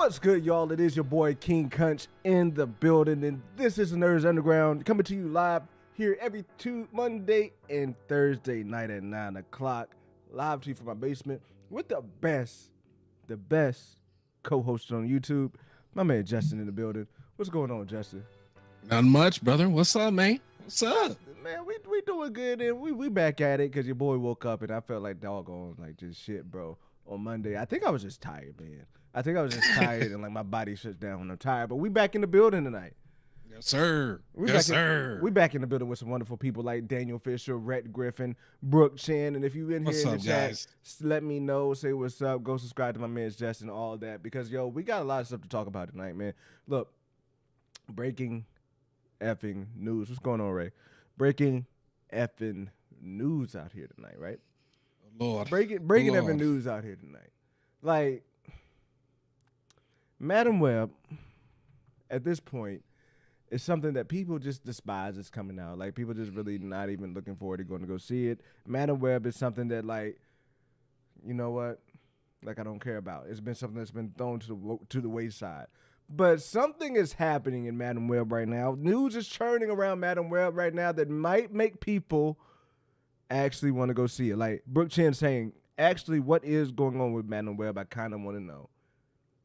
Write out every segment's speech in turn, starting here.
What's good, y'all? It is your boy King Kunch in the building, and this is Nerds Underground coming to you live here every Monday and Thursday night at 9 o'clock. Live to you from my basement with the best co-host on YouTube, my man Justin in the building. What's going on, Justin? Not much, brother. What's up, man? What's up? Man, we doing good, and we back at it because your boy woke up and I felt like doggone like just shit, bro. On Monday, I think I was just tired, man. I think I was just tired and like my body shuts down when I'm tired. But we back in the building tonight. Yes, sir. We sir. back in the building with some wonderful people like Daniel Fisher, Rhett Griffin, Brooke Chan. And if you in here in the chat, let me know. Say what's up. Go subscribe to my man's Justin, all that. Because, yo, we got a lot of stuff to talk about tonight, man. Look, breaking effing news. What's going on, Ray? Breaking effing news out here tonight, right? Lord. Breaking effing news out here tonight. Like, Madam Web, at this point, is something that people just despise that's coming out. Like, people just really not even looking forward to going to go see it. Madam Web is something that, like, you know what? Like, I don't care about. It's been something that's been thrown to the wayside. But something is happening in Madam Web right now. News is churning around Madam Web right now that might make people actually want to go see it. Like, Brooke Chen saying, actually, what is going on with Madam Web? I kind of want to know.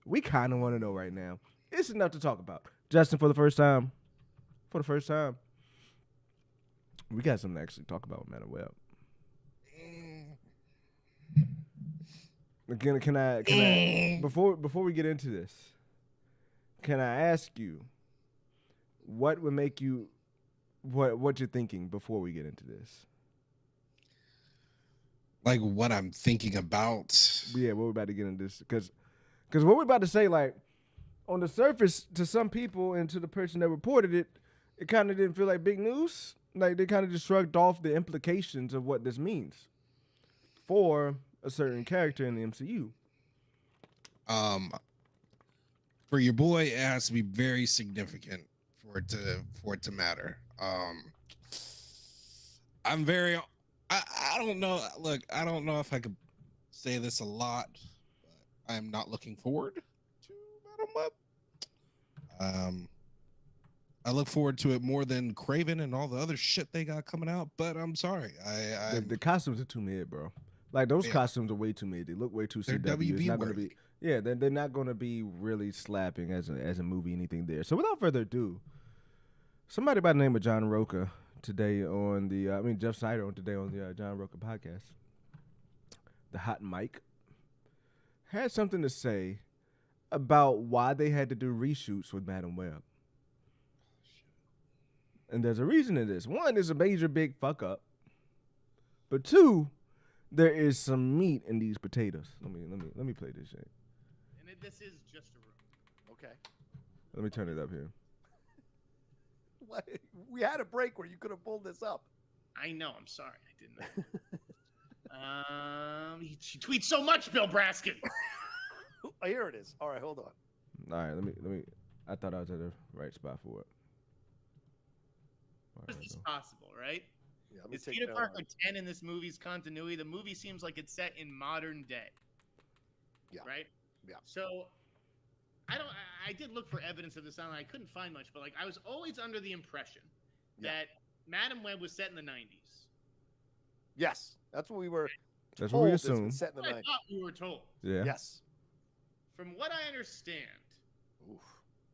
We kind of want to know right now. It's enough to talk about. Justin, for the first time, we got something to actually talk about with Madam Web. Can I before we get into this, can I ask you what would make you what you're thinking before we get into this? Like what I'm thinking about. Yeah, what we're about to get into this because what we're about to say, like, on the surface, to some people and to the person that reported it, it kind of didn't feel like big news. Like, they kind of just shrugged off the implications of what this means for a certain character in the MCU. For your boy, it has to be very significant for it to matter. I don't know. Look, I don't know if I could say this a lot. I'm not looking forward to Madam Web. I look forward to it more than Craven and all the other shit they got coming out. But I'm sorry, the costumes are too mid, bro. Like, those costumes are way too mid. They look way too CW. It's not going to be. Yeah, they're not going to be really slapping as a movie, anything there. So without further ado, somebody by the name of John Roca today on the Jeff Snyder on today on the John Roca podcast, the Hot Mic, had something to say about why they had to do reshoots with Madam Web. And there's a reason to this. One, is a major big fuck up. But two, there is some meat in these potatoes. Let me play this shit. And this is just a room. Okay. Let me turn it up here. What? We had a break where you could have pulled this up. I know. I'm sorry. I didn't know. She tweets so much, Bill Braskin. Here it is. All right, hold on. All right, let me. I thought I was at the right spot for it. How is this possible, right? Yeah, is Peter Parker 10 in this movie's continuity? The movie seems like it's set in modern day. Yeah. Right? Yeah. So I did look for evidence of this online. I couldn't find much, but like I was always under the impression that Madam Web was set in the 90s. Yes. That's what we were. That's what we assumed. Set in the 90s. I thought we were told. Yeah. Yes. From what I understand,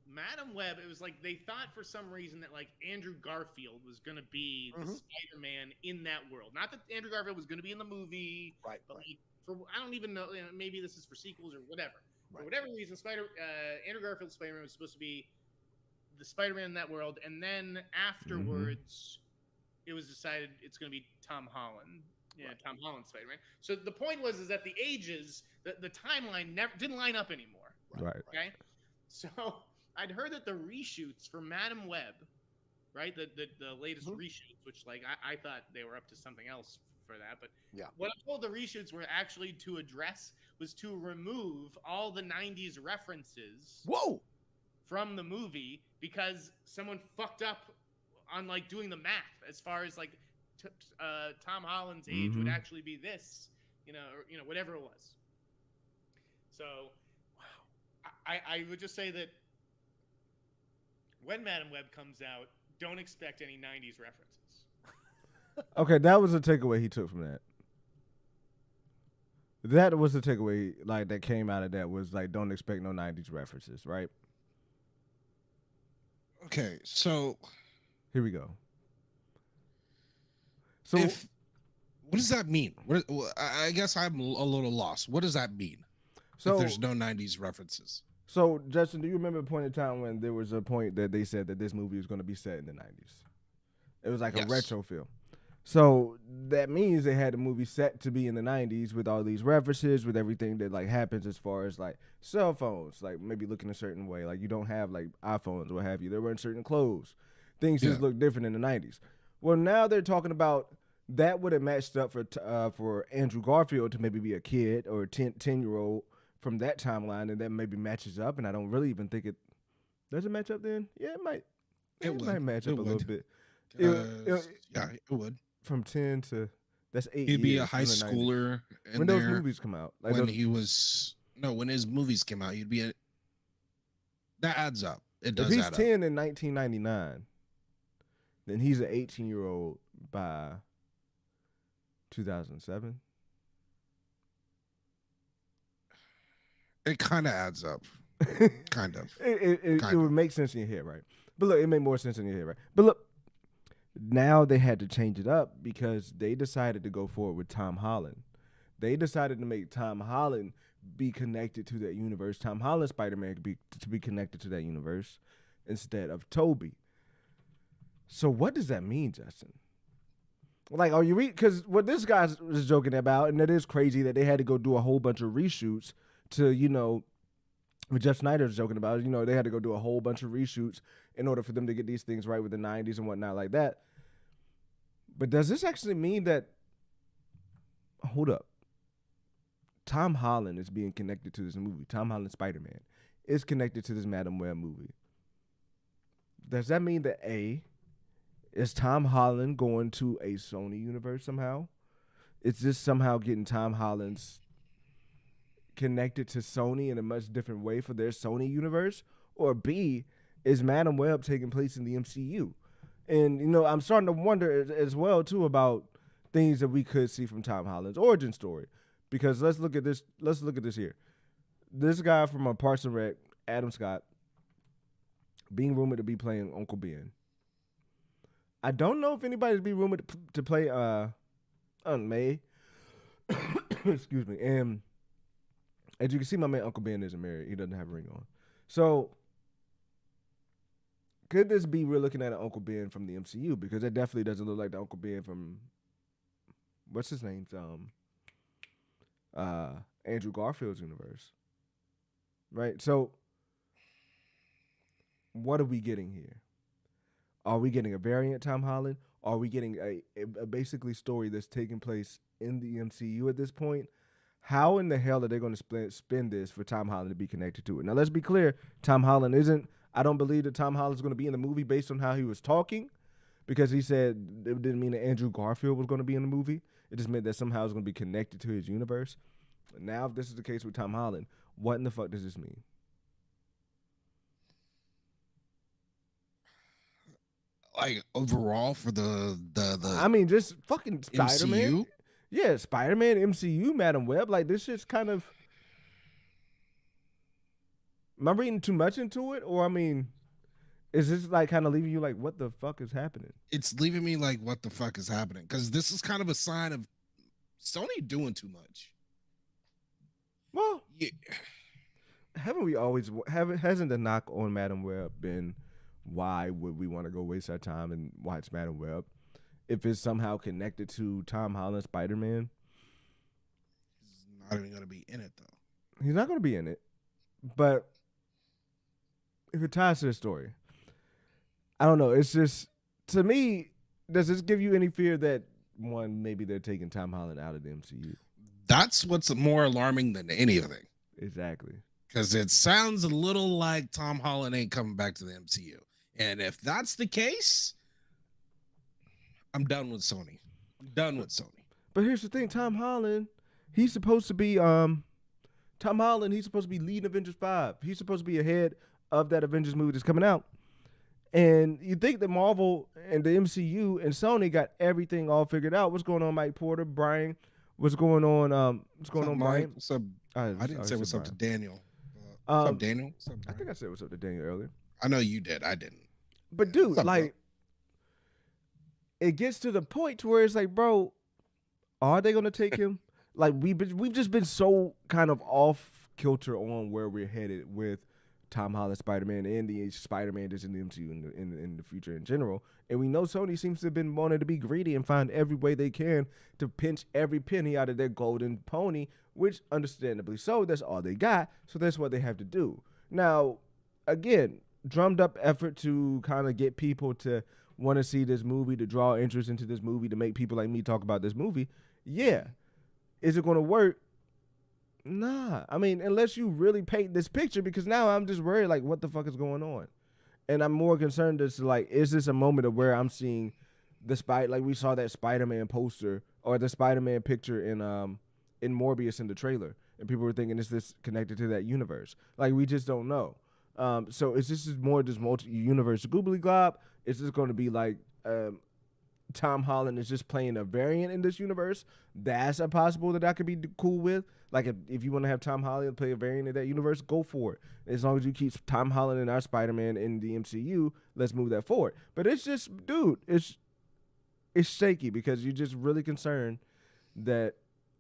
Madam Web, it was like they thought for some reason that like Andrew Garfield was going to be the Spider-Man in that world. Not that Andrew Garfield was going to be in the movie, right? But like, I don't even know. Maybe this is for sequels or whatever. Right. For whatever reason, Andrew Garfield's Spider-Man was supposed to be the Spider-Man in that world, and then afterwards, it was decided it's going to be Tom Holland. Yeah, right. Tom Holland Spider-Man. So the point was that the ages, the timeline didn't line up anymore. Right. Okay. So I'd heard that the reshoots for Madam Web, right, the latest reshoots, which like I thought they were up to something else for that, but what I told the reshoots were actually to address was to remove all the 90s references from the movie because someone fucked up on like doing the math as far as like Tom Holland's age would actually be this, or whatever it was. So I would just say that when Madam Web comes out, don't expect any 90s references. Okay, that was the takeaway he took from that. That was the takeaway, like, that came out of that was, like, don't expect no 90s references, right? Okay, so Here we go. So, what does that mean? I guess I'm a little lost. What does that mean? If there's no 90s references. So, Justin, do you remember a point in time when there was a point that they said that this movie was going to be set in the 90s? It was like a retro film. So that means they had the movie set to be in the 90s with all these references, with everything that like happens as far as like cell phones, like maybe looking a certain way. Like you don't have like iPhones, what have you. They're wearing certain clothes. Things just look different in the 90s. Well, now they're talking about that would have matched up for Andrew Garfield to maybe be a kid or a 10-year-old from that timeline, and that maybe matches up. And I don't really even think it does it match up then. Yeah, it might. It might match up a little bit. Yeah, it would. From 10 to that's 8 He'd be years a high schooler when those movies come out. Like when when his movies came out, he'd be that adds up. It does. If he's 10 in 1999, then he's an 18-year-old by 2007. It kind of adds up. Kind of. It would make sense in your head, right? But look, it made more sense in your head, right? But look, now they had to change it up because they decided to go forward with Tom Holland. They decided to make Tom Holland be connected to that universe. Tom Holland Spider-Man to be connected to that universe instead of Tobey. So what does that mean, Justin? Like, are you because what this guy was joking about, and it is crazy that they had to go do a whole bunch of reshoots to, what Jeff Snyder was joking about, they had to go do a whole bunch of reshoots in order for them to get these things right with the 90s and whatnot like that. But does this actually mean that, hold up, Tom Holland is being connected to this movie, Tom Holland Spider-Man is connected to this Madam Web movie. Does that mean that is Tom Holland going to a Sony universe somehow? Is this somehow getting Tom Holland's connected to Sony in a much different way for their Sony universe? Or B, is Madam Web taking place in the MCU? And, I'm starting to wonder as well, too, about things that we could see from Tom Holland's origin story. Because let's look at this here. This guy from Parks and Rec, Adam Scott, being rumored to be playing Uncle Ben. I don't know if anybody's being rumored to play Aunt May. Excuse me. And as you can see, my man Uncle Ben isn't married. He doesn't have a ring on. So could this be we're looking at an Uncle Ben from the MCU? Because that definitely doesn't look like the Uncle Ben from what's his name? Andrew Garfield's universe. Right? So what are we getting here? Are we getting a variant Tom Holland? Are we getting a basically story that's taking place in the MCU at this point? How in the hell are they going to spin this for Tom Holland to be connected to it? Now, let's be clear. Tom Holland I don't believe that Tom Holland's going to be in the movie based on how he was talking, because he said it didn't mean that Andrew Garfield was going to be in the movie. It just meant that somehow it's going to be connected to his universe. Now, if this is the case with Tom Holland, what in the fuck does this mean? Like overall for the I mean, just fucking Spider-Man. MCU? Yeah, Spider-Man, MCU, Madam Web. Like, this shit's kind of... Am I reading too much into it? Or, I mean, is this, like, kind of leaving you like, what the fuck is happening? It's leaving me like, what the fuck is happening? Because this is kind of a sign of Sony doing too much. Well, yeah. Hasn't the knock on Madam Web been, why would we want to go waste our time and watch Madam Web if it's somehow connected to Tom Holland Spider-Man? He's not even going to be in it, though. He's not going to be in it. But if it ties to the story, I don't know. It's just, to me, does this give you any fear that, one, maybe they're taking Tom Holland out of the MCU? That's what's more alarming than anything. Exactly. Because it sounds a little like Tom Holland ain't coming back to the MCU. And if that's the case, I'm done with Sony. But here's the thing, Tom Holland, he's supposed to be Tom Tom Holland, he's supposed to be leading Avengers 5. He's supposed to be ahead of that Avengers movie that's coming out. And you think that Marvel and the MCU and Sony got everything all figured out. What's going on, Mike Porter, Brian? What's going on? What's going on, Brian? What's up? I didn't say what's up to Daniel. What's up, Daniel? What's up, I think I said what's up to Daniel earlier. I know you did. I didn't. But dude, up, like, it gets to the point to where it's like, bro, are they gonna take him? Like, we've just been so kind of off kilter on where we're headed with Tom Holland Spider-Man and the Spider-Man that's in the MCU in the future in general. And we know Sony seems to have been wanting to be greedy and find every way they can to pinch every penny out of their golden pony, which understandably so, that's all they got. So that's what they have to do. Now, again, drummed up effort to kind of get people to want to see this movie, to draw interest into this movie, to make people like me talk about this movie. Yeah. Is it going to work? Nah. I mean, unless you really paint this picture, because now I'm just worried, like, what the fuck is going on? And I'm more concerned as to, like, is this a moment of where I'm seeing like we saw that Spider-Man poster or the Spider-Man picture in Morbius in the trailer, and people were thinking, is this connected to that universe? Like, we just don't know. So is this more just multi-universe goobly glob? Is this going to be like Tom Holland is just playing a variant in this universe? That's a possible that I could be cool with. Like, if you want to have Tom Holland play a variant in that universe, go for it. As long as you keep Tom Holland and our Spider-Man in the MCU, let's move that forward. But it's just, dude, it's shaky because you're just really concerned that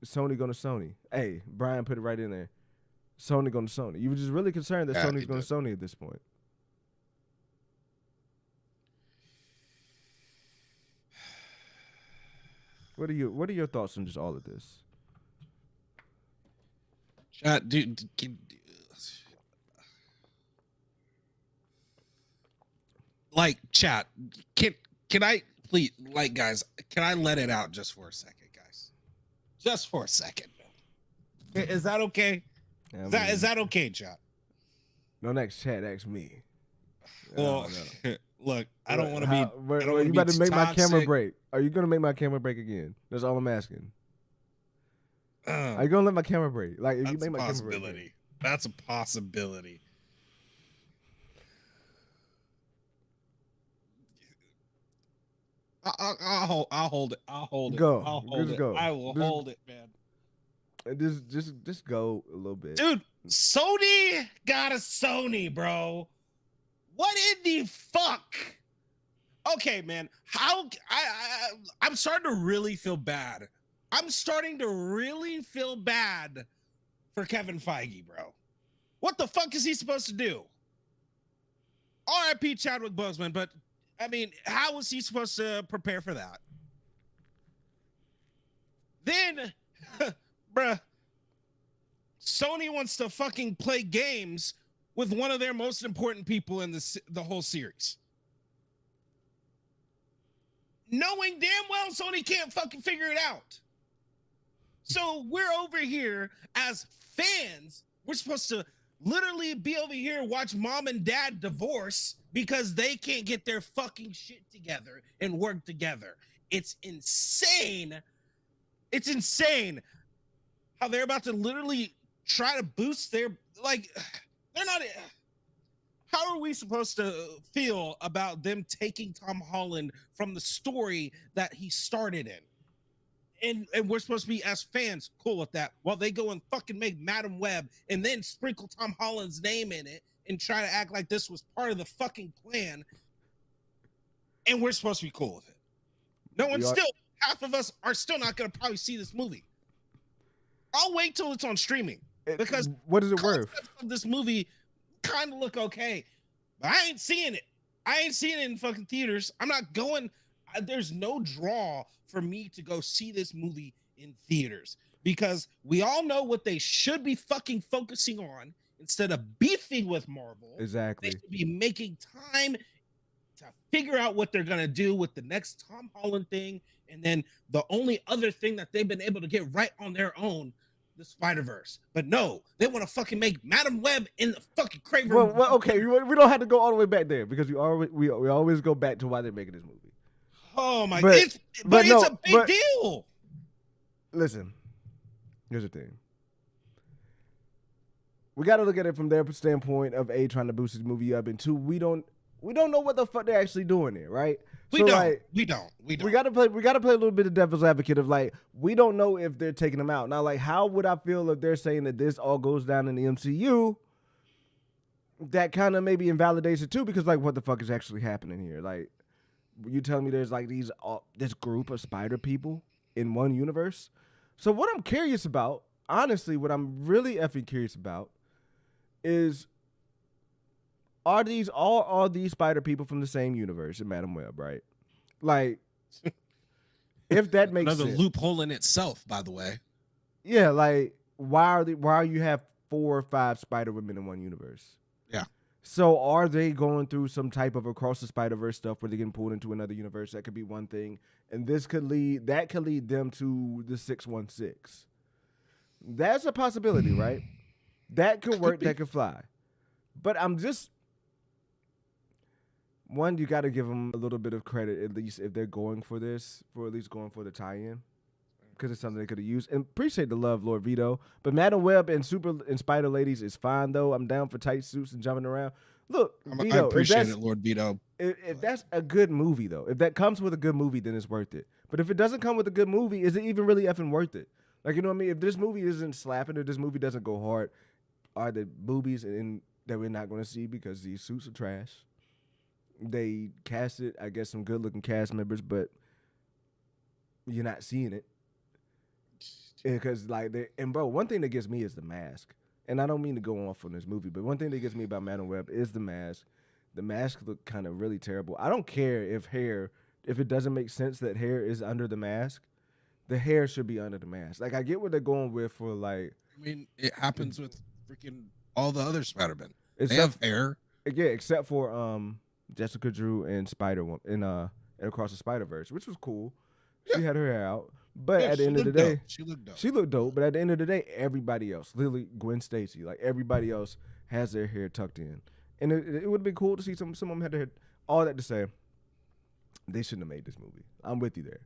Sony going to Sony. Hey, Brian put it right in there. Sony going to Sony. You were just really concerned that Sony's going to Sony at this point. What are your thoughts on just all of this? Chat, dude, like, chat, can I please, like, guys, can I let it out just for a second, guys? Just for a second. Is that okay? Is that okay, chat? No, next chat, ask me. Well, look, I don't want to be. Are you about to make my camera break? Are you gonna make my camera break again? That's all I'm asking. Are you gonna let my camera break? Like, if you make my camera break, that's a possibility. I'll hold it. I'll hold it. Go. I'll hold it. Go. I will hold it, man. Just go a little bit, dude. Sony got a Sony, bro. What in the fuck? Okay, man. I'm starting to really feel bad. I'm starting to really feel bad for Kevin Feige, bro. What the fuck is he supposed to do? R.I.P. Chadwick Boseman, but I mean, how was he supposed to prepare for that? Then, bruh, Sony wants to fucking play games with one of their most important people in the whole series. Knowing damn well Sony can't fucking figure it out. So we're over here as fans. We're supposed to literally be over here and watch mom and dad divorce because they can't get their fucking shit together and work together. It's insane. It's insane how they're about to literally try to boost their, like, they're not. How are we supposed to feel about them taking Tom Holland from the story that he started in? And we're supposed to be, as fans, cool with that, while they go and fucking make Madam Web and then sprinkle Tom Holland's name in it and try to act like this was part of the fucking plan. And we're supposed to be cool with it. No one still, half of us are still not going to probably see this movie. I'll wait till it's on streaming. Because what is it worth? This movie kind of look okay, but I ain't seeing it. I ain't seeing it in fucking theaters. I'm not going. There's no draw for me to go see this movie in theaters because we all know what they should be fucking focusing on instead of beefing with Marvel. Exactly. They should be making time to figure out what they're gonna do with the next Tom Holland thing, and then the only other thing that they've been able to get right on their own, the Spider-Verse. But no, they want to fucking make Madam Web in the fucking Craven. Well, okay, we don't have to go all the way back there because we always go back to why they're making this movie. Oh my god, it's a big deal. Listen, here's the thing. we got to look at it from their standpoint of A, trying to boost this movie up, and two, we don't know what the fuck they're actually doing there, right? We So, don't. like, We don't. we gotta play a little bit of devil's advocate of like, we don't know if they're taking them out. Now, like, how would I feel if they're saying that this all goes down in the MCU? That kind of maybe invalidates it too, because like, what the fuck is actually happening here? Like, you telling me there's like this group of spider people in one universe? So what I'm curious about, honestly, what I'm really effing curious about is, are these all these spider people from the same universe in Madam Web, right? Like, if that makes another sense. loophole in itself, by the way. Yeah, like, why you have 4 or 5 Spider Women in one universe? Yeah. So are they going through some type of across the Spider-Verse stuff where they're getting pulled into another universe? That could be one thing, and that could lead them to the 616. That's a possibility, right? That could work. That could fly. But I'm just, one, you got to give them a little bit of credit, at least if they're going for this, for at least going for the tie-in, because it's something they could have used. And appreciate the love, Lord Vito. But Madam Web and Spider Ladies is fine, though. I'm down for tight suits and jumping around. Look, Vito, I appreciate it, Lord Vito. If that's a good movie, though, if that comes with a good movie, then it's worth it. But if it doesn't come with a good movie, is it even really effing worth it? Like, you know what I mean? If this movie isn't slapping, or this movie doesn't go hard, are the movies that we're not going to see because these suits are trash? They casted, I guess, some good-looking cast members, but you're not seeing it. Because, like, bro, one thing that gets me is the mask. And I don't mean to go off on this movie, but one thing that gets me about Madam Web is the mask. The mask looked kind of really terrible. I don't care if it doesn't make sense that hair is under the mask, the hair should be under the mask. Like, I get what they're going with for, like... I mean, it happens with freaking all the other Spider-Men. They have hair. Yeah, except for Jessica Drew and Spider-Woman and Across the Spider-Verse, which was cool. She had her hair out. But at the end of the day, she looked dope. She looked dope. But at the end of the day, everybody else, literally Gwen Stacy, like everybody else has their hair tucked in. And it would have been cool to see some of them had their hair. All that to say, they shouldn't have made this movie. I'm with you there.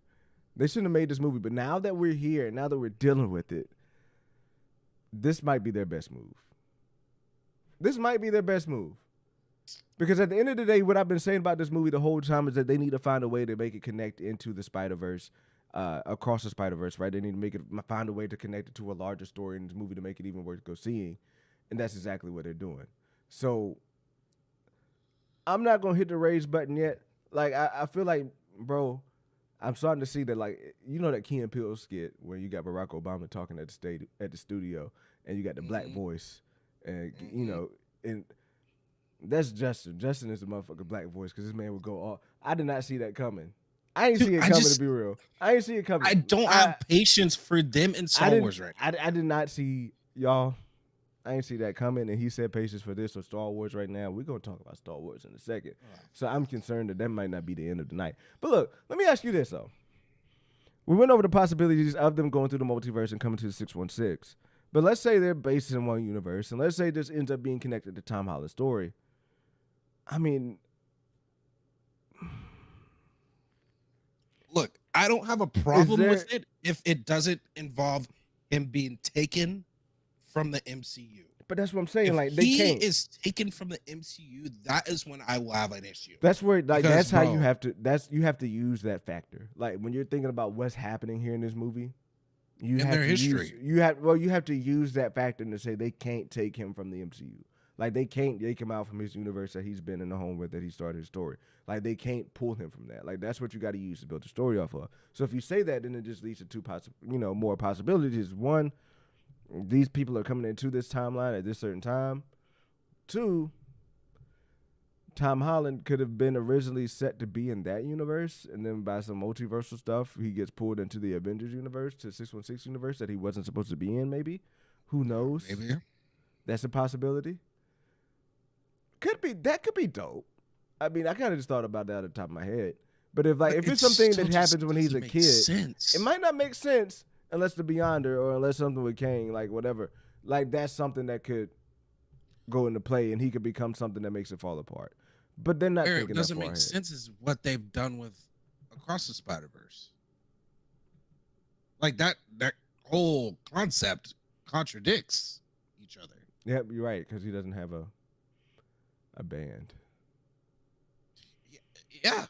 They shouldn't have made this movie. But now that we're here, now that we're dealing with it, this might be their best move. This might be their best move. Because at the end of the day, what I've been saying about this movie the whole time is that they need to find a way to make it connect into the Spider-Verse, across the Spider-Verse, right? They need to find a way to connect it to a larger story in this movie to make it even worth go seeing. And that's exactly what they're doing. So I'm not going to hit the raise button yet. Like, I feel like, bro, I'm starting to see that, like, you know that Key and Peele skit where you got Barack Obama talking at the studio, and you got the black voice, and you know, and that's Justin. Justin is the motherfucking black voice because this man would go all. I did not see that coming. I ain't see it coming, to be real. I ain't see it coming. I don't have patience for them in Star Wars right now. I did not see, y'all. I ain't see that coming, and he said patience for this or Star Wars right now. We're going to talk about Star Wars in a second. So I'm concerned that might not be the end of the night. But look, let me ask you this, though. We went over the possibilities of them going through the multiverse and coming to the 616. But let's say they're based in one universe, and let's say this ends up being connected to Tom Holland's story. I mean, look, I don't have a problem with it if it doesn't involve him being taken from the MCU. But that's what I'm saying. If like, they can't. He is taken from the MCU. That is when I will have an issue. That's where, like, because, that's how you have to. You have to use that factor. Like, when you're thinking about what's happening here in this movie, you have their to history. You have to use that factor to say they can't take him from the MCU. Like, they can't take him out from his universe that he's been in the home with, that he started his story. Like, they can't pull him from that. Like, that's what you got to use to build the story off of. So if you say that, then it just leads to two more possibilities. One, these people are coming into this timeline at this certain time. Two, Tom Holland could have been originally set to be in that universe, and then by some multiversal stuff, he gets pulled into the Avengers universe, to 616 universe that he wasn't supposed to be in, maybe. Who knows? Maybe. That's a possibility. That could be dope. I mean, I kind of just thought about that at the top of my head. But if it's something that happens when he's a kid, it might not make sense unless the Beyonder or unless something with Kang, like whatever. Like, that's something that could go into play and he could become something that makes it fall apart. But they're not thinking that far ahead. Doesn't make sense is what they've done with Across the Spider-Verse. Like, that whole concept contradicts each other. Yep, you're right, because he doesn't have a band. Yeah.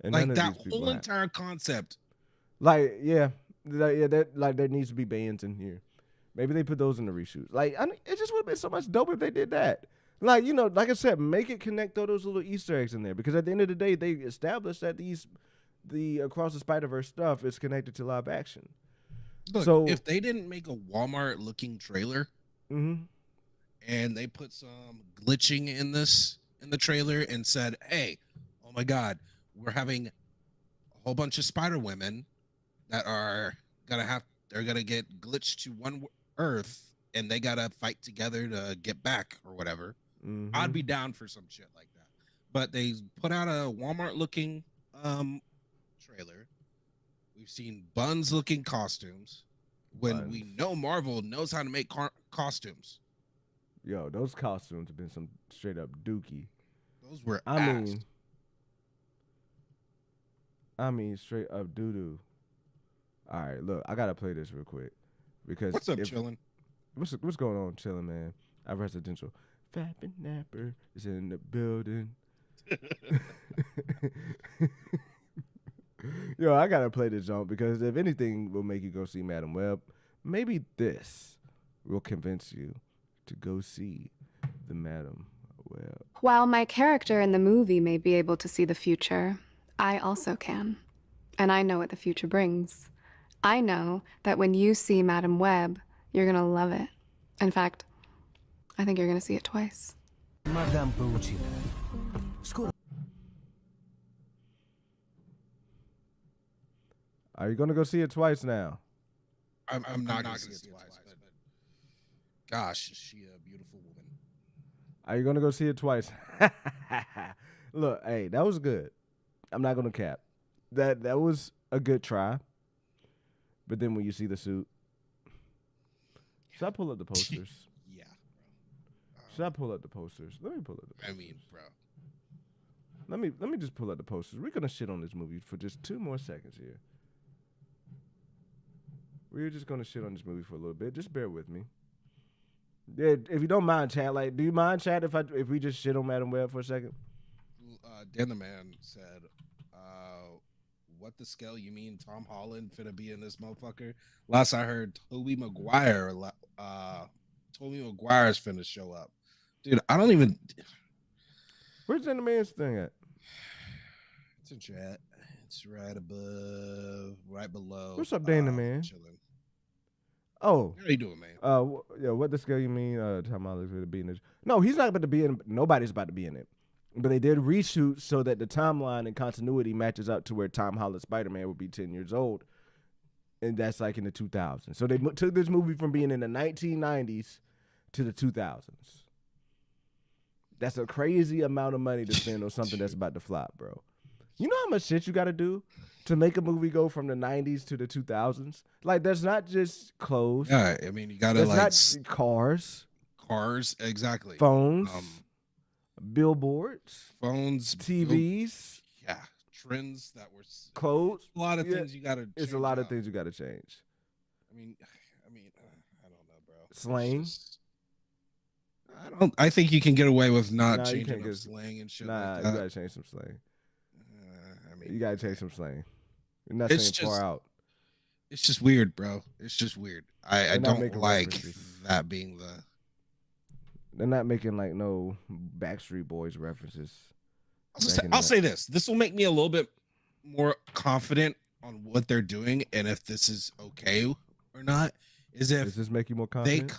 And Like none of that these people whole have. entire concept. Like, yeah, there needs to be bands in here. Maybe they put those in the reshoots. Like, it just would have been so much dope if they did that. Like, you know, like I said, make it connect all those little Easter eggs in there, because at the end of the day, they established that the Across the Spider-Verse stuff is connected to live action. Look, So if they didn't make a Walmart looking trailer mm-hmm. and they put some glitching in the trailer and said, "Hey, oh my God, we're having a whole bunch of Spider Women that they're gonna get glitched to one Earth and they gotta fight together to get back or whatever." Mm-hmm. I'd be down for some shit like that. But they put out a Walmart looking trailer. We've seen Buns looking costumes when we know Marvel knows how to make costumes. Yo, those costumes have been some straight up dookie. Those were I mean straight up doo doo. All right, look, I gotta play this real quick because what's up, chillin'? What's going on, chillin', man? Our residential Fappin' Napper is in the building. Yo, I gotta play this jump because if anything will make you go see Madam Web, maybe this will convince you to go see the Madam Web. While my character in the movie may be able to see the future, I also can. And I know what the future brings. I know that when you see Madam Web, you're gonna love it. In fact, I think you're gonna see it twice. Madame Puccina. Are you gonna go see it twice now? I'm not gonna see it twice, but gosh, is she a beautiful woman? Are you gonna go see it twice? Look, hey, that was good. I'm not gonna cap. That was a good try. But then when you see the suit, should I pull up the posters? Yeah, bro. Should I pull up the posters? Let me pull up the posters. I mean, bro. Let me just pull up the posters. We're gonna shit on this movie for just 2 more seconds here. We're just gonna shit on this movie for a little bit. Just bear with me. Yeah, if you don't mind, chat. Like, do you mind, chat, if we just shit on Madam Web for a second? Dan the Man said, "What the scale you mean? Tom Holland finna be in this motherfucker?" Last I heard, Tobey Maguire's finna show up. Dude, I don't even. Where's Dan the Man's thing at? It's in chat. It's right above, right below. What's up, Dan the Man? Chilling. Oh, How you doing, man? Yeah. What the scale you mean? Tom Holland's gonna be in this? No, he's not about to be in. Nobody's about to be in it. But they did reshoot so that the timeline and continuity matches up to where Tom Holland Spider-Man would be 10 years old, and that's like in the 2000s. So they took this movie from being in the 1990s to the 2000s. That's a crazy amount of money to spend on something that's about to flop, bro. You know how much shit you got to do to make a movie go from the 90s to the 2000s? Like, there's not just clothes. Yeah, I mean, you gotta like not cars, exactly. phones, billboards, phones, TVs. Yeah, trends that were clothes. A lot of things you gotta. It's a lot of things you gotta change. I mean, I don't know, bro. Slang. I think you can get away with not changing slang and shit. Nah, like that. You gotta change some slang. I mean, you gotta change some slang. You're not it's saying far out. It's just weird, bro. It's just weird. I don't like references. that being the. They're not making like no Backstreet Boys references. I'll say this. This will make me a little bit more confident on what they're doing and if this is okay or not. Does this make you more confident?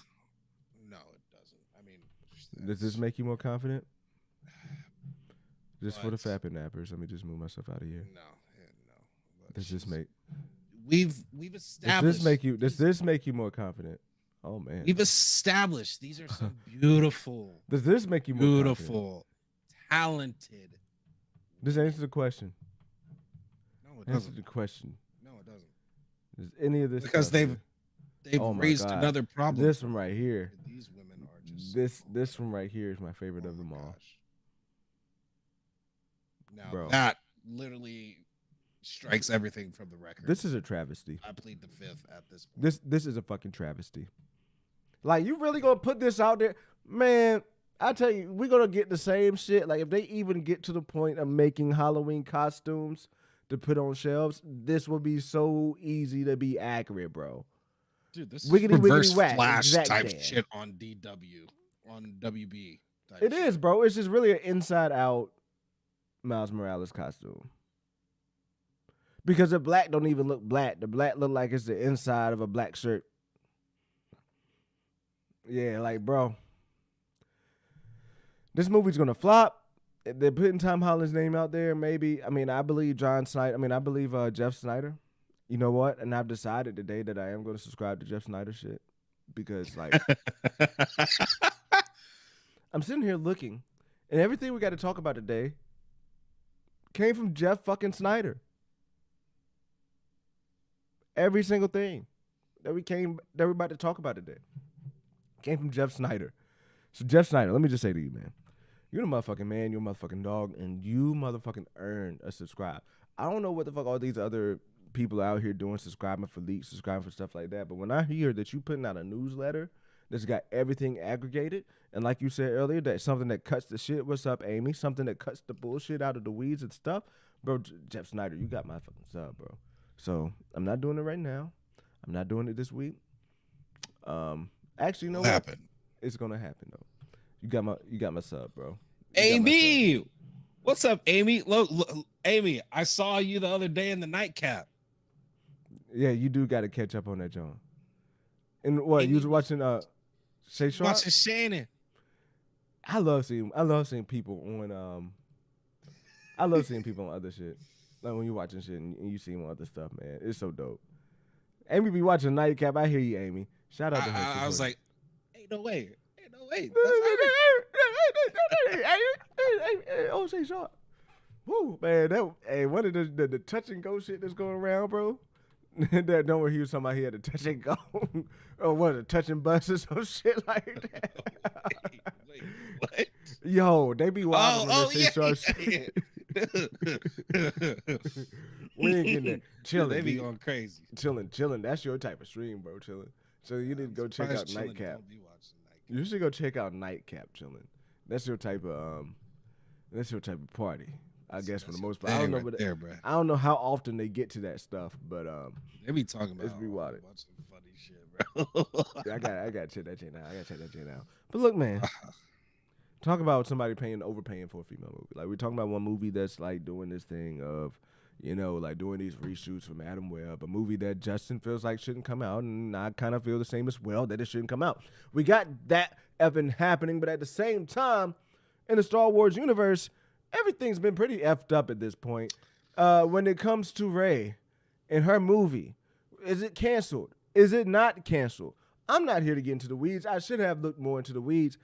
No, it doesn't. I mean, does this make you more confident? Just for the fapping nappers. Let me just move myself out of here. No. Does this make? We've established. Does this make you more confident? Oh man. We've established these are some beautiful. Does this make you more beautiful, talented? This answers the question. No, it doesn't. Answer the question. No, it doesn't. Does any of this because they've raised another problem. This one right here. These women are just this one right here is my favorite of them all. Now bro, that literally strikes everything from the record. This is a travesty. I plead the fifth at this point. This is a fucking travesty. Like, you really gonna put this out there? Man, I tell you, we're gonna get the same shit. Like, if they even get to the point of making Halloween costumes to put on shelves, this will be so easy to be accurate, bro. Dude, this Wiggity, is reverse wiggity, whack. Flash Exact type Dan. shit on DW, on WB. It is, bro. It's just really an inside-out Miles Morales costume. Because the black don't even look black. The black look like it's the inside of a black shirt. Yeah, like, bro. This movie's gonna flop. They're putting Tom Holland's name out there, maybe. I mean, I believe Jeff Snyder. You know what? And I've decided today that I am going to subscribe to Jeff Snyder shit. Because, like, I'm sitting here looking, and everything we got to talk about today came from Jeff fucking Snyder. Every single thing that we're about to talk about today came from Jeff Snyder. So, Jeff Snyder, let me just say to you, man. You're the motherfucking man, you're a motherfucking dog, and you motherfucking earned a subscribe. I don't know what the fuck all these other people out here doing, subscribing for leaks, subscribing for stuff like that. But when I hear that you putting out a newsletter that's got everything aggregated, and like you said earlier, that's something that cuts the shit. What's up, Amy? Something that cuts the bullshit out of the weeds and stuff. Bro, Jeff Snyder, you got my fucking sub, bro. So I'm not doing it right now. I'm not doing it this week. Actually, you know what? It's gonna happen though. You got my sub, bro. Amy, what's up, Amy? Look, Amy, I saw you the other day in the nightcap. Yeah, you do got to catch up on that, John. And what Amy, you was watching? Shay Sharp? Watching Shannon. I love seeing people on. I love seeing people on other shit. Like when you watching shit and you see them on other stuff, man. It's so dope. Amy be watching Nightcap. I hear you, Amy. Shout out to her. I was like, ain't no way. Oh, Shay Sharp. Woo, man. One of the touch and go shit that's going around, bro. That don't worry, he was talking about he had a touch and go. Or what, a touch and bus or some shit like that. Wait, what? Yo, they be wild on Shay Sharp shit. We ain't getting there. Chilling. They be going crazy. Chilling. That's your type of stream, bro. Chilling. So you need to go check out Nightcap. You should go check out Nightcap. Chilling. That's your type of party. I guess for the most part. I don't know, but I don't know how often they get to that stuff, but they be talking about it's be wild. A bunch of funny shit, bro. I got to check that shit now. But look, man. Talk about somebody overpaying for a female movie. Like, we're talking about one movie that's like doing this thing of, like doing these reshoots for Madam Web, a movie that Justin feels like shouldn't come out, and I kind of feel the same as well, that it shouldn't come out. We got that effing happening, but at the same time, in the Star Wars universe, everything's been pretty effed up at this point. When it comes to Rey and her movie, is it canceled? Is it not canceled? I'm not here to get into the weeds. I should have looked more into the weeds.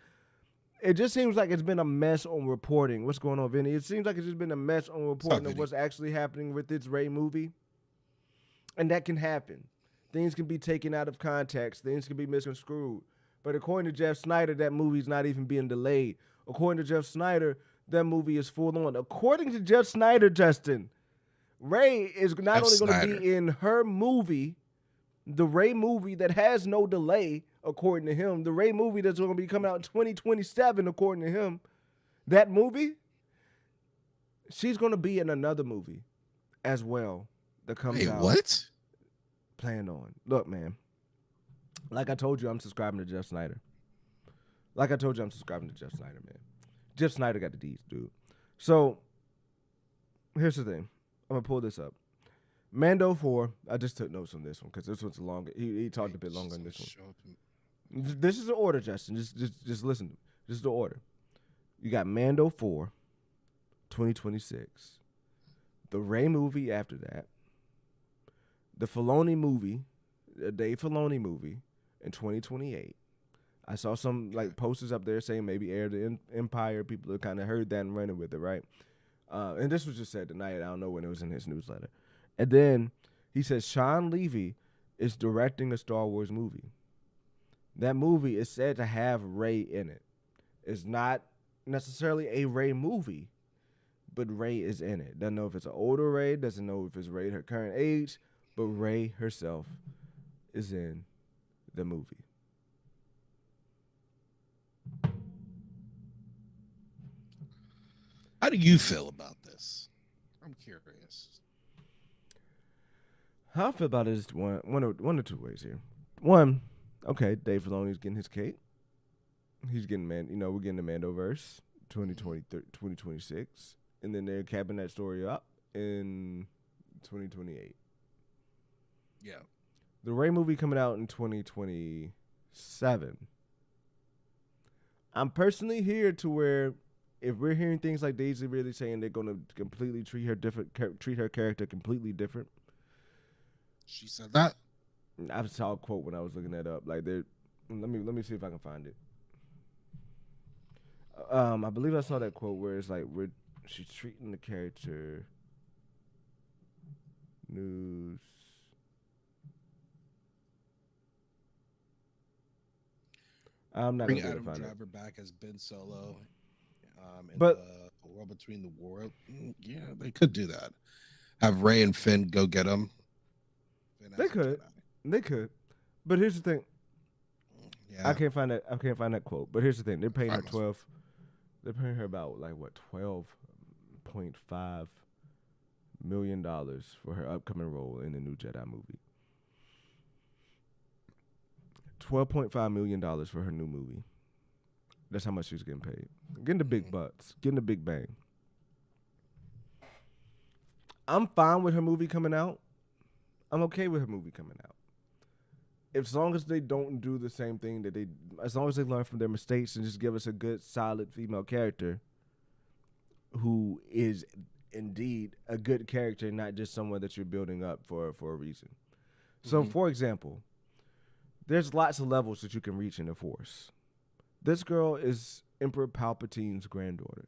It just seems like it's been a mess on reporting. What's going on, Vinny? It seems like it's just been a mess on reporting of what's actually happening with this Rey movie. And that can happen. Things can be taken out of context. Things can be misconstrued. But according to Jeff Snyder, that movie's not even being delayed. According to Jeff Snyder, that movie is full on. According to Jeff Snyder, Justin, Rey is not only going to be in her movie, the Rey movie that has no delay, according to him, the Rey movie that's going to be coming out in 2027, according to him, that movie, she's going to be in another movie as well that comes out. What? Planned on. Look, man, like I told you, I'm subscribing to Jeff Snyder. Man. Jeff Snyder got the deeds, dude. So, here's the thing. I'm going to pull this up. Mando 4, I just took notes on this one because this one's longer. He talked a bit longer on this one. This is the order, Justin. Just listen. This is the order. You got Mando 4, 2026. The Rey movie after that. The Filoni movie, the Dave Filoni movie in 2028. I saw some posters up there saying maybe Heir to the Empire. People have kind of heard that and running with it, right? And this was just said tonight. I don't know when it was in his newsletter. And then he says Sean Levy is directing a Star Wars movie. That movie is said to have Rey in it. It's not necessarily a Rey movie, but Rey is in it. Doesn't know if it's an older Rey, doesn't know if it's Rey her current age, but Rey herself is in the movie. How do you feel about this? I'm curious. How I feel about it is one or two ways here. One, okay, Dave Filoni's getting his cake. He's getting we're getting the Mandoverse 2026, and then they're capping that story up in 2028. Yeah. The Ray movie coming out in 2027. I'm personally here to where if we're hearing things like Daisy really saying they're going to completely treat her character completely different. She said that. I saw a quote when I was looking that up. Like, let me see if I can find it. I believe I saw that quote where it's like she's treating the character news. I'm not Bring gonna be Adam able to find Driver back as Ben Solo. In But- the World Between the World. Yeah, they could do that. Have Ray and Finn go get him. They could. But here's the thing. Yeah. I can't find that quote. But here's the thing. They're paying her Alright. 12. They're paying her about like what, $12.5 million for her upcoming role in the new Jedi movie. $12.5 million for her new movie. That's how much she's getting paid. Getting the big bucks. Getting the big bang. I'm fine with her movie coming out. I'm okay with her movie coming out. As long as they don't do the same thing as long as they learn from their mistakes and just give us a good, solid female character who is indeed a good character, not just someone that you're building up for a reason. So, for example, there's lots of levels that you can reach in the Force. This girl is Emperor Palpatine's granddaughter.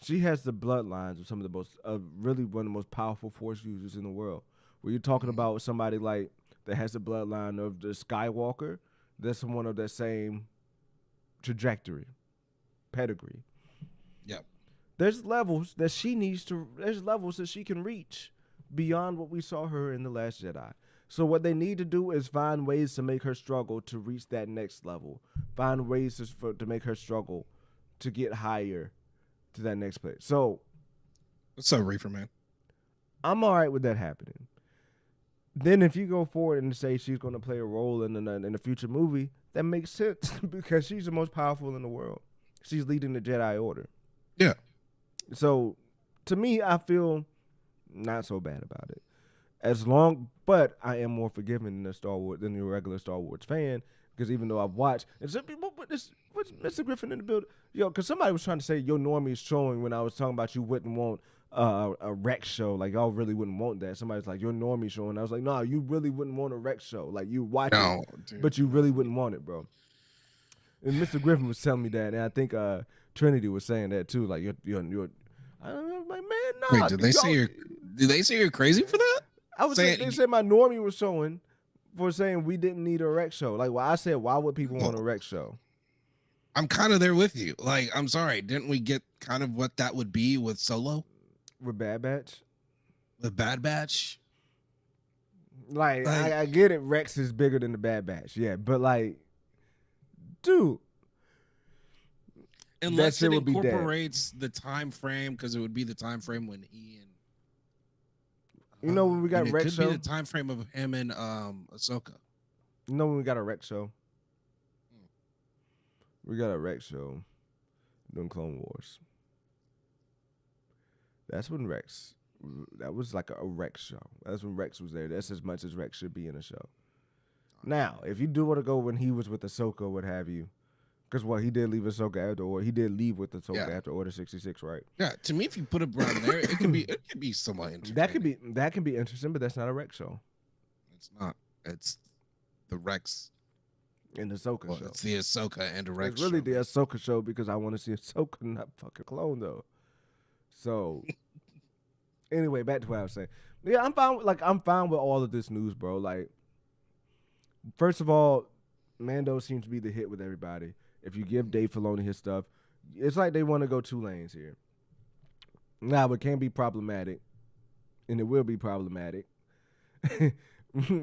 She has the bloodlines of some of the most, really one of the most powerful Force users in the world. Where you're talking about somebody like that has the bloodline of the Skywalker, that's someone of that same trajectory, pedigree. Yep. There's levels that she can reach beyond what we saw her in The Last Jedi. So what they need to do is find ways to make her struggle to reach that next level. Find ways to make her struggle to get higher to that next place. So, What's up, Reefer Man? I'm all right with that happening. Then if you go forward and say she's going to play a role in a future movie, that makes sense because she's the most powerful in the world. She's leading the Jedi Order. Yeah. So, to me, I feel not so bad about it. But I am more forgiving than the regular Star Wars fan, because even though I've watched, and some people put this, what's Mr. Griffin in the building? Because somebody was trying to say your normie is showing when I was talking about you wouldn't want a Rex show, like y'all really wouldn't want that. Somebody's like your normie showing. I was like, no, you really wouldn't want a Rex show. Like you watch it, but you really wouldn't want it, bro. And Mr. Griffin was telling me that, and I think Trinity was saying that too. Like you're I don't know, like man, no. Wait, did they say you're crazy for that? I was saying they said my normie was showing for saying we didn't need a Rex show. Like, well, I said, why would people want a Rex show? I'm kind of there with you. Like, I'm sorry, didn't we get kind of what that would be with Solo? With Bad Batch? With Bad Batch? Like I get it, Rex is bigger than the Bad Batch, yeah, but like, dude, unless it incorporates the time frame, because it would be the time frame when he and when we got Rex show, it could be the time frame of him and Ahsoka. When we got a Rex show, we got a Rex show during Clone Wars. That's when that was like a Rex show. That's when Rex was there. That's as much as Rex should be in a show. Now, if you do want to go when he was with Ahsoka, what have you, because he did leave Ahsoka after, or he did leave with Ahsoka after Order 66, right? Yeah, to me, if you put it around there, it could be somewhat interesting. That can be interesting, but that's not a Rex show. It's not. It's the Rex and the Ahsoka show. It's the Ahsoka and the Rex. It's really the Ahsoka show because I want to see Ahsoka, not fucking clone though. So, anyway, back to what I was saying. Yeah, I'm fine with all of this news, bro. Like, first of all, Mando seems to be the hit with everybody. If you give Dave Filoni his stuff, it's like they want to go two lanes here. Now, it can be problematic, and it will be problematic.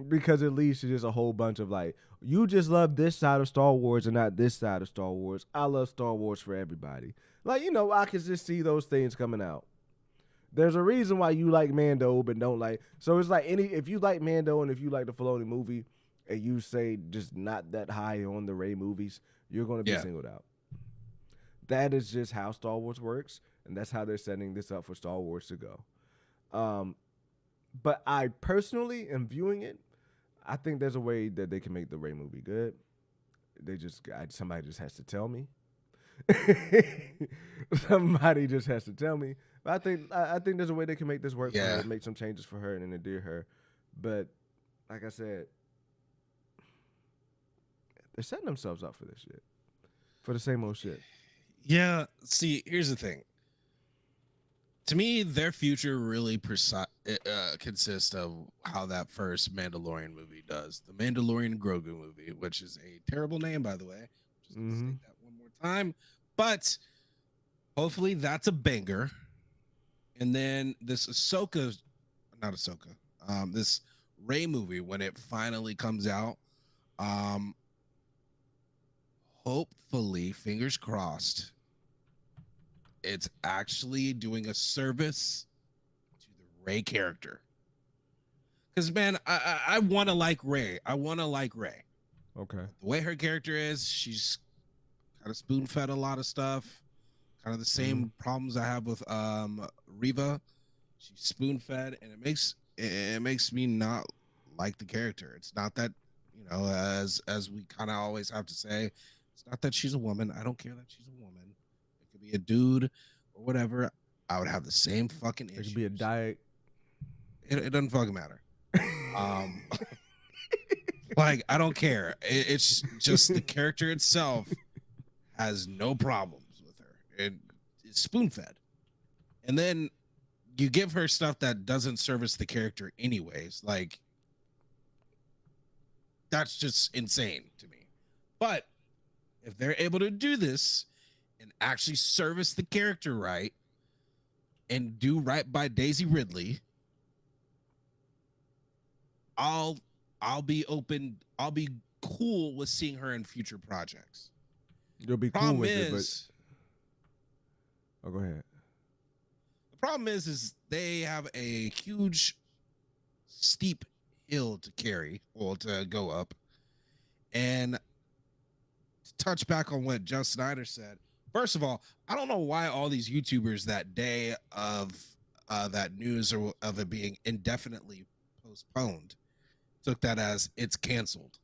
because it leads to just a whole bunch of like, you just love this side of Star Wars and not this side of Star Wars. I love Star Wars for everybody. Like, I can just see those things coming out. There's a reason why you like Mando but don't like. So it's like if you like Mando and if you like the Filoni movie and you say just not that high on the Rey movies, you're going to be singled out. That is just how Star Wars works, and that's how they're setting this up for Star Wars to go. But I personally am viewing it. I think there's a way that they can make the Rey movie good. Somebody just has to tell me. Somebody just has to tell me. But I think there's a way they can make this work for her, make some changes for her, and endear her. But like I said, they're setting themselves up for this shit, for the same old shit. Yeah. See, here's the thing. To me, their future really consists of how that first Mandalorian movie does. The Mandalorian Grogu movie, which is a terrible name, by the way. Just gonna state that one more time. But hopefully that's a banger. And then this this Rey movie, when it finally comes out, hopefully, fingers crossed, it's actually doing a service to the Rey character. Because, man, I want to like Rey. Okay. The way her character is, she's kind of spoon-fed a lot of stuff. Kind of the same problems I have with Reva. She's spoon-fed, and it makes me not like the character. It's not that, as we kind of always have to say, it's not that she's a woman. I don't care that she's a woman. It could be a dude or whatever. I would have the same fucking issues. It could be a diet. It doesn't fucking matter. Like, I don't care. It's just the character itself has no problems with her. It's spoon-fed. And then you give her stuff that doesn't service the character anyways. Like, that's just insane to me. But if they're able to do this and actually service the character right and do right by Daisy Ridley, I'll be open. I'll be cool with seeing her in future projects. You'll be cool with it, but go ahead. The problem is they have a huge, steep hill to carry or to go up. And to touch back on what Joe Snyder said, first of all, I don't know why all these YouTubers that day of that news or of it being indefinitely postponed took that as it's canceled.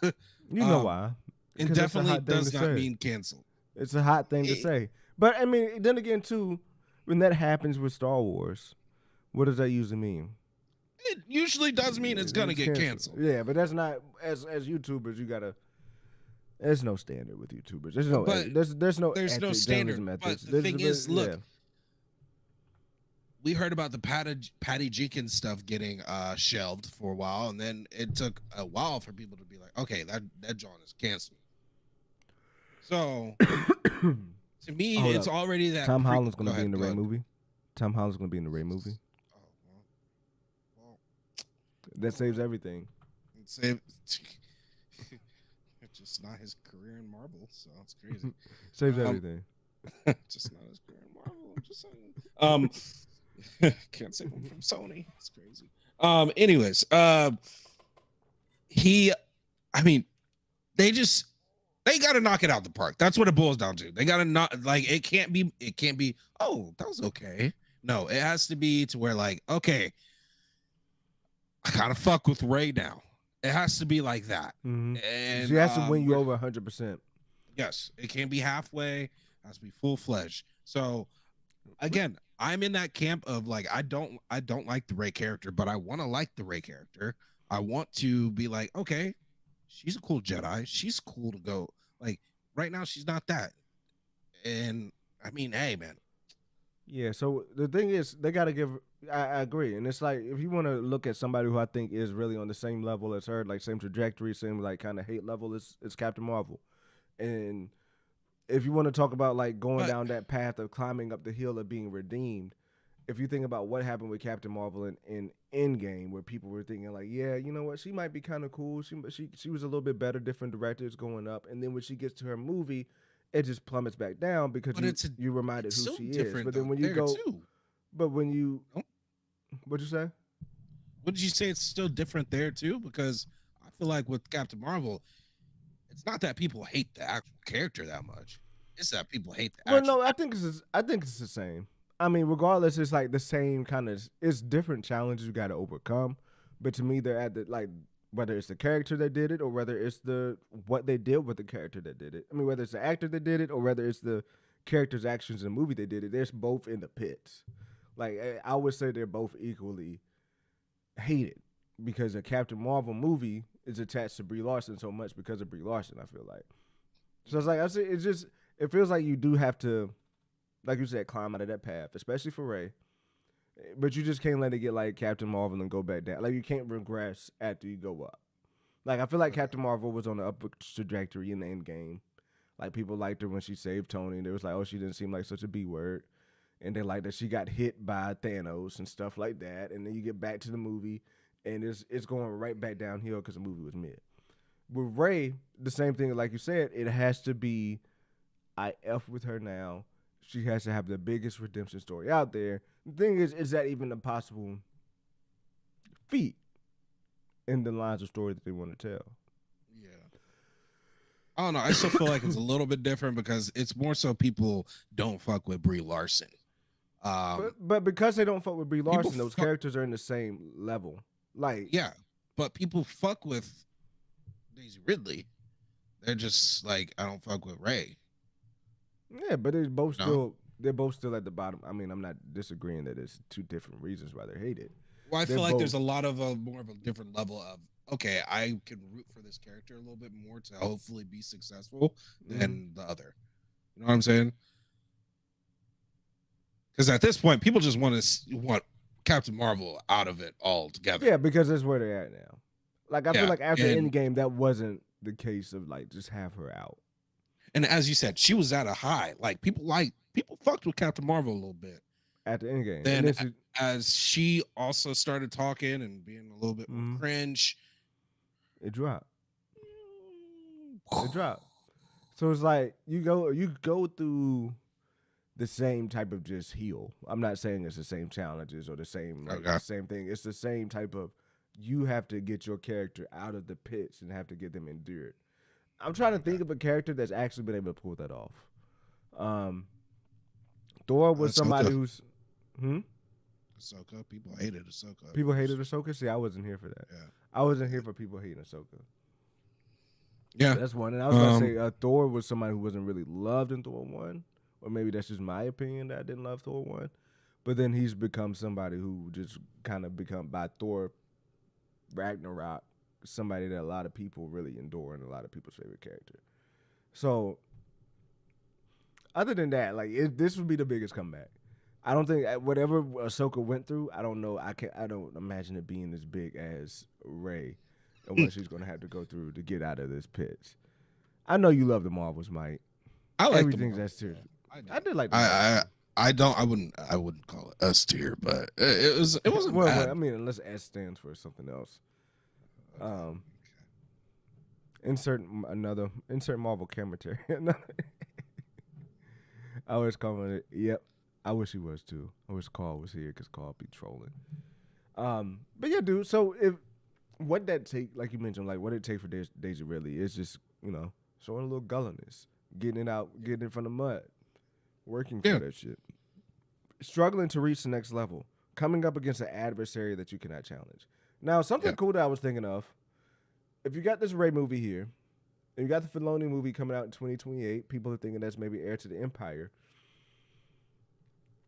You know why? It definitely does not mean canceled. It's a hot thing to say. But, I mean, then again, too, when that happens with Star Wars, what does that usually mean? It usually does mean it's going to get canceled. Yeah, but that's not, as YouTubers, you got to, there's no standard with YouTubers. There's no standard. But the thing is, look, we heard about the Patty Jenkins stuff getting shelved for a while, and then it took a while for people to be like, okay, that John is canceled. So, to me, it's already that. Tom Holland's going to be in the Rey movie. Tom Holland's going to be in the Rey movie. Oh, well, that saves everything. It's just not his career in Marvel, so it's crazy. Saves everything. Just not his career in Marvel. I'm just saying. Can't save him from Sony. It's crazy. Anyways, they got to knock it out the park. That's what it boils down to. They got to not it can't be, oh, that was okay. No, it has to be to where okay, I kind of fuck with Rey now. It has to be like that. Mm-hmm. And she has to win you over 100%. Yes, it can't be halfway. It has to be full-fledged. So again, I'm in that camp of I don't like the Rey character, but I want to like the Rey character. I want to be like, okay, she's a cool Jedi. She's cool to go. Right now, she's not that. And I mean, hey, man. Yeah. So the thing is, they got to give. I agree, and it's like if you want to look at somebody who I think is really on the same level as her, same trajectory, same kind of hate level as Captain Marvel, and if you want to talk about going down that path of climbing up the hill of being redeemed, if you think about what happened with Captain Marvel in Endgame, where people were thinking like, yeah, you know what, she might be kind of cool. She was a little bit better, different directors going up, and then when she gets to her movie, it just plummets back down because you reminded who she is. But then when you go, but when you, what'd you say? What did you say? It's still different there too, because I feel like with Captain Marvel, it's not that people hate the actual character that much. It's that people hate the actual. Well, no, I think it's the same. I mean, regardless, it's like the same kind of. It's different challenges you got to overcome, but to me, they're at the like whether it's the character that did it or whether it's what they did with the character that did it. I mean, whether it's the actor that did it or whether it's the character's actions in the movie that did it. They're both in the pits. Like I would say, they're both equally hated because a Captain Marvel movie is attached to Brie Larson so much because of Brie Larson. I feel like so it's like I say, it feels like you do have to, like you said, climb out of that path, especially for Ray. But you just can't let it get like Captain Marvel and go back down. Like you can't regress after you go up. Like I feel like Captain Marvel was on the upward trajectory in the end game. Like people liked her when she saved Tony, and they was like, oh, she didn't seem like such a B word. And they like that she got hit by Thanos and stuff like that. And then you get back to the movie, and it's going right back downhill because the movie was mid. With Ray, the same thing, like you said, it has to be, I F with her now. She has to have the biggest redemption story out there. The thing is that even a possible feat in the lines of story that they want to tell? Yeah. I don't know. I still feel like it's a little bit different because it's more so people don't fuck with Brie Larson. But because they don't fuck with Brie Larson, those characters are in the same level. Like, yeah, but people fuck with Daisy Ridley. They're just like, I don't fuck with Ray. Yeah, but they're both still at the bottom. I mean, I'm not disagreeing that it's two different reasons why they're hated. Well, I feel like there's a lot of more of a different level of, okay, I can root for this character a little bit more to hopefully be successful than the other. You know what I'm saying? Because at this point, people just want Captain Marvel out of it altogether. Yeah, because that's where they're at now. Like, I feel like after Endgame, that wasn't the case of, like, just have her out. And as you said, she was at a high. Like, people fucked with Captain Marvel a little bit. At the Endgame. Then as she also started talking and being a little bit more cringe. It dropped. It dropped. So it's like, you go through the same type of just heal. I'm not saying it's the same challenges or the same the same thing. It's the same type of, you have to get your character out of the pits and have to get them endured. I'm trying to think of a character that's actually been able to pull that off. Thor was somebody who's Ahsoka. People hated Ahsoka. People hated Ahsoka? See, I wasn't here for that. Yeah. I wasn't here for people hating Ahsoka. Yeah. That's one. And I was going to say Thor was somebody who wasn't really loved in Thor 1. Or maybe that's just my opinion that I didn't love Thor 1. But then he's become somebody who just kind of become, by Thor Ragnarok, somebody that a lot of people really endure and a lot of people's favorite character. So, other than that, like this would be the biggest comeback. I don't think whatever Ahsoka went through, I don't know. I don't imagine it being as big as Rey and what she's gonna have to go through to get out of this pit. I know you love the Marvels, Mike. I like everything's S tier. I did like. I wouldn't call it S tier, but it wasn't well, bad. I mean, unless S stands for something else. Insert Marvel commentary. I always comment it. Yep. I wish he was too. I wish Carl was here because Carl be trolling. But yeah, dude. So what that take, like you mentioned, like what it take for Daisy Ridley is just, showing a little gulliness, getting it out, getting it from the mud, working for that shit, struggling to reach the next level, coming up against an adversary that you cannot challenge. Now, something cool that I was thinking of, if you got this Rey movie here, and you got the Filoni movie coming out in 2028, people are thinking that's maybe Heir to the Empire.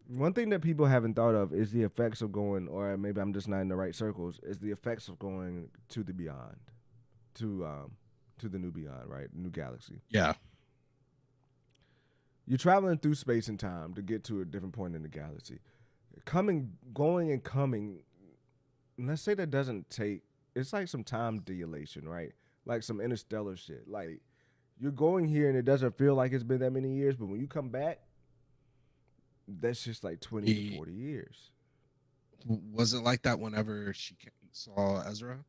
One thing that people haven't thought of is the effects of going, or maybe I'm just not in the right circles, is the effects of going to the beyond, to the new beyond, right? New galaxy. Yeah. You're traveling through space and time to get to a different point in the galaxy. Going and coming, let's say that doesn't take, it's like some time dilation, right? Like some interstellar shit. Like, you're going here and it doesn't feel like it's been that many years, but when you come back, that's just like 20 to 40 years. Was it like that whenever she saw Ezra?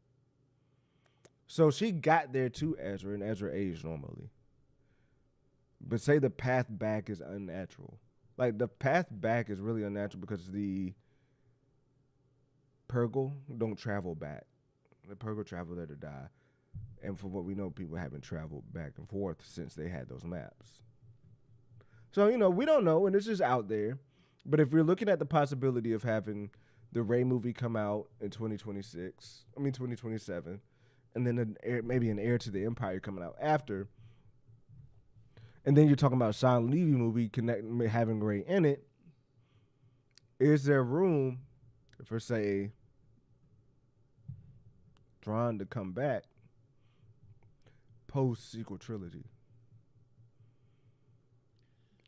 So she got there to Ezra, and Ezra aged normally. But say the path back is unnatural. Like, the path back is really unnatural because the Purgle don't travel back. The Purgle travel there to die. And from what we know, people haven't traveled back and forth since they had those maps. So, we don't know, and it's just out there. But if we're looking at the possibility of having the Rey movie come out in 2027, and then maybe an Heir to the Empire coming out after, and then you're talking about Sean Levy movie having Rey in it, is there room for, say, Thrawn to come back post-sequel trilogy?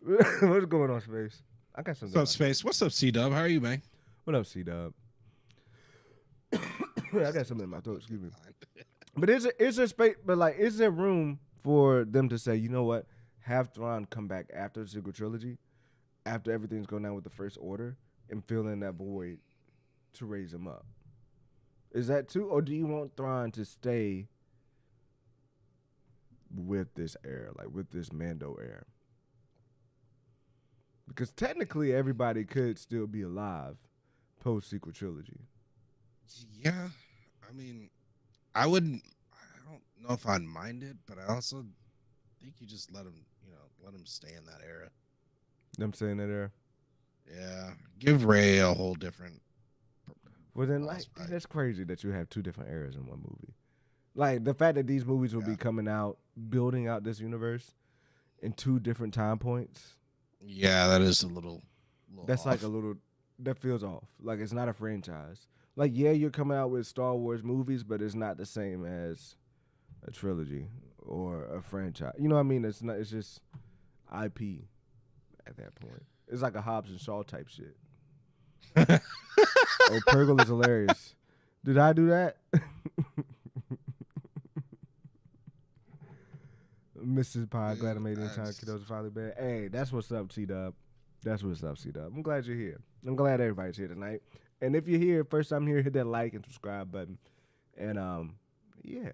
What's going on, Space? I got something. What's up, Space? What's up, C-Dub? How are you, man? What up, C-Dub? I got something in my throat. Excuse me. But is there space? But like, is there room for them to say, you know what, have Thrawn come back after the sequel trilogy, after everything's going down with the First Order, and fill in that void to raise him up? Is that too, or do you want Thrawn to stay with this heir, like with this Mando heir? Because technically, everybody could still be alive post-sequel trilogy. Yeah, I mean, I don't know if I'd mind it, but I also think you just let him stay in that era. I'm saying that era. Yeah, give Rey a whole different. Well, then, like, that's crazy that you have two different eras in one movie. Like, the fact that these movies will be coming out, building out this universe in two different time points. Yeah, that is a little that's off. Like a little, that feels off. Like, it's not a franchise. Like, yeah, you're coming out with Star Wars movies, but it's not the same as a trilogy or a franchise. You know what I mean? It's just IP at that point. It's like a Hobbs and Shaw type shit. Oh, Purgle is hilarious. Did I do that? Mrs. Pie, glad I made it in time. Kiddos are finally bad. Hey, that's what's up, T-Dub. That's what's up, C-Dub. I'm glad you're here. I'm glad everybody's here tonight. And if you're here, first time here, hit that like and subscribe button. And, yeah,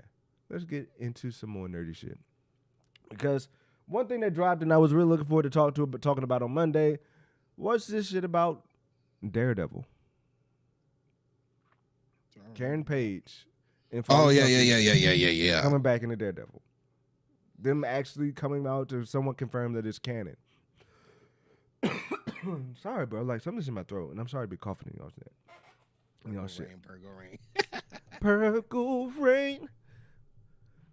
let's get into some more nerdy shit. Because one thing that dropped and I was really looking forward to talking about on Monday was this shit about Daredevil. Karen Page. Oh, yeah. Coming back into Daredevil. Them actually coming out to someone confirm that it's canon. Sorry, bro. Like, something's in my throat, and I'm sorry to be coughing in y'all's neck. Purgle rain. Purgle rain.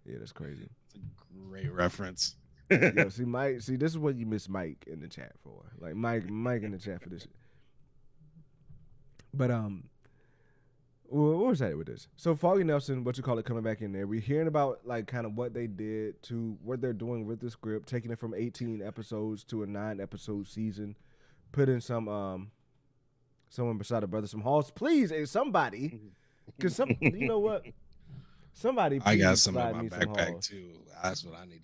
Yeah, that's crazy. It's a great reference. Yo, see, Mike. See, this is what you miss Mike in the chat for. Like, Mike in the chat for this shit. But what was that with this? So Foggy Nelson, coming back in there. We're hearing about like kind of what they did to what they're doing with the script, taking it from 18 episodes to a 9-episode season, putting someone beside a brother some halls. Please, somebody, because you know what? Somebody. I got some in my backpack too. That's what I need.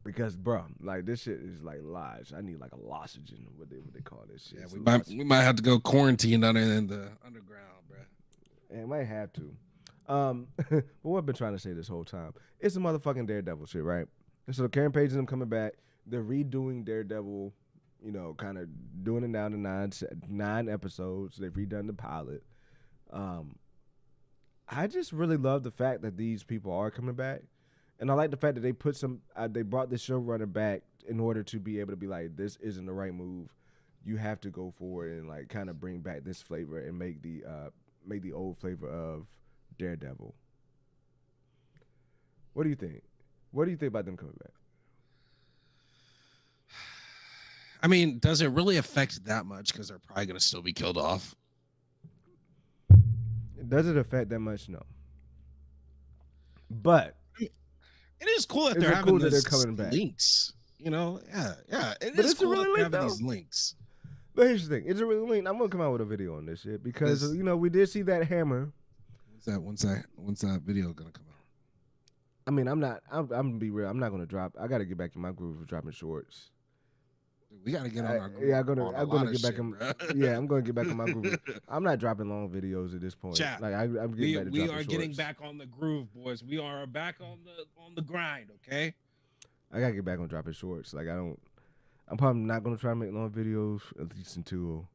Because, bro, like, this shit is like lodge. I need like a lozengen, what they call this shit. Yeah, we might have to go quarantine under in the underground, bro. And might have to. But what I've been trying to say this whole time, it's a motherfucking Daredevil shit, right? And so Karen Page and them coming back, they're redoing Daredevil, kind of doing it down to 9 episodes. They've redone the pilot. I just really love the fact that these people are coming back. And I like the fact that they they brought this showrunner back in order to be able to be like, this isn't the right move. You have to go forward and like kind of bring back this flavor and make the old flavor of Daredevil. What do you think? What do you think about them coming back? I mean, does it really affect that much? Because they're probably going to still be killed off. Does it affect that much? No. But it is cool that they're having they're coming back. Links. Yeah. But is cool really having these links. But here's the thing: is it really linked? I'm gonna come out with a video on this shit because we did see that hammer. When's that video gonna come out? I mean, I'm gonna be real. I'm not gonna drop. I gotta get back in my groove of dropping shorts. We gotta get on our groove. Yeah, I'm gonna get back in. Yeah, I'm gonna get back on my groove. I'm not dropping long videos at this point. Chat. Like I'm getting back to we dropping are shorts. getting back on the groove, boys. We are back on the grind. Okay. I gotta get back on dropping shorts. Like I'm probably not gonna try to make long videos at least until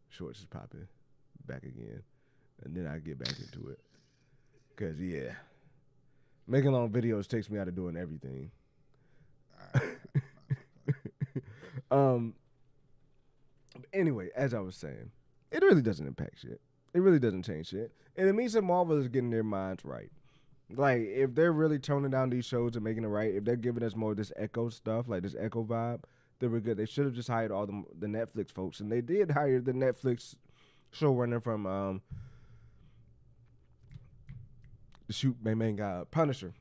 shorts is popping back again, and then I get back into it. Cause yeah, making long videos takes me out of doing everything. Anyway, as I was saying, it really doesn't impact shit. It really doesn't change shit, and it means that Marvel is getting their minds right. Like, if they're really toning down these shows and making it right, if they're giving us more of this Echo stuff, like this Echo vibe, then we're good. They should have just hired all the Netflix folks, and they did hire the Netflix showrunner from shoot, my main guy, Punisher.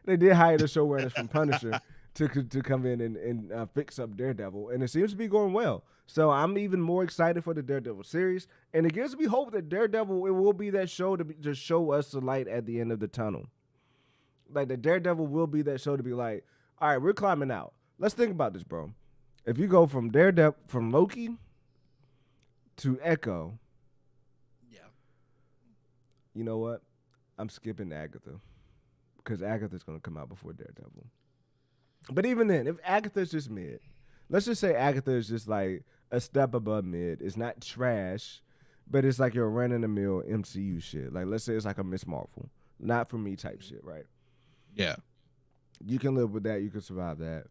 They did hire the showrunners from Punisher to come in and fix up Daredevil, and it seems to be going well. So I'm even more excited for the Daredevil series, and it gives me hope that Daredevil, it will be that show to show us the light at the end of the tunnel. Like, the Daredevil will be that show to be like, all right, we're climbing out. Let's think about this, bro. If you go from from Loki to Echo, Yeah. you know what? I'm skipping Agatha, because Agatha's going to come out before Daredevil. But even then, if Agatha's just mid, let's just say Agatha is just like a step above mid. It's not trash, but it's like your run-of-the-mill MCU shit. Like, let's say it's like a Miss Marvel. Not for me type shit, right? Yeah. You can live with that. You can survive that.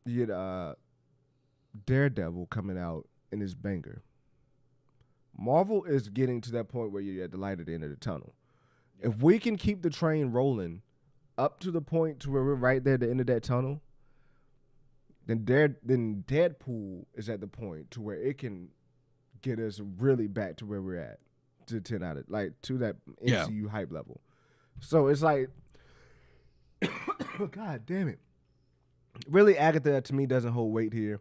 You get Daredevil coming out in his banger. Marvel is getting to that point where you're at the light at the end of the tunnel. Yeah. If we can keep the train rolling up to the point to where we're right there at the end of that tunnel, then Deadpool is at the point to where it can get us really back to where we're at, to 10 out of, like, to that MCU hype level. So it's like, God damn it. Really, Agatha to me doesn't hold weight here.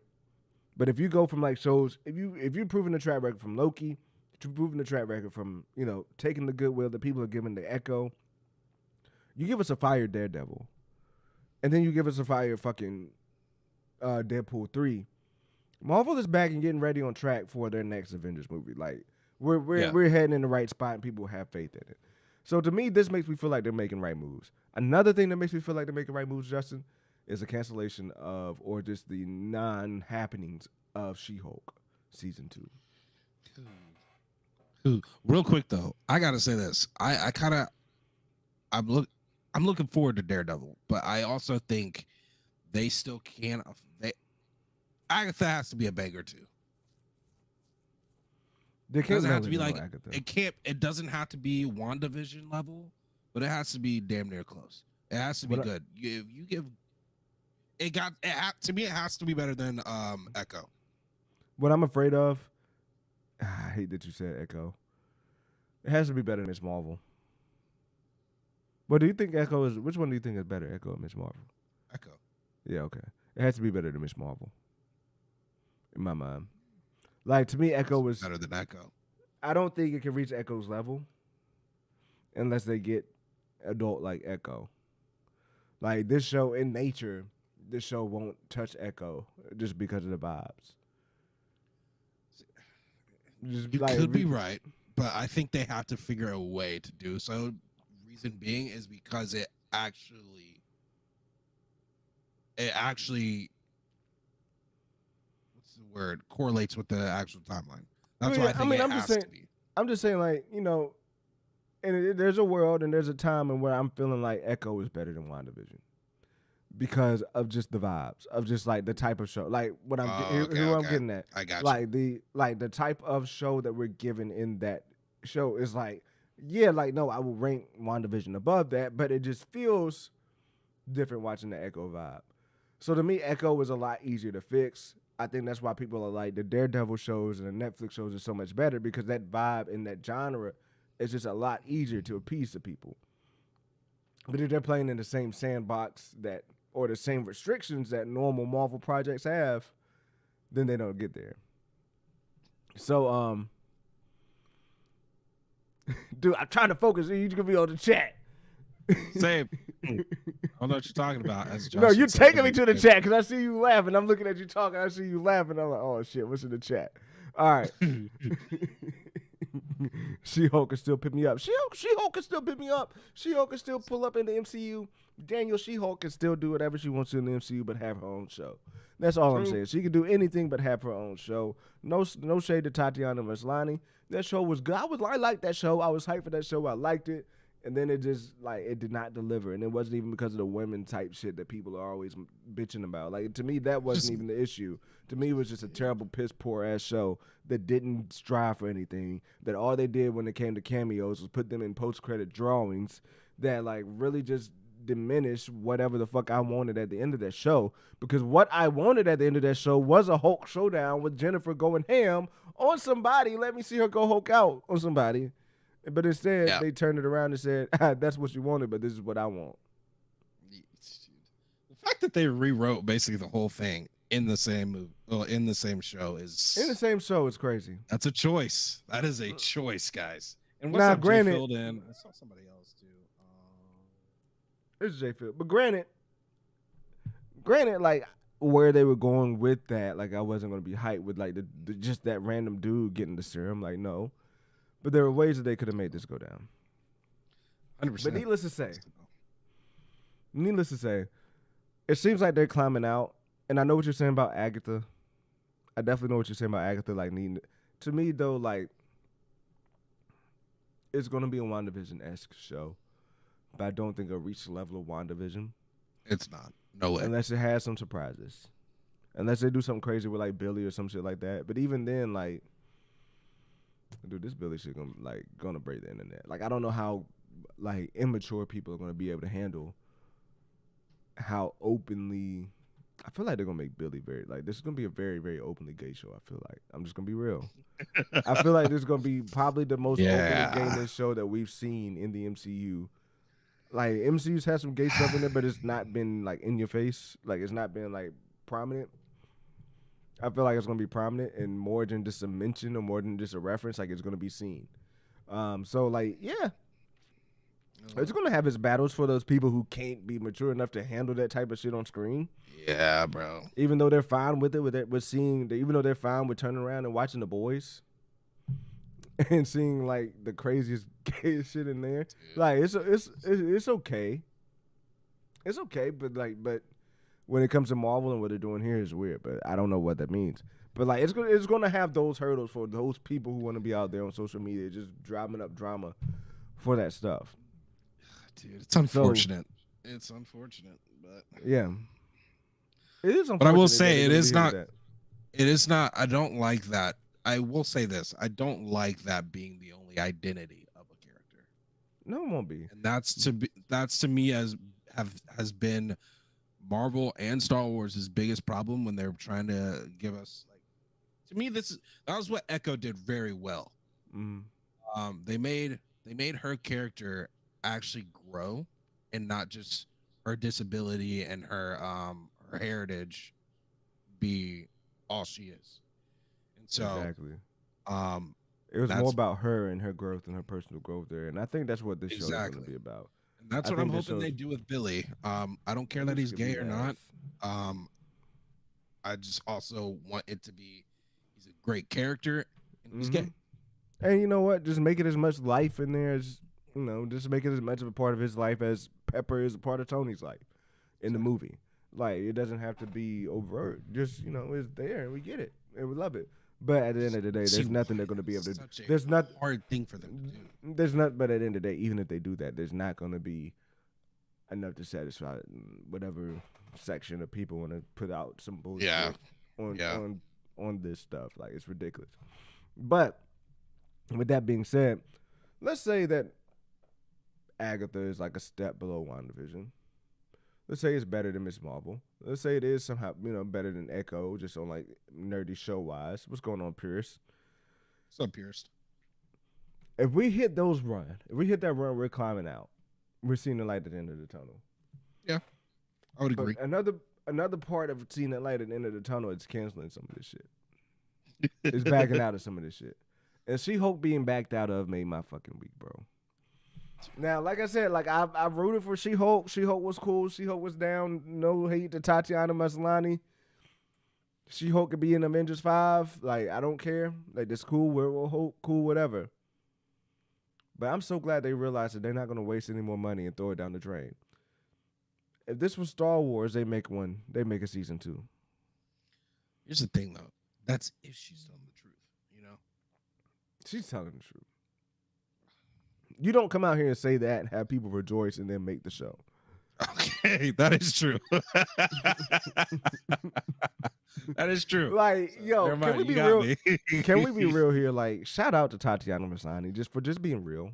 But if you go from like shows, if you're proving the track record from Loki, you're proving the track record from, you know, taking the goodwill that people are giving the Echo, you give us a fire Daredevil, and then you give us a fire fucking Deadpool 3. Marvel is back and getting ready on track for their next Avengers movie. Like, we're heading in the right spot, and people have faith in it. So to me, this makes me feel like they're making right moves. Another thing that makes me feel like they're making right moves, Justin, is a cancellation of, or just the non-happenings of She-Hulk season 2. Real quick though, I gotta say this. I'm looking forward to Daredevil, but I also think they still can't. Agatha has to be a banger too. It doesn't have to be like Agatha. It doesn't have to be WandaVision level, but it has to be damn near close. It has to be good. You give. To me, it has to be better than Echo. What I'm afraid of, I hate that you said Echo. It has to be better than Miss Marvel. But do you think Echo is, which one do you think is better, Echo or Miss Marvel? Echo. Yeah, okay. It has to be better than Miss Marvel. In my mind. Like, to me, Echo was better than Echo. I don't think it can reach Echo's level unless they get adult like Echo. Like, this show in nature, this show won't touch Echo just because of the vibes. You could be right, but I think they have to figure a way to do so. Reason being is because it actually what's the word, correlates with the actual timeline. That's why I think it has to be. I'm just saying, like, you know, and there's a world and there's a time in where I'm feeling like Echo is better than WandaVision. Because of just the vibes, of just like the type of show, like what I'm I'm getting at. I got you. Like the type of show that we're given in that show is like, yeah, like no, I will rank WandaVision above that, but it just feels different watching the Echo vibe. So to me, Echo is a lot easier to fix. I think that's why people are like the Daredevil shows and the Netflix shows are so much better, because that vibe and that genre is just a lot easier to appease to people. But if they're playing in the same sandbox or the same restrictions that normal Marvel projects have, then they don't get there. So, dude, I'm trying to focus. You can be on the chat. Same. I don't know what you're talking about. As No, Josh you're would say, taking me it to the makes chat because I see you laughing. I'm looking at you talking. I see you laughing. I'm like, oh shit, what's in the chat? All right. She-Hulk can still pick me up. She-Hulk can still pick me up. She-Hulk can still pull up in the MCU. Daniel She-Hulk can still do whatever she wants to in the MCU, but have her own show. That's all I'm saying. She can do anything but have her own show. No shade to Tatiana Maslany. That show was good. I liked that show. I was hyped for that show. I liked it. And then it just, like, it did not deliver. And it wasn't even because of the women type shit that people are always bitching about. Like, to me, that wasn't even the issue. To me, it was just a terrible, piss poor ass show that didn't strive for anything. That all they did when it came to cameos was put them in post-credit drawings that, like, really just diminished whatever the fuck I wanted at the end of that show. Because what I wanted at the end of that show was a Hulk showdown with Jennifer going ham on somebody. Let me see her go Hulk out on somebody. But instead, they turned it around and said, that's what you wanted, but this is what I want. The fact that they rewrote basically the whole thing in the same movie, in the same show is... In the same show is crazy. That's a choice. That is a choice, guys. And what's now, up, granted, Jay Field? I saw somebody else, too. It's Jay Field. But granted, like, where they were going with that, like, I wasn't going to be hyped with, like, the just that random dude getting the serum. Like, no. But there were ways that they could have made this go down. 100%. But needless to say, it seems like they're climbing out. And I know what you're saying about Agatha. I definitely know what you're saying about Agatha. Like, needing to me, though, like, it's going to be a WandaVision-esque show. But I don't think it'll reach the level of WandaVision. It's not. No way. Unless it has some surprises. Unless they do something crazy with, like, Billy or some shit like that. But even then, like, dude, this Billy shit gonna break the internet. Like, I don't know how, like, immature people are gonna be able to handle how openly. I feel like they're gonna make Billy very, like, this is gonna be a very, very openly gay show. I feel like I'm just gonna be real. I feel like this is gonna be probably the most openly gayness show that we've seen in the MCU. Like, MCU's had some gay stuff in there, but it's not been, like, in your face. Like, it's not been, like, prominent. I feel like it's going to be prominent and more than just a mention or more than just a reference. Like, it's going to be seen. So, like, yeah. It's going to have its battles for those people who can't be mature enough to handle that type of shit on screen. Yeah, bro. Even though they're fine with it, with seeing, even though they're fine with turning around and watching The Boys and seeing, like, the craziest, gayest shit in there. Dude. Like, it's okay. It's okay, but when it comes to Marvel and what they're doing here is weird, but I don't know what that means. But, like, it's going to have those hurdles for those people who want to be out there on social media just driving up drama for that stuff. Dude, it's unfortunate. It's unfortunate, but yeah, it is unfortunate. But I will say it is not. It is not. I don't like that. I will say this. I don't like that being the only identity of a character. No, it won't be. And that's to me has been Marvel and Star Wars' biggest problem when they're trying to give us, like, to me that was what Echo did very well. They made her character actually grow and not just her disability and her heritage be all she is. And so exactly. It was more about her and her growth and her personal growth there, and I think that's what this show is going to be about. And that's what I'm hoping they do with Billy. I don't care that he's gay or not. I just also want it to be he's a great character and he's gay. And you know what? Just make it as much life in there as, you know, just make it as much of a part of his life as Pepper is a part of Tony's life in the movie. Like, it doesn't have to be overt. Just, you know, it's there and we get it and we love it. But at the end of the day, there's nothing they're going to be able to. There's not hard thing for them to do. There's not. But at the end of the day, even if they do that, there's not going to be enough to satisfy whatever section of people want to put out some bullshit on this stuff. Like, it's ridiculous. But with that being said, let's say that Agatha is like a step below WandaVision. Let's say it's better than Miss Marvel. Let's say it is somehow, you know, better than Echo, just on, like, nerdy show wise. What's going on, Pierce? What's up, Pierce? If we hit that run, we're climbing out. We're seeing the light at the end of the tunnel. Yeah, I would agree. But another part of seeing that light at the end of the tunnel is canceling some of this shit. It's backing out of some of this shit. And She-Hulk being backed out of made my fucking week, bro. Now, like I said, like I rooted for She-Hulk. She-Hulk was cool. She-Hulk was down. No hate to Tatiana Maslany. She-Hulk could be in Avengers 5. Like, I don't care. Like, that's cool. We're Hulk, cool, whatever. But I'm so glad they realized that they're not going to waste any more money and throw it down the drain. If this was Star Wars, they make a season 2. Here's the thing, though. That's if she's telling the truth, you know? She's telling the truth. You don't come out here and say that and have people rejoice and then make the show. Okay, that is true. That is true. Like, yo, can we be real? Can we be real here? Like, shout out to Tatiana Maslany for being real.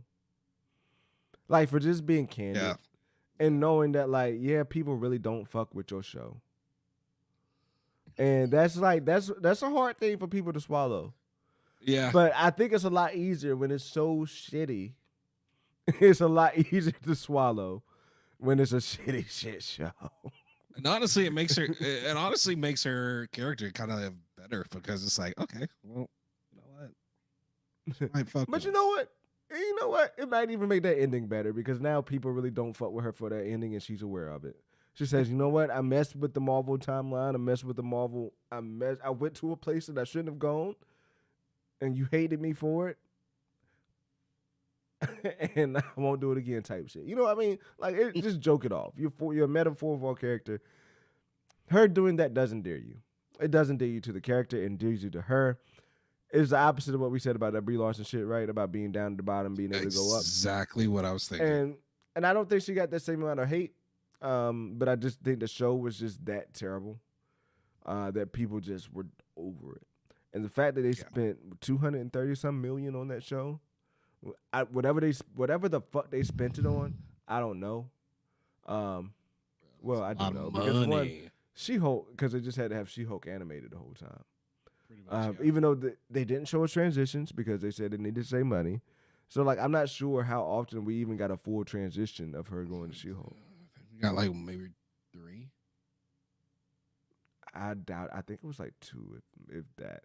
Like, for just being candid and knowing that, like, yeah, people really don't fuck with your show. And that's a hard thing for people to swallow. Yeah. But I think it's a lot easier when it's so shitty. It's a lot easier to swallow when it's a shitty shit show. And honestly, it makes her character kind of better because it's like, okay, well, you know what? But you know what? You know what? It might even make that ending better because now people really don't fuck with her for that ending and she's aware of it. She says, you know what? I messed with the Marvel timeline. I messed with the Marvel. I went to a place that I shouldn't have gone and you hated me for it. And I won't do it again type shit. You know what I mean? Like, just joke it off. You're a metaphorical character. Her doing that doesn't endear you. It doesn't endear you to the character. It endears you to her. It's the opposite of what we said about that Brie Larson shit, right? About being down at the bottom, being able to go up. Exactly what I was thinking. And I don't think she got that same amount of hate. But I just think the show was just that terrible. That people just were over it. And the fact that they spent $230-some million on that show. Whatever the fuck they spent it on, I don't know. Well, I do know because one, She-Hulk, because they just had to have She-Hulk animated the whole time. Pretty much, even though they didn't show us transitions because they said it needed to save money. So like, I'm not sure how often we even got a full transition of her going to She-Hulk. We got like maybe 3. I doubt. I think it was like 2, if that.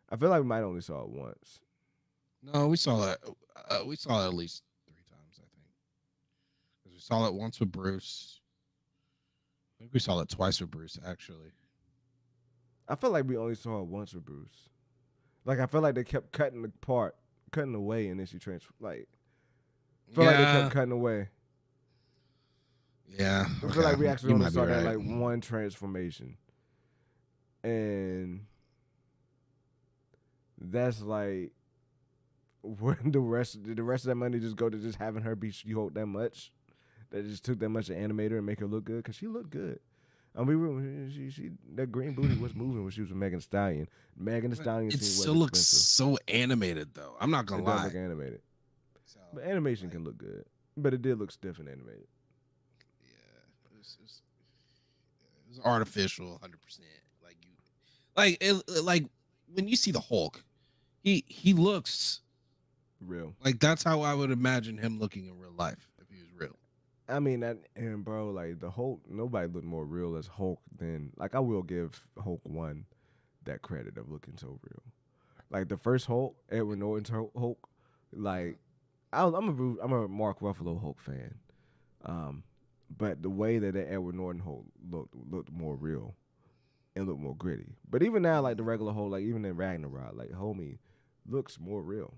I feel like we might only saw it once. No, we saw that. We saw it at least 3 times, I think. Because we saw it once with Bruce. I think we saw it twice with Bruce, actually. I feel like we only saw it once with Bruce. Like, I feel like they kept cutting away, and then she transferred. Like, I feel like they kept cutting away. Yeah. I feel like we actually only saw that like one transformation. And that's like, when the rest of that money just go to just having her be She-Hulk that much? That just took that much to animate her and make her look good? Because she looked good. I mean, she that green booty was moving when she was with Megan Thee Stallion. Megan Thee Stallion still looks so animated, though. I'm not going to lie. It does look animated. So, but animation can look good. But it did look stiff and animated. Yeah. It was artificial, 100%. Like when you see the Hulk, he looks real. Like, that's how I would imagine him looking in real life if he was real. I mean, and bro, like the Hulk, nobody looked more real as Hulk than, like, I will give Hulk 1 that credit of looking so real. Like the first Hulk, Edward Norton's Hulk, like I'm a Mark Ruffalo Hulk fan, but the way that Edward Norton Hulk looked more real and looked more gritty. But even now, like the regular Hulk, like even in Ragnarok, like homie looks more real.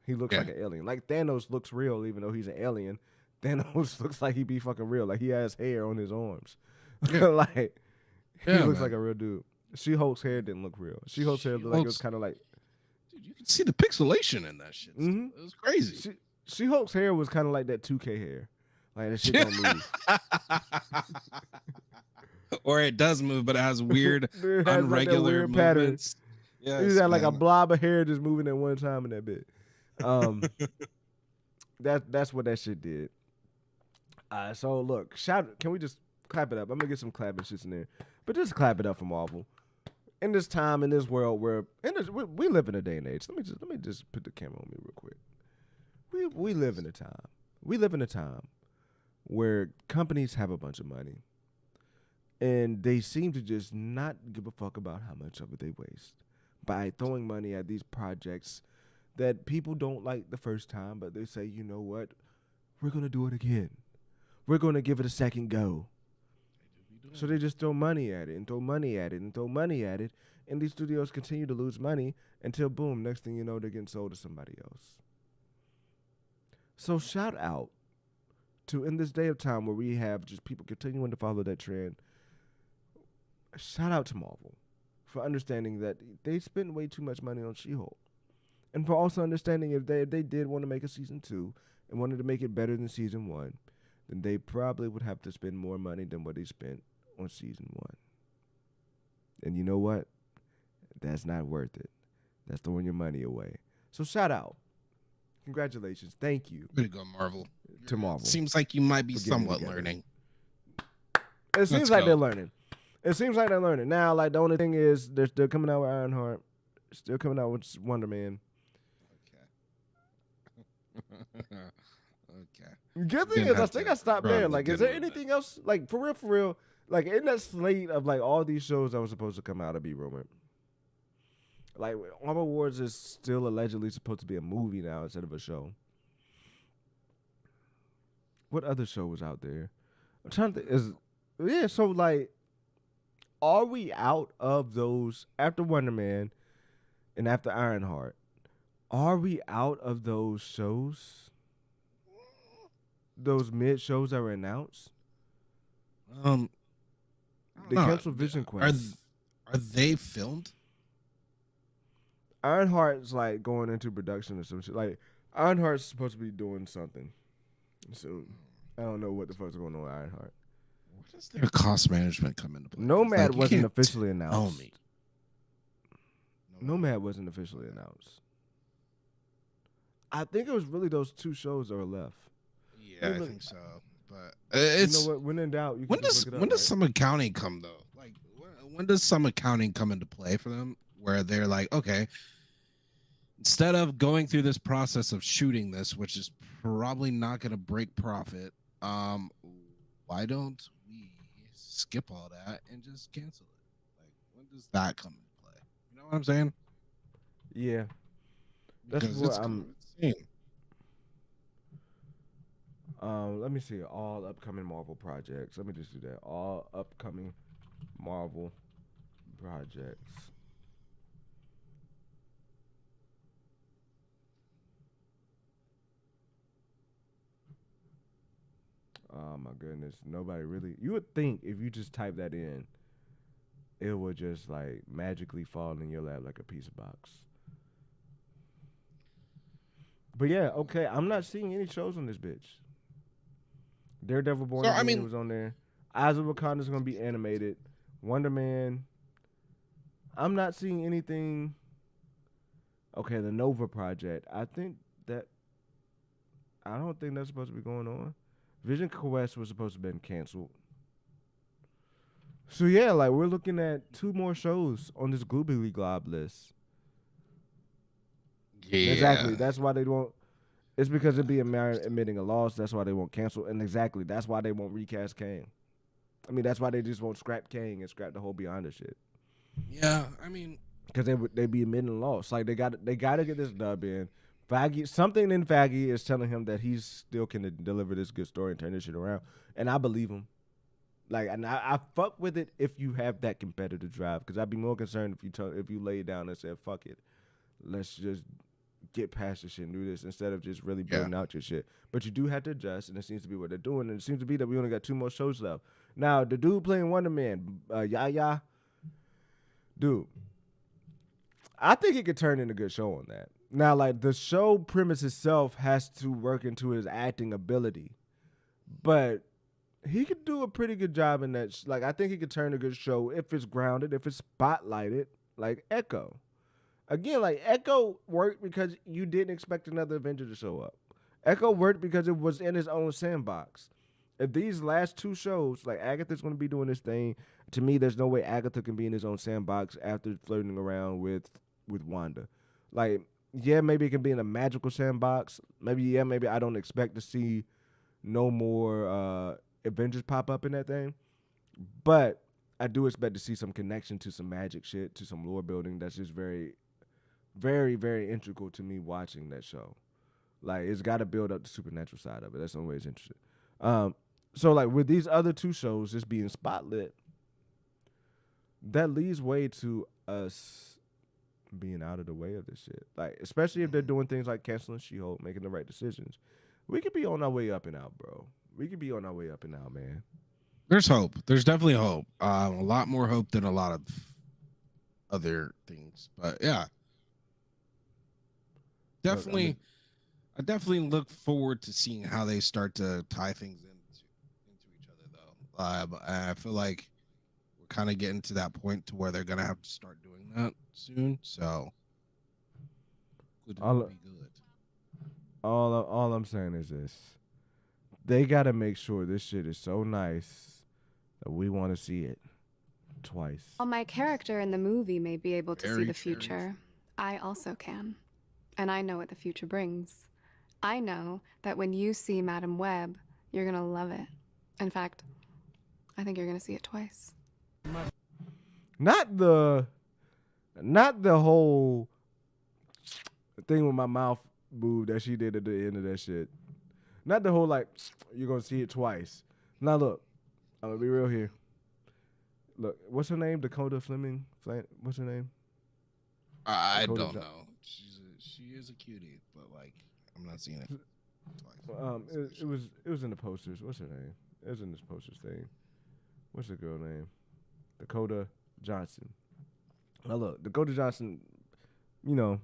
He looks like an alien. Like Thanos looks real, even though he's an alien. Thanos looks like he be fucking real. Like he has hair on his arms. Like he looks like a real dude. She-Hulk's hair didn't look real. She-Hulk's hair looked like it was kind of like, dude, you can see the pixelation in that shit. Mm-hmm. It was crazy. She-Hulk's hair was kind of like that 2K hair. Like that shit don't move. Or it does move, but it has weird, unregular like movements. Yeah, he's got like a blob of hair just moving at one time in that bit. That's what that shit did. So look, can we just clap it up? I'm gonna get some clapping shits in there, but just clap it up for Marvel. In this time, in this world, we live in a day and age. Let me just put the camera on me real quick. We live in a time. We live in a time where companies have a bunch of money, and they seem to just not give a fuck about how much of it they waste by throwing money at these projects that people don't like the first time, but they say, you know what, we're gonna do it again. We're gonna give it a second go. So they just throw money at it and throw money at it and throw money at it, and these studios continue to lose money until boom, next thing you know, they're getting sold to somebody else. So shout out to, in this day of time where we have just people continuing to follow that trend, shout out to Marvel for understanding that they spent way too much money on She-Hulk. And for also understanding if they did want to make a season 2 and wanted to make it better than season 1, then they probably would have to spend more money than what they spent on season 1. And you know what? That's not worth it. That's throwing your money away. So shout out. Congratulations. Thank you. Way to go, Marvel. To Marvel. Seems like you might be somewhat learning. It seems like they're learning. It seems like they're learning. Now, like, the only thing is they're still coming out with Ironheart. Still coming out with Wonder Man. Okay. Good thing is, I think I stopped there. Like, is there anything else? Like, for real, like, in that slate of, like, all these shows that were supposed to come out to be rumored. Like, Armor Wars is still allegedly supposed to be a movie now instead of a show. What other show was out there? I'm trying to think. So, like, are we out of those, after Wonder Man and after Ironheart, are we out of those shows? Those mid shows that were announced? They canceled Vision Quest. Are they filmed? Ironheart's like going into production or some shit. Like, Ironheart's supposed to be doing something soon. I don't know what the fuck's going on with Ironheart. Where does their cost management come into play? Nomad wasn't officially announced. Tell me. Nomad wasn't officially announced. I think it was really those 2 shows that were left. Yeah, I think so. But it's, you know what? When in doubt, you can when just does look it up, some accounting come though? Like when does some accounting come into play for them? Where they're like, okay, instead of going through this process of shooting this, which is probably not going to break profit, why don't we skip all that and just cancel it? Like, when does that come into play? You know what I'm saying? Yeah, that's Because what I'm. insane. Let me see all upcoming Marvel projects. Let me just do that. All upcoming Marvel projects. Oh my goodness. Nobody really. You would think if you just type that in, it would just like magically fall in your lap like a pizza box. But yeah, okay. I'm not seeing any shows on this bitch. Daredevil Born Again was on there. Eyes of Wakanda's gonna be animated. Wonder Man. I'm not seeing anything. Okay, the Nova Project. I don't think that's supposed to be going on. Vision Quest was supposed to have been canceled. So yeah, like we're looking at 2 more shows on this Gloobly Glob list. Yeah. Exactly. That's why they won't. It's because it'd be admitting a loss. That's why they won't cancel. And exactly, that's why they won't recast Kang. I mean, that's why they just won't scrap Kang and scrap the whole Beyonder shit. Yeah, I mean, because they'd be admitting a loss. Like they got to get this dub in. Something in Faggy is telling him that he still can deliver this good story and turn this shit around, and I believe him. Like, and I fuck with it if you have that competitive drive, because I'd be more concerned if you lay it down and said fuck it, let's just get past this shit and do this instead of just really building out your shit. But you do have to adjust, and it seems to be what they're doing. And it seems to be that we only got 2 more shows left. Now the dude playing Wonder Man, Yaya, dude, I think he could turn in a good show on that. Now, like, the show premise itself has to work into his acting ability, but he could do a pretty good job in that. Like, I think he could turn a good show if it's grounded, if it's spotlighted, like Echo. Again, like, Echo worked because you didn't expect another Avenger to show up. Echo worked because it was in his own sandbox. If these last 2 shows, like, Agatha's going to be doing this thing, to me, there's no way Agatha can be in his own sandbox after flirting around with Wanda. Like, yeah, maybe it can be in a magical sandbox. Maybe I don't expect to see no more Avengers pop up in that thing. But I do expect to see some connection to some magic shit, to some lore building that's just very, very, very integral to me watching that show. Like it's got to build up the supernatural side of it. That's the only way it's interesting. So like with these other two shows just being spotlit, that leads way to us being out of the way of this shit. Like especially if they're doing things like canceling She-Hulk, making the right decisions. We could be on our way up and out, bro. We could be on our way up and out, man. There's hope. There's definitely hope. A lot more hope than a lot of other things. But yeah, definitely. I definitely look forward to seeing how they start to tie things into each other, though. I feel like we're kind of getting to that point to where they're gonna have to start doing that soon. So, good to be good. All I'm saying is this: they gotta make sure this shit is so nice that we want to see it twice. While my character in the movie may be able to see the future, I also can. And I know what the future brings. I know that when you see Madam Web, you're gonna love it. In fact, I think you're gonna see it twice. Not the whole thing with my mouth move that she did at the end of that shit. Not the whole like you're gonna see it twice. Now look, I'm gonna be real here. Look, what's her name? Dakota Fleming. What's her name? I don't know. She is a cutie, but like I'm not seeing it twice. It was in the posters. What's her name? It was in this posters thing. What's the girl name? Dakota Johnson. Now look, Dakota Johnson, you know,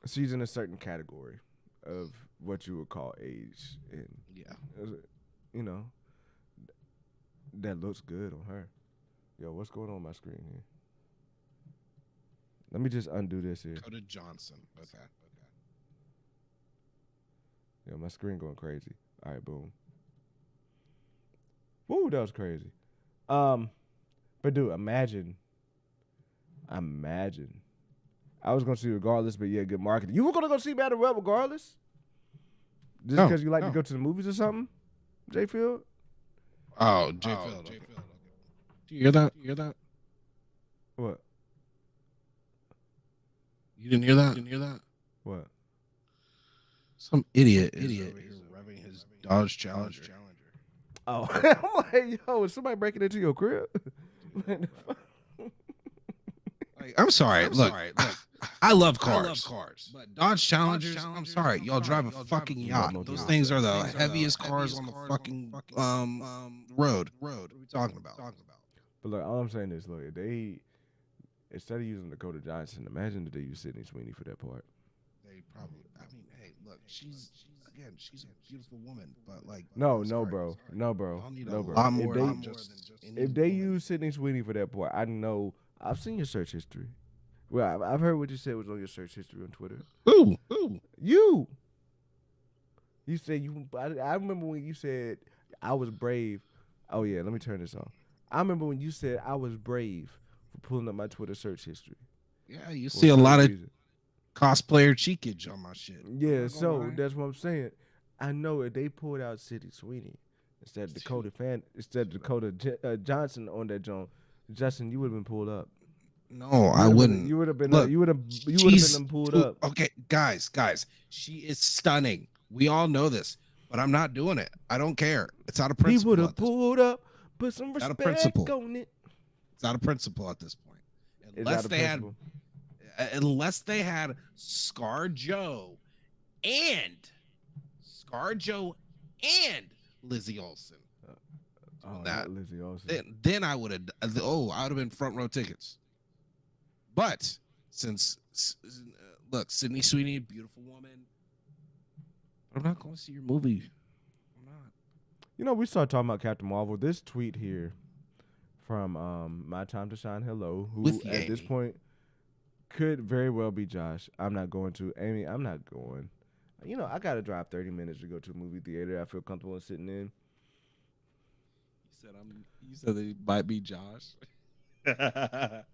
she's in a certain category of what you would call age, and you know, that looks good on her. Yo, what's going on my screen here? Let me just undo this here. Dakota Johnson. Okay. Yo, my screen going crazy. All right, boom. Woo, that was crazy. But dude, imagine. I was gonna see regardless, but yeah, good marketing. You were gonna go see Madam Web regardless? Just because you like to go to the movies or something? J Field? Oh, J Field. Okay. Do you hear that? What? You didn't hear that? What? Some idiot over here revving his Dodge Challenger. Oh, I'm like, yo, is somebody breaking into your crib? I'm sorry. Look, I love cars. But Dodge Challengers, I'm sorry. Y'all drive a fucking yacht. Those things are the heaviest cars on the fucking road. What are we talking about? But look, all I'm saying is, look, if they, instead of using Dakota Johnson, imagine that they use Sydney Sweeney for that part. They probably, I mean, hey, look, she's a beautiful woman, but like, No, bro. If they use Sydney Sweeney for that part, I know. I've seen your search history. Well, I've heard what you said was on your search history on Twitter. Who? You. You said you. I remember when you said I was brave. Oh yeah, let me turn this on. I remember when you said I was brave for pulling up my Twitter search history. Yeah, you see a lot of cosplayer cheekage on my shit. Yeah, so that's what I'm saying. I know if they pulled out Sydney Sweeney instead of Dakota Johnson on that joint, Justin, you would have been pulled up. No, I wouldn't. You would have been. You would have been pulled up. Okay, guys, she is stunning. We all know this, but I'm not doing it. I don't care. It's out of principle. He would have pulled up, put some respect on it. It's out of principle at this point. Unless they had ScarJo and Lizzie Olsen. Not Lizzie Olsen. Then I would have. I would have been front row tickets. But since look, Sydney Sweeney, beautiful woman. I'm not going to see your movie. I'm not. You know, we started talking about Captain Marvel. This tweet here from My Time to Shine Hello, who With at this point could very well be Josh. I'm not going to. Amy, I'm not going. You know, I got to drive 30 minutes to go to a movie theater I feel comfortable in sitting in. You said it might be Josh. I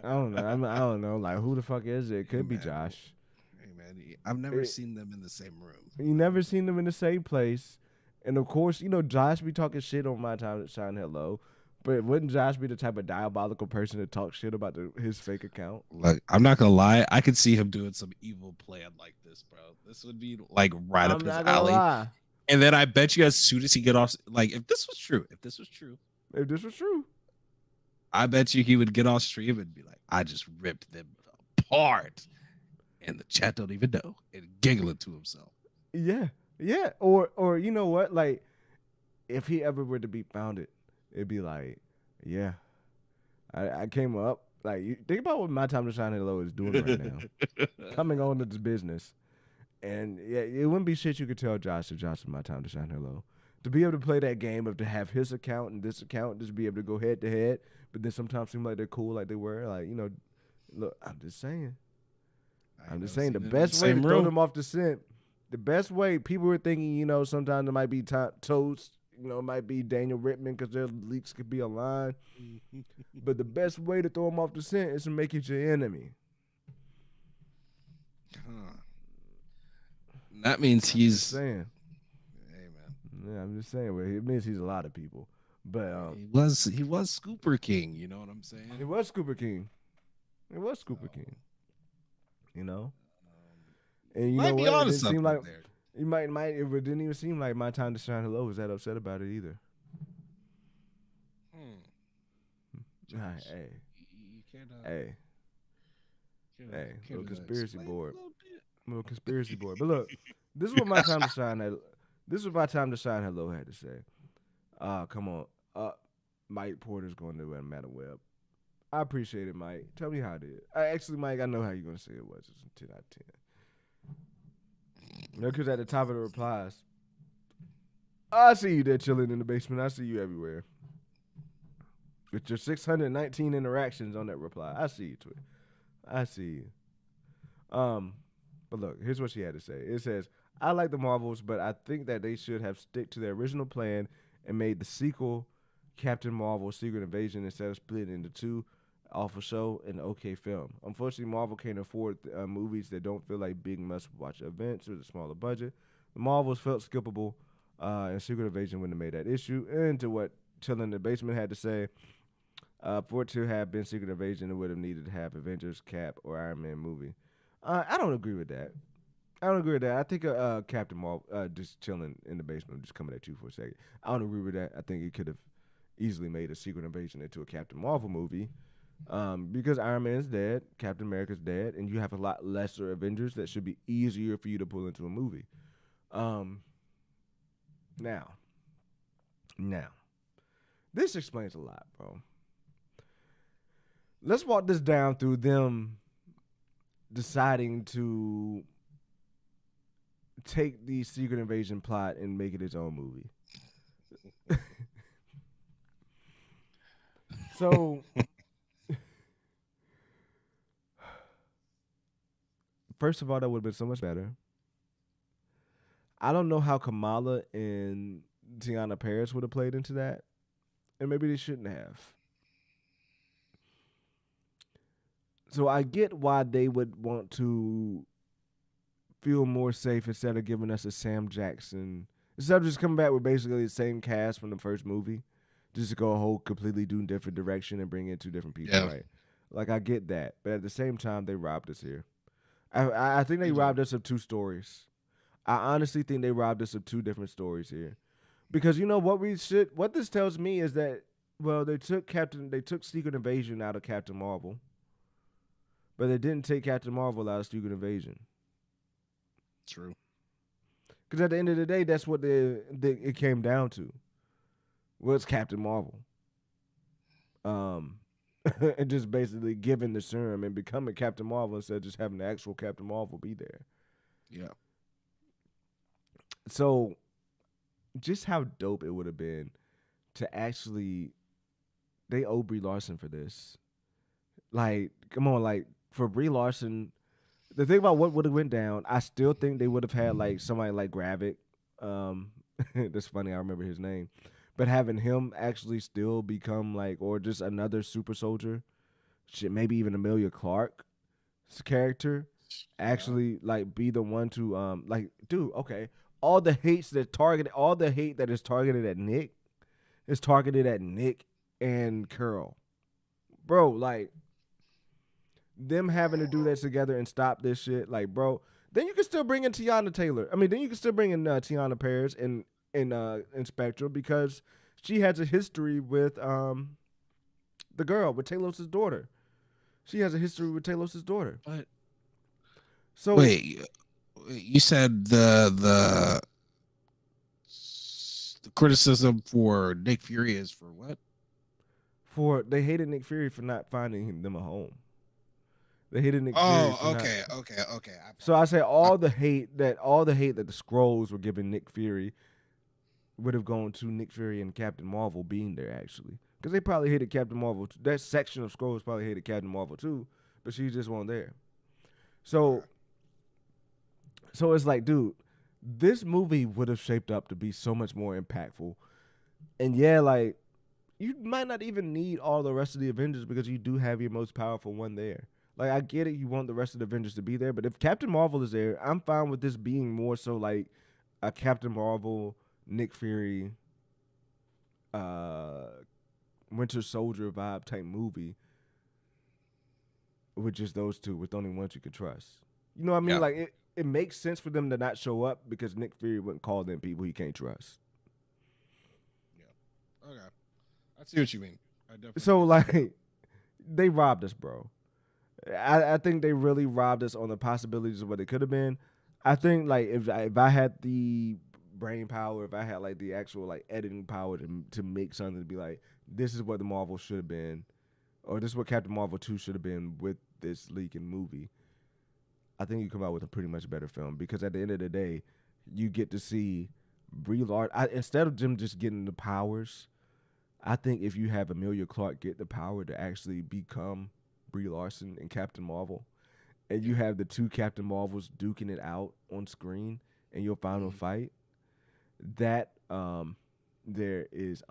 don't know. I don't know. Like, who the fuck is it? It could be Josh. Hey, man. I've never seen them in the same room. You never seen them in the same place. And, of course, you know, Josh be talking shit on My Time to Shine Hello. But wouldn't Josh be the type of diabolical person to talk shit about his fake account? Like, I'm not gonna lie, I could see him doing some evil plan like this, bro. This would be like right I'm up his not gonna alley. lie. And then I bet you, as soon as he get off, like, If this was true, I bet you he would get off stream and be like, "I just ripped them apart," and the chat don't even know, and giggling to himself. yeah, or you know what? Like, if he ever were to be founded, it'd be like, yeah, I came up. Like, you think about what My Time to Shine Hello is doing right now, coming on to this business, and yeah, it wouldn't be shit you could tell Josh if Josh was My Time to Shine Hello. To be able to play that game of to have his account and this account, just be able to go head to head, but then sometimes seem like they're cool, like they were, like, you know. Look, I'm just saying. The best way to throw them off the scent, the best way, people were thinking, you know, sometimes it might be Toast, you know, it might be Daniel Rittman because their leaks could be aligned. But the best way to throw them off the scent is to make it your enemy. That means he's saying. Yeah, I'm just saying. Well, it means he's a lot of people, but he was Scooper King. You know what I'm saying? He was Scooper King. King. You know, and you know what? It didn't seem like there. It might. It didn't even seem like My Time to Shine Hello was that upset about it either. Hey, little conspiracy board. Little conspiracy board. But look, this is what My Time to Shine. This is what My Time to Shine Hello had to say. Come on. Mike Porter's going to Madam Web. I appreciate it, Mike. Tell me how it is. Actually, Mike, I know how you're going to say it was. It's a 10 out of 10. You know, because at the top of the replies, I see you there chilling in the basement. I see you everywhere. With your 619 interactions on that reply. I see you, Twit. I see you. But look, here's what she had to say. It says, I like the Marvels, but I think that they should have stick to their original plan and made the sequel Captain Marvel Secret Invasion instead of splitting into two off a show and okay film. Unfortunately, Marvel can't afford movies that don't feel like big must-watch events with a smaller budget. The Marvels felt skippable, and Secret Invasion wouldn't have made that issue. And to what Chillin' in the Basement had to say, for it to have been Secret Invasion, it would have needed to have Avengers, Cap, or Iron Man movie. I don't agree with that. I think Captain Marvel, just chilling in the basement, just coming at you for a second. I don't agree with that. I think it could have easily made a Secret Invasion into a Captain Marvel movie, because Iron Man's dead, Captain America's dead, and you have a lot lesser Avengers that should be easier for you to pull into a movie. Now, this explains a lot, bro. Let's walk this down through them deciding to take the Secret Invasion plot and make it its own movie. So, first of all, that would have been so much better. I don't know how Kamala and Tiana Paris would have played into that, and maybe they shouldn't have. So I get why they would want to feel more safe instead of giving us a Sam Jackson. Instead of just coming back with basically the same cast from the first movie, just to go a whole completely different direction and bring in two different people, right? Like, I get that. But at the same time, they robbed us here. I think they robbed us of two stories. I honestly think they robbed us of two different stories here. Because you know what this tells me is that, well, they took Secret Invasion out of Captain Marvel. But they didn't take Captain Marvel out of Secret Invasion. True. Because at the end of the day, that's what it came down to. Was Captain Marvel. And just basically giving the serum and becoming Captain Marvel instead of just having the actual Captain Marvel be there. Yeah. So, just how dope it would have been to actually, they owe Brie Larson for this. Like, come on, like, for Brie Larson, the thing about what would have went down, I still think they would have had like somebody like Gravik. That's funny, I remember his name. But having him actually still become like, or just another super soldier, shit, maybe even Emilia Clarke's character, actually like be the one to like, dude, okay, all the hate that is targeted at Nick is targeted at Nick and Carol. Bro, like them having to do that together and stop this shit, like, bro. Then you can still bring in Tiana Taylor. I mean, then you can still bring in Tiana Paris in Spectral because she has a history with the girl with Talos' daughter. She has a history with Talos' daughter. But So wait, you said the criticism for Nick Fury is for what? they hated Nick Fury for not finding them a home. They hated Nick Fury. Oh, okay. So I say all the hate that the Skrulls were giving Nick Fury would have gone to Nick Fury and Captain Marvel being there, actually, because they probably hated Captain Marvel. That section of Skrulls probably hated Captain Marvel too, but she just wasn't there. So it's like, dude, this movie would have shaped up to be so much more impactful. And yeah, like, you might not even need all the rest of the Avengers because you do have your most powerful one there. Like, I get it, you want the rest of the Avengers to be there, but if Captain Marvel is there, I'm fine with this being more so like a Captain Marvel, Nick Fury, Winter Soldier vibe type movie with just those two, with only ones you could trust. You know what I mean? Yeah. Like, it makes sense for them to not show up because Nick Fury wouldn't call them people he can't trust. Yeah. Okay. I see what you mean. I definitely. So, like, they robbed us, bro. I think they really robbed us on the possibilities of what it could have been. I think, like, if I had the brain power, if I had, like, the actual, like, editing power to make something to be like, this is what the Marvel should have been, or this is what Captain Marvel 2 should have been with this leaking movie, I think you come out with a pretty much better film, because at the end of the day, you get to see Brie Larson. Instead of them just getting the powers, I think if you have Emilia Clarke get the power to actually become Brie Larson and Captain Marvel, and you have the two Captain Marvels duking it out on screen in your final fight, that there is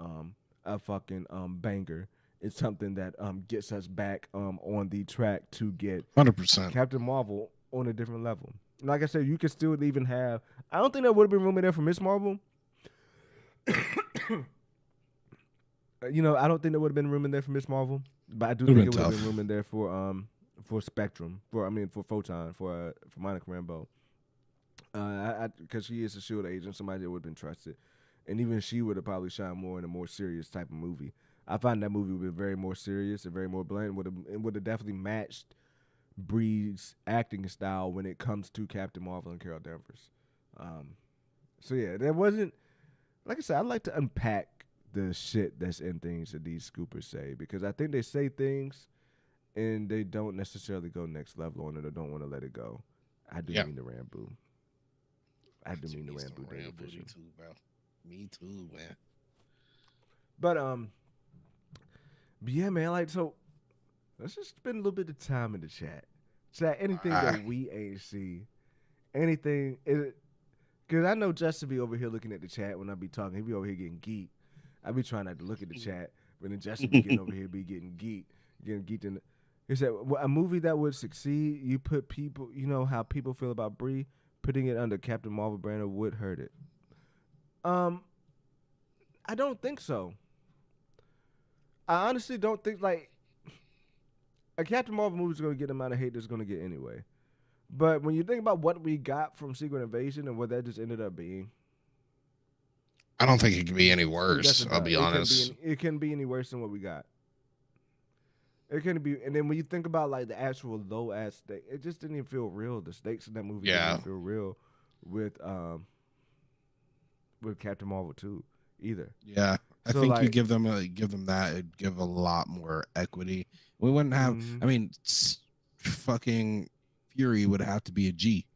a fucking banger. It's something that gets us back on the track to get 100%. Captain Marvel on a different level. Like I said, you could still even have. I don't think there would have been room in there for Miss Marvel. I don't think there would have been room in there for Miss Marvel, but I do think it would have been room in there for Spectrum, for Photon, for Monica Rambeau, because she is a SHIELD agent, somebody that would have been trusted, and even she would have probably shined more in a more serious type of movie. I find that movie would be very more serious and very more bland. Would have definitely matched Brie's acting style when it comes to Captain Marvel and Carol Danvers. So yeah, there wasn't. Like I said, I'd like to unpack the shit that's in things that these scoopers say, because I think they say things and they don't necessarily go next level on it or don't want to let it go. I do mean to Rambo. I do mean to Rambo. Me too, bro. Me too, man. But yeah, man. Like, so let's just spend a little bit of time in the chat. Chat, anything that we ain't see, anything. Because I know Justin be over here looking at the chat when I be talking. He be over here getting geeked. I be trying not to look at the chat, but then Justin be getting over here, be getting geeked. He said, a movie that would succeed, you put people, you know how people feel about Brie, putting it under Captain Marvel banner would hurt it. I don't think so. I honestly don't think, like, a Captain Marvel movie is going to get the amount of hate that's going to get anyway. But when you think about what we got from Secret Invasion and what that just ended up being, I don't think it could be any worse. I'll be honest. It couldn't be any worse than what we got. It couldn't be. And then when you think about, like, the actual low ass stake, it just didn't even feel real. The stakes in that movie didn't feel real with Captain Marvel 2 either. Yeah, I think, like, you give them that, it'd give a lot more equity. We wouldn't have. I mean, fucking Fury would have to be a G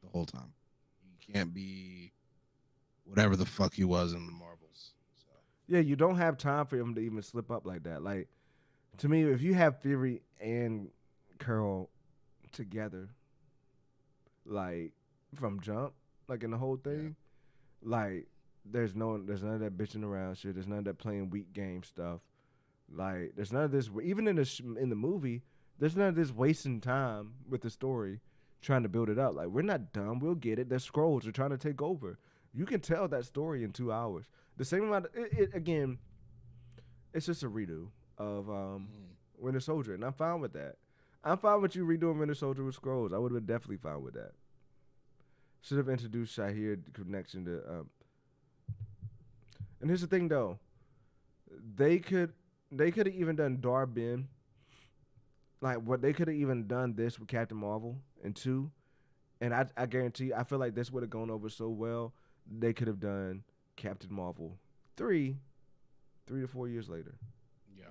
the whole time. He can't be whatever the fuck he was in the Marvels. So. Yeah, you don't have time for him to even slip up like that. Like, to me, if you have Fury and Carol together, like, from jump, like, in the whole thing, like, there's none of that bitching around shit. There's none of that playing weak game stuff. Like, there's none of this. Even in the movie, there's none of this wasting time with the story trying to build it up. Like, we're not dumb. We'll get it. The Skrulls are trying to take over. You can tell that story in 2 hours. The same amount. Again, It's just a redo of Winter Soldier, and I'm fine with that. I'm fine with you redoing Winter Soldier with Skrulls. I would have been definitely fine with that. Should have introduced Shahir connection to. And here's the thing, though. They could have even done Dar-Benn. Like, what they could have even done this with Captain Marvel in 2. And I guarantee, I feel like this would have gone over so well. They could have done Captain Marvel 3 to 4 years later. Yeah.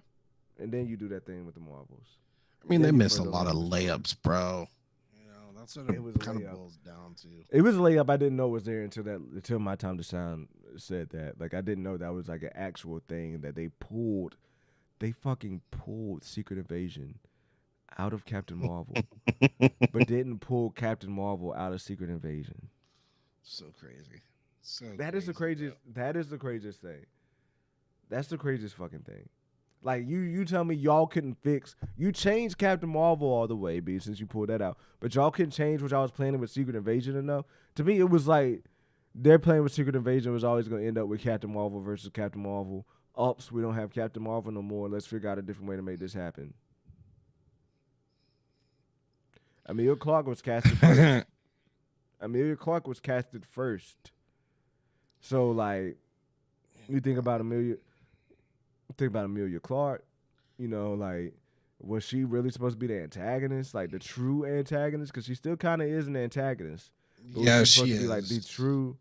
And then you do that thing with the Marvels. I mean, Then they you missed a further lot of along. layups, bro. You know, that's what It it was a kind of layup. boils down to. It was a layup I didn't know was there until My Time to Shine said that. Like, I didn't know that was like an actual thing that they pulled. They fucking pulled Secret Invasion out of Captain Marvel, but didn't pull Captain Marvel out of Secret Invasion. So crazy. So That is the craziest. That is the craziest thing. That's the craziest fucking thing. Like, you tell me y'all couldn't fix. You changed Captain Marvel all the way, B, since you pulled that out. But y'all couldn't change what y'all was planning with Secret Invasion enough. To me, it was like their plan with Secret Invasion was always going to end up with Captain Marvel versus Captain Marvel. Oops, we don't have Captain Marvel no more. Let's figure out a different way to make this happen. Amelia Clark was casted first. Amelia Clark was casted first. So, like, you think about Amelia Clark, you know, like, was she really supposed to be the antagonist, like the true antagonist? Because she still kind of is an antagonist. But Yeah, was she supposed is. to be like the true.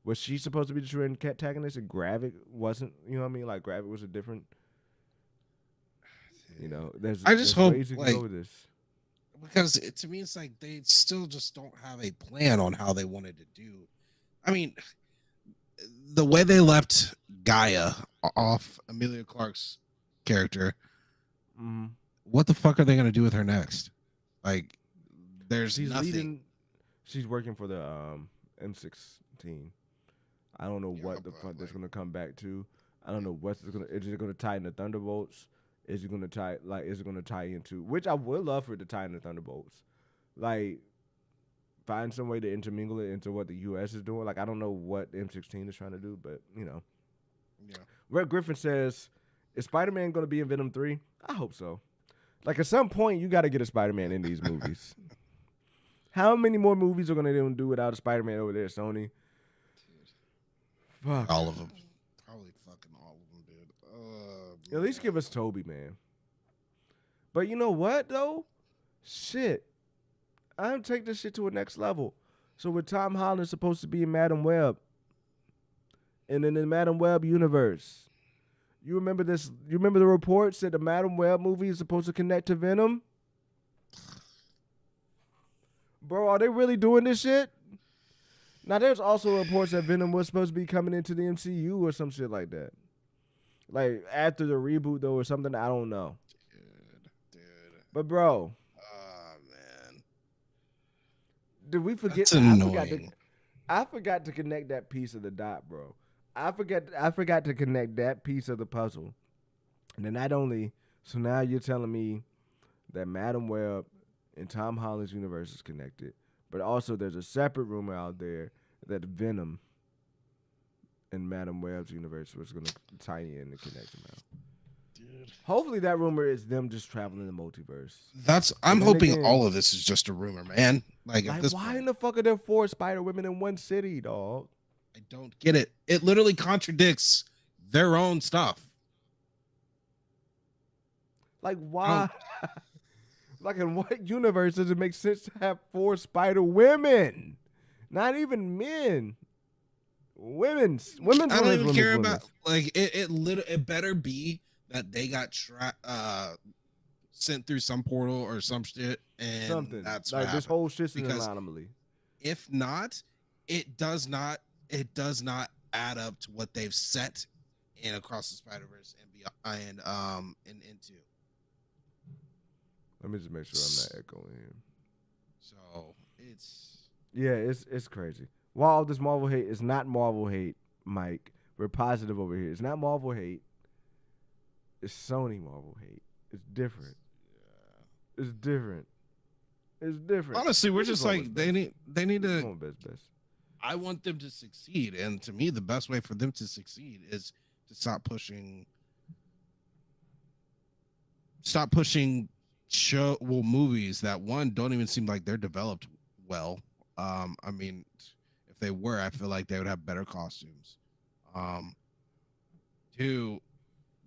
Was she supposed to be the true antagonist? And Gravik wasn't. You know what I mean? Like, Gravik was a different. You know, I just hope, ways you can like, go with this. because to me, it's like they still just don't have a plan on how they wanted to do. I mean, the way they left Gaia off Amelia Clark's character, what the fuck are they going to do with her next? Like, there's She's nothing. leading. She's working for the M16. I don't know what the fuck that's gonna come back to. I don't know what's gonna. Is it gonna tie into Thunderbolts? Is it gonna tie into? Which I would love for it to tie into Thunderbolts. Like, find some way to intermingle it into what the U.S. is doing. Like, I don't know what the M16 is trying to do, but you know. Yeah. Red Griffin says, "Is Spider-Man gonna be in Venom 3? I hope so. Like, at some point, you got to get a Spider-Man in these movies. How many more movies are gonna do without a Spider-Man over there, Sony? Fuck. All of them. Probably fucking all of them, dude. At least give us Toby, man. But you know what, though? Shit. I'm take this shit to a next level. So with Tom Holland supposed to be in Madam Web, and in the Madam Web universe, you remember this? You remember the reports that the Madam Web movie is supposed to connect to Venom? Bro, are they really doing this shit? Now, there's also reports that Venom was supposed to be coming into the MCU or some shit like that. Like, after the reboot, though, or something, I don't know. Dude. But, bro. Oh, man. Did we forget? That's annoying. I forgot to connect that piece of the dot, bro. I forgot to connect that piece of the puzzle. And then not only, so now you're telling me that Madam Web and Tom Holland's universe is connected, but also there's a separate rumor out there that Venom and Madam Web's universe was going to tie in and connect them out. Dude. Hopefully that rumor is them just traveling the multiverse. I'm then hoping again, all of this is just a rumor, man. Like, at this why point, in the fuck are there 4 Spider-Women in one city, dog? I don't get it. It literally contradicts their own stuff. Like, why? Like, in what universe does it make sense to have 4 Spider-Women? Not even men. Women's I don't even women's care women's. about, like, it better be that they got sent through some portal or some shit, and Something. that's Like, what this happened. whole shit's an Because anomaly. if not, it does not add up to what they've set in Across the Spider-Verse and beyond, and into. Let me just make sure I'm not echoing him. So it's It's crazy. While this Marvel hate is not Marvel hate, Mike, we're positive over here. It's not Marvel hate. It's Sony Marvel hate. It's different. It's different. It's different. honestly, we're This is just always like best. they need This is to. always best. I want them to succeed, and to me, the best way for them to succeed is to stop pushing stop pushing movies that one don't even seem like they're developed well. I mean, if they were, I feel like they would have better costumes. Two,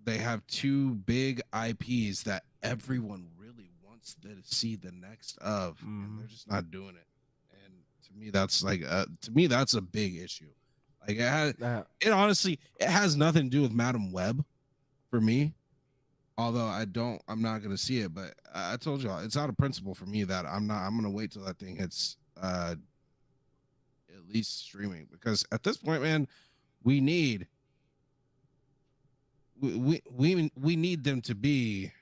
they have two big IPs that everyone really wants to see the next of, and they're just not doing it. And to me, that's like that's a big issue. Like it honestly, it has nothing to do with Madam Web for me. Although I'm not gonna see it, but I told y'all it's out of principle for me that I'm gonna wait till that thing hits at least streaming, because at this point, man, we need them to be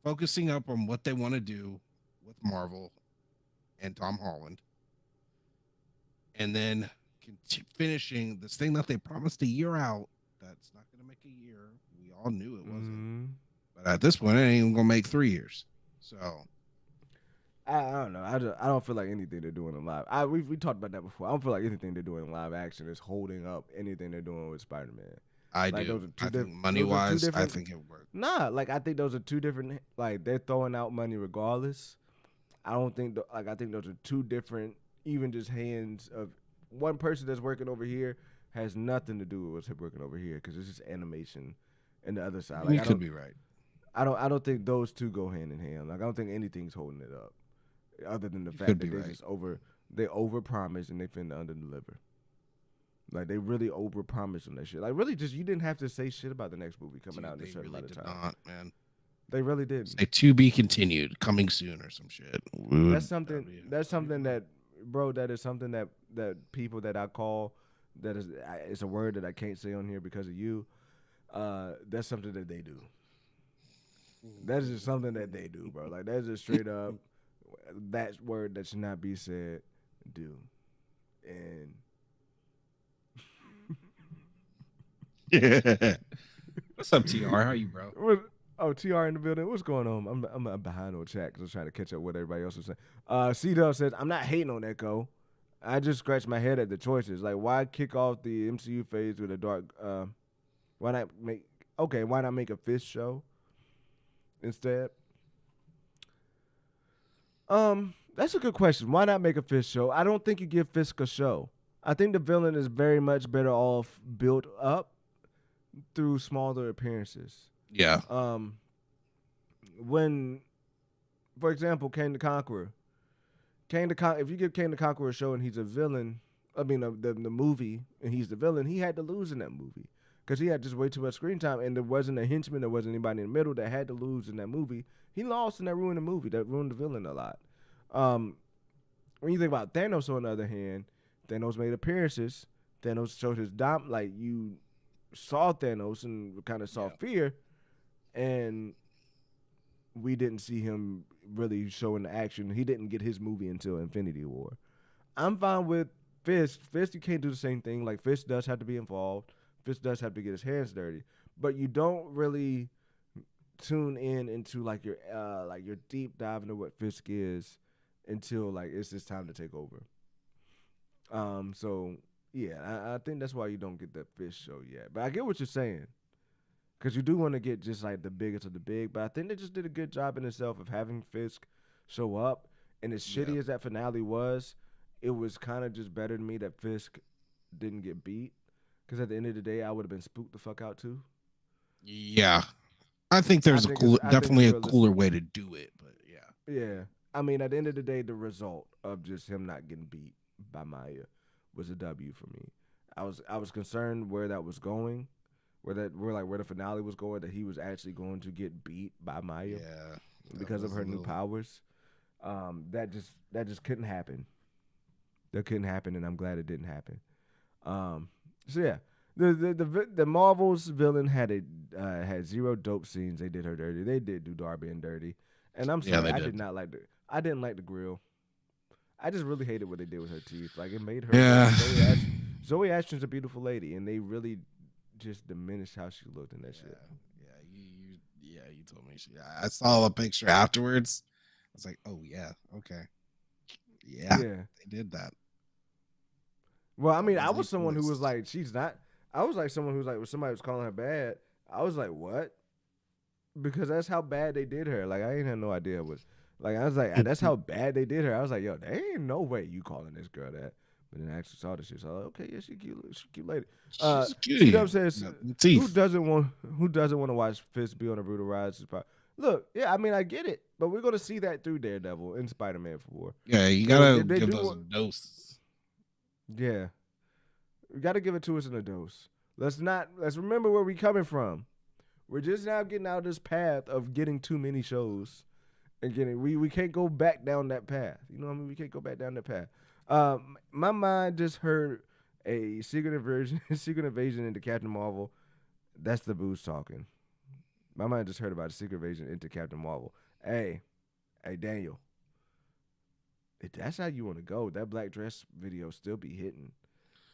focusing up on what they want to do with Marvel and Tom Holland, and then finishing this thing that they promised a year out. That's not going to make a year. We all knew it wasn't. But at this point, it ain't even going to make 3 years. So I don't know. I don't feel like anything they're doing in live. We talked about that before. I don't feel like anything they're doing in live action is holding up anything they're doing with Spider-Man. I do. I think money-wise, I think it worked. Nah, like I think those are two different. Like they're throwing out money regardless. I don't think I think those are two different. Even just hands of one person that's working over here has nothing to do with what's working over here, because it's just animation, and the other side. Like, you could be right. I don't think those two go hand in hand. Like I don't think anything's holding it up, other than the fact that they over promise and they finna under deliver. Like they really over promise on that shit. Like really, just you didn't have to say shit about the next movie coming out in a certain amount of time. Not, man. They really did. Say to be continued, coming soon or some shit. That's something. That's something that, bro. That is something that people that I call. That is, it's a word that I can't say on here because of you. That's something that they do. That is just something that they do, bro. Like that's just straight up. That word that should not be said. Do, and yeah. What's up, TR? How you, bro? TR in the building. What's going on? I'm behind on chat because I was trying to catch up with what everybody else was saying. C-Dub says I'm not hating on Echo. I just scratched my head at the choices. Like, why kick off the MCU phase with a dark? Why not make a Fisk show instead? That's a good question. Why not make a Fisk show? I don't think you give Fisk a show. I think the villain is very much better off built up through smaller appearances. Yeah. When, for example, Kang the Conqueror. If you give Kang the Conqueror a show and he's a villain, I mean the movie, and he's the villain, he had to lose in that movie because he had just way too much screen time, and there wasn't a henchman, there wasn't anybody in the middle that had to lose in that movie. He lost, and that ruined the movie. That ruined the villain a lot. When you think about Thanos, on the other hand, Thanos made appearances. Thanos showed his like you saw Thanos and kind of saw fear, and we didn't see him really showing the action. He didn't get his movie until Infinity War. I'm fine with Fisk. Fisk, you can't do the same thing. Like Fisk does have to be involved. Fisk does have to get his hands dirty, but you don't really tune into like your deep dive into what Fisk is until like it's just time to take over. So yeah, I think that's why you don't get that Fisk show yet. But I get what you're saying. Because you do want to get just like the biggest of the big, but I think they just did a good job in itself of having Fisk show up. And as shitty as that finale was, it was kind of just better to me that Fisk didn't get beat. Because at the end of the day, I would have been spooked the fuck out too. Yeah, I think there's definitely a cooler way to do it, but yeah. Yeah, I mean, at the end of the day, the result of just him not getting beat by Maya was a W for me. I was concerned where that was going. Where the finale was going, that he was actually going to get beat by Maya, because of her new powers. That just couldn't happen. That couldn't happen, and I'm glad it didn't happen. So yeah, the Marvel's villain had zero dope scenes. They did her dirty. They did do Darby and dirty, and I'm sorry, I didn't like the grill. I just really hated what they did with her teeth. Like it made her. Yeah. Zoe Ashton's a beautiful lady, and they really just diminished how she looked in that shit. You told me. I saw a picture afterwards. I was like, oh yeah, okay, yeah, they did that. Well, I mean, I was someone who was like, she's not. I was like someone who was like, when somebody was calling her bad, I was like, what? Because that's how bad they did her. Like, I ain't had no idea what. Like, I was like, that's how bad they did her. I was like, yo, there ain't no way you calling this girl that. But then I actually saw this shit. So I was like, okay, yeah, she cute lady. She's cute. C-Dub says, Teeth. who doesn't want to watch Fist be on a brutal ride? Look, yeah, I mean, I get it, but we're gonna see that through Daredevil and Spider-Man 4. Yeah, you So gotta they give do those want- doses. Yeah, we gotta give it to us in a dose. Let's remember where we coming from. We're just now getting out of this path of getting too many shows and getting we can't go back down that path. You know what I mean? We can't go back down that path. My mind just heard a secret invasion into Captain Marvel. That's the booze talking. My mind just heard about a secret invasion into Captain Marvel. Hey, Daniel. If that's how you want to go, that black dress video still be hitting.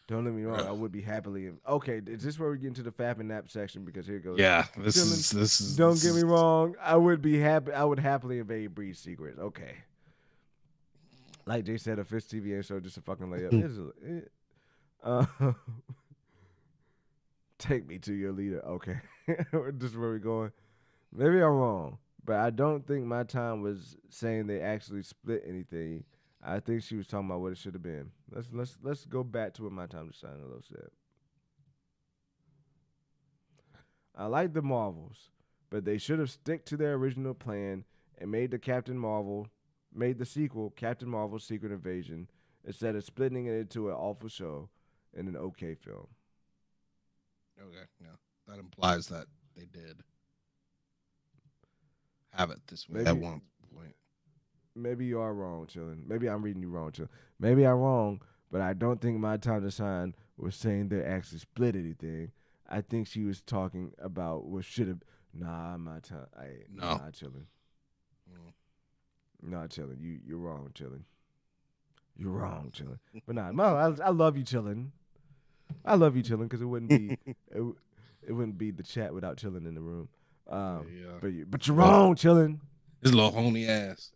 Don't let me wrong. I would be happily. Okay, is this where we get into the Fap and Nap section? Because here goes. Yeah, this is. Don't get me wrong. I would be happy. I would happily invade Bree's secrets. Okay. Like Jay said, a Fist TV ain't show just a fucking layup. Take me to your leader. Okay. This is where we're going. Maybe I'm wrong, but I don't think my time was saying they actually split anything. I think she was talking about what it should have been. Let's go back to what my time to shine a little said. I like the Marvels, but they should have stick to their original plan and made the sequel Captain Marvel's Secret Invasion instead of splitting it into an awful show and an okay film. Okay, yeah, that implies that they did have it this way at one point. Maybe you are wrong, Chillin. Maybe I'm reading you wrong, Chillin. Maybe I'm wrong, but I don't think my time to shine was saying they actually split anything. I think she was talking about what should have. Nah, my time. Nah, Chillin. Nah, Chillin. You're wrong, Chillin. You're wrong, Chillin. But nah, I love you, Chillin. I love you, Chillin, because it wouldn't be it wouldn't be the chat without Chillin in the room. But you're wrong, Chillin. His little homie ass.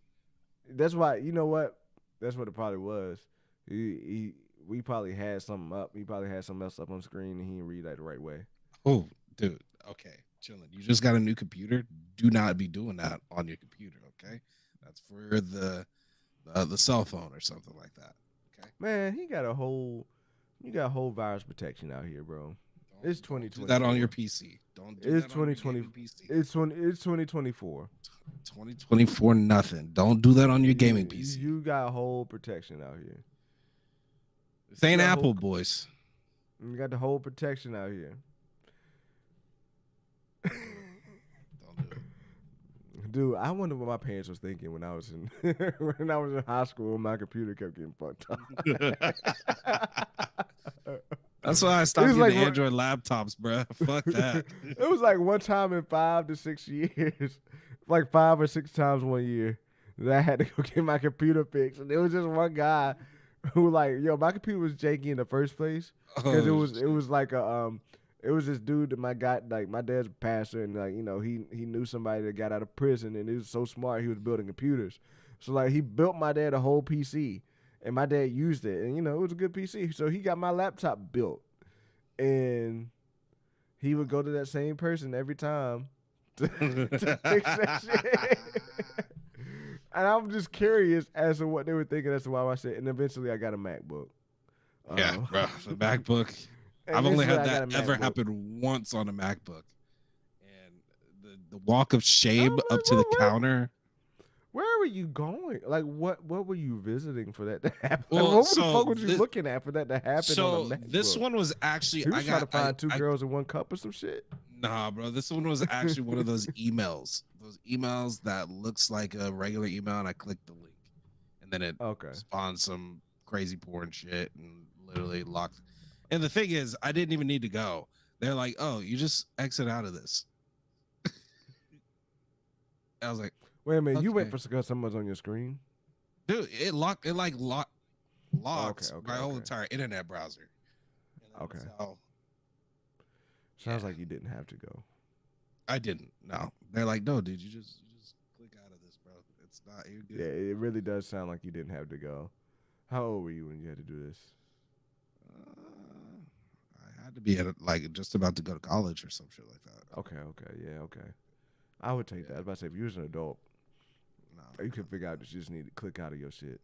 That's why, you know what? That's what it probably was. We probably had something up. He probably had something else up on screen, and he didn't read that the right way. Oh, dude. Okay, chilling. You just got a new computer. Do not be doing that on your computer. Okay, that's for the cell phone or something like that. Okay. Man, you got a whole virus protection out here, bro. It's 2020. Do that on your PC. Don't do that on your gaming PC. It's 2024. 2024 nothing. Don't do that on your gaming PC. You got a whole protection out here. This ain't Apple, boys. You got the whole protection out here. Don't do it. Dude, I wonder what my parents was thinking when I was in high school and my computer kept getting fucked up. That's why I stopped getting Android laptops, bro. Fuck that. It was like one time in 5 to 6 years, like 5 or 6 times 1 year, that I had to go get my computer fixed. And there was just one guy who like, yo, my computer was janky in the first place because it was like it was this dude that my dad's a pastor, and like, you know, he knew somebody that got out of prison, and he was so smart he was building computers. So like he built my dad a whole PC. And my dad used it, and, you know, it was a good PC. So he got my laptop built. And he would go to that same person every time to fix that shit. And I'm just curious as to what they were thinking as to why I said. And eventually I got a MacBook. Yeah, bro. The MacBook. I've only had that ever happen once on a MacBook. And the walk of shame up to the counter. Where were you going? Like, what were you visiting for that to happen? Well, like, what the fuck was you looking at for that to happen? So on a MacBook? this one was actually I got to find two girls in one cup or some shit. Nah, bro. This one was actually one of those emails. Those emails that looks like a regular email, and I click the link, and then it spawns some crazy porn shit and literally locked. And the thing is, I didn't even need to go. They're like, "Oh, you just exit out of this." I was like, wait a minute, you went for because someone's on your screen? Dude, it locked my whole entire internet browser. Okay. Sounds like you didn't have to go. I didn't. No. They're like, no, dude, you just click out of this, bro. It's not you're good. Yeah, it really does sound like you didn't have to go. How old were you when you had to do this? I had to be like just about to go to college or some shit like that. Okay, yeah, okay. I would take that. I was about to say, if you was an adult, No, you could figure out that you just need to click out of your shits.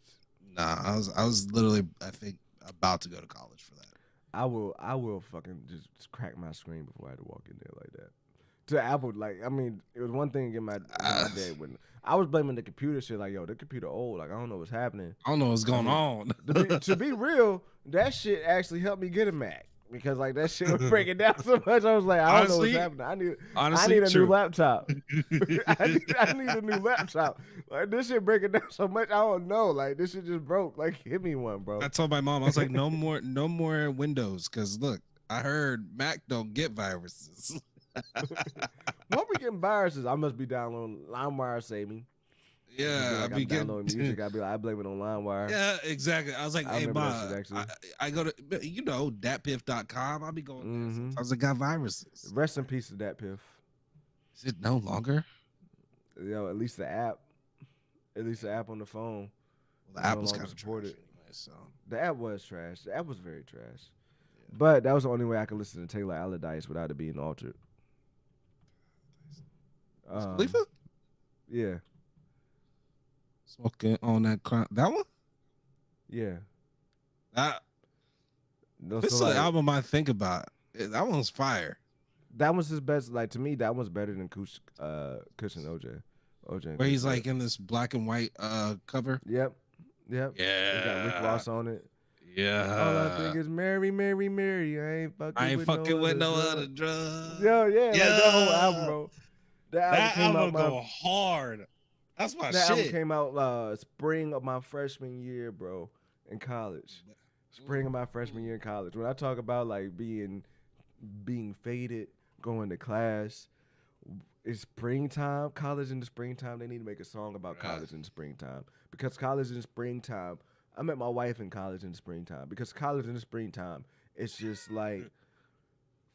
nah, I was literally, I think, about to go to college for that. I will fucking just crack my screen before I had to walk in there like that. To Apple, like, I mean, it was one thing in my day when I was blaming the computer shit, like, yo, the computer old, like, I don't know what's happening. I don't know what's going on. To be real, that shit actually helped me get a Mac because like that shit was breaking down so much. I was like, I don't know what's happening. I need a new laptop. I need a new laptop. Like this shit breaking down so much. I don't know. Like this shit just broke. Like hit me one, bro. I told my mom, I was like, no more Windows, because look, I heard Mac don't get viruses. When we getting viruses, I must be downloading LimeWire save me. Yeah, I be downloading music. I be like, I blame it on LimeWire. Yeah, exactly. I was like, hey, Ma, I go to, datpiff.com. I'll be going there. Sometimes I got viruses. Rest in peace to DatPiff. Is it no longer? Yo, at least the app. At least the app on the phone. Well, the app was kind of supported. Anyway, so. The app was trash. The app was very trash. Yeah. But that was the only way I could listen to Taylor Allardyce without it being altered. Khalifa? Yeah. Smoking on that crime. That one? Yeah. This is an album I think about. That one's fire. That was his best. Like to me, that one's better than Kush and OJ. Where he's like in this black and white cover. Yep. Yeah. He got Rick Ross on it. Yeah. All I think is Mary, Mary, Mary. I ain't fucking with no other drugs. Yo, yeah. Like that whole album, bro. That album go hard. That's my shit. That album came out spring of my freshman year, bro, in college. Spring of my freshman year in college. When I talk about like being faded, going to class, it's springtime. College in the springtime. They need to make a song about college in the springtime. Because college in the springtime, I met my wife in college in the springtime. Because college in the springtime, it's just like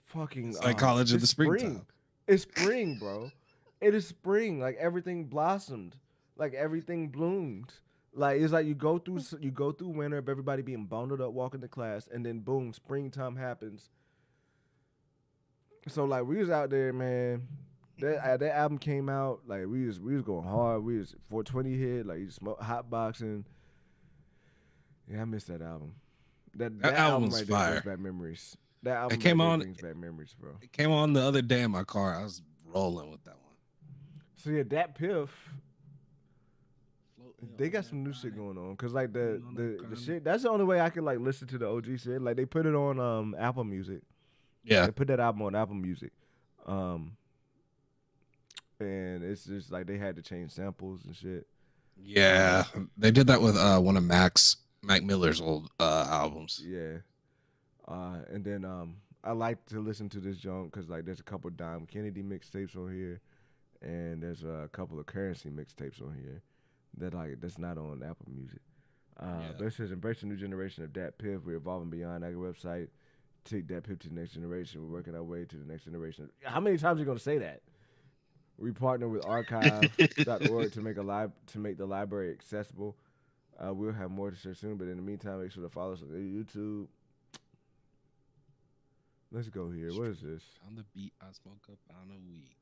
fucking. It's like college in the springtime. It's spring, bro. It is spring. Like everything blossomed. Like everything bloomed. Like it's like you go through winter of everybody being bundled up, walking to class, and then boom, springtime happens. So like we was out there, man. That album came out. Like we was going hard. We was 420 hit. Like you smoke hot boxing. Yeah, I missed that album. That album was right fire. there brings back memories. That album it came on. Brings back memories, bro. It came on the other day in my car. I was rolling with that one. So yeah, DatPiff. They got some new shit going on, cause like the shit. That's the only way I can like listen to the OG shit. Like they put it on Apple Music. Yeah, they put that album on Apple Music. And it's just like they had to change samples and shit. Yeah, they did that with one of Mac Miller's old albums. Yeah, and then I like to listen to this junk because like there's a couple Dime Kennedy mixtapes on here, and there's a couple of Currency mixtapes on here that's not on Apple Music. But it says embrace a new generation of DatPiff. We're evolving beyond our website. Take DatPiff to the next generation. We're working our way to the next generation. How many times are you gonna say that? We partner with archive.org to make the library accessible. We'll have more to share soon, but in the meantime, make sure to follow us on YouTube. Let's go here. What is this? On the beat, I smoke up on a weed.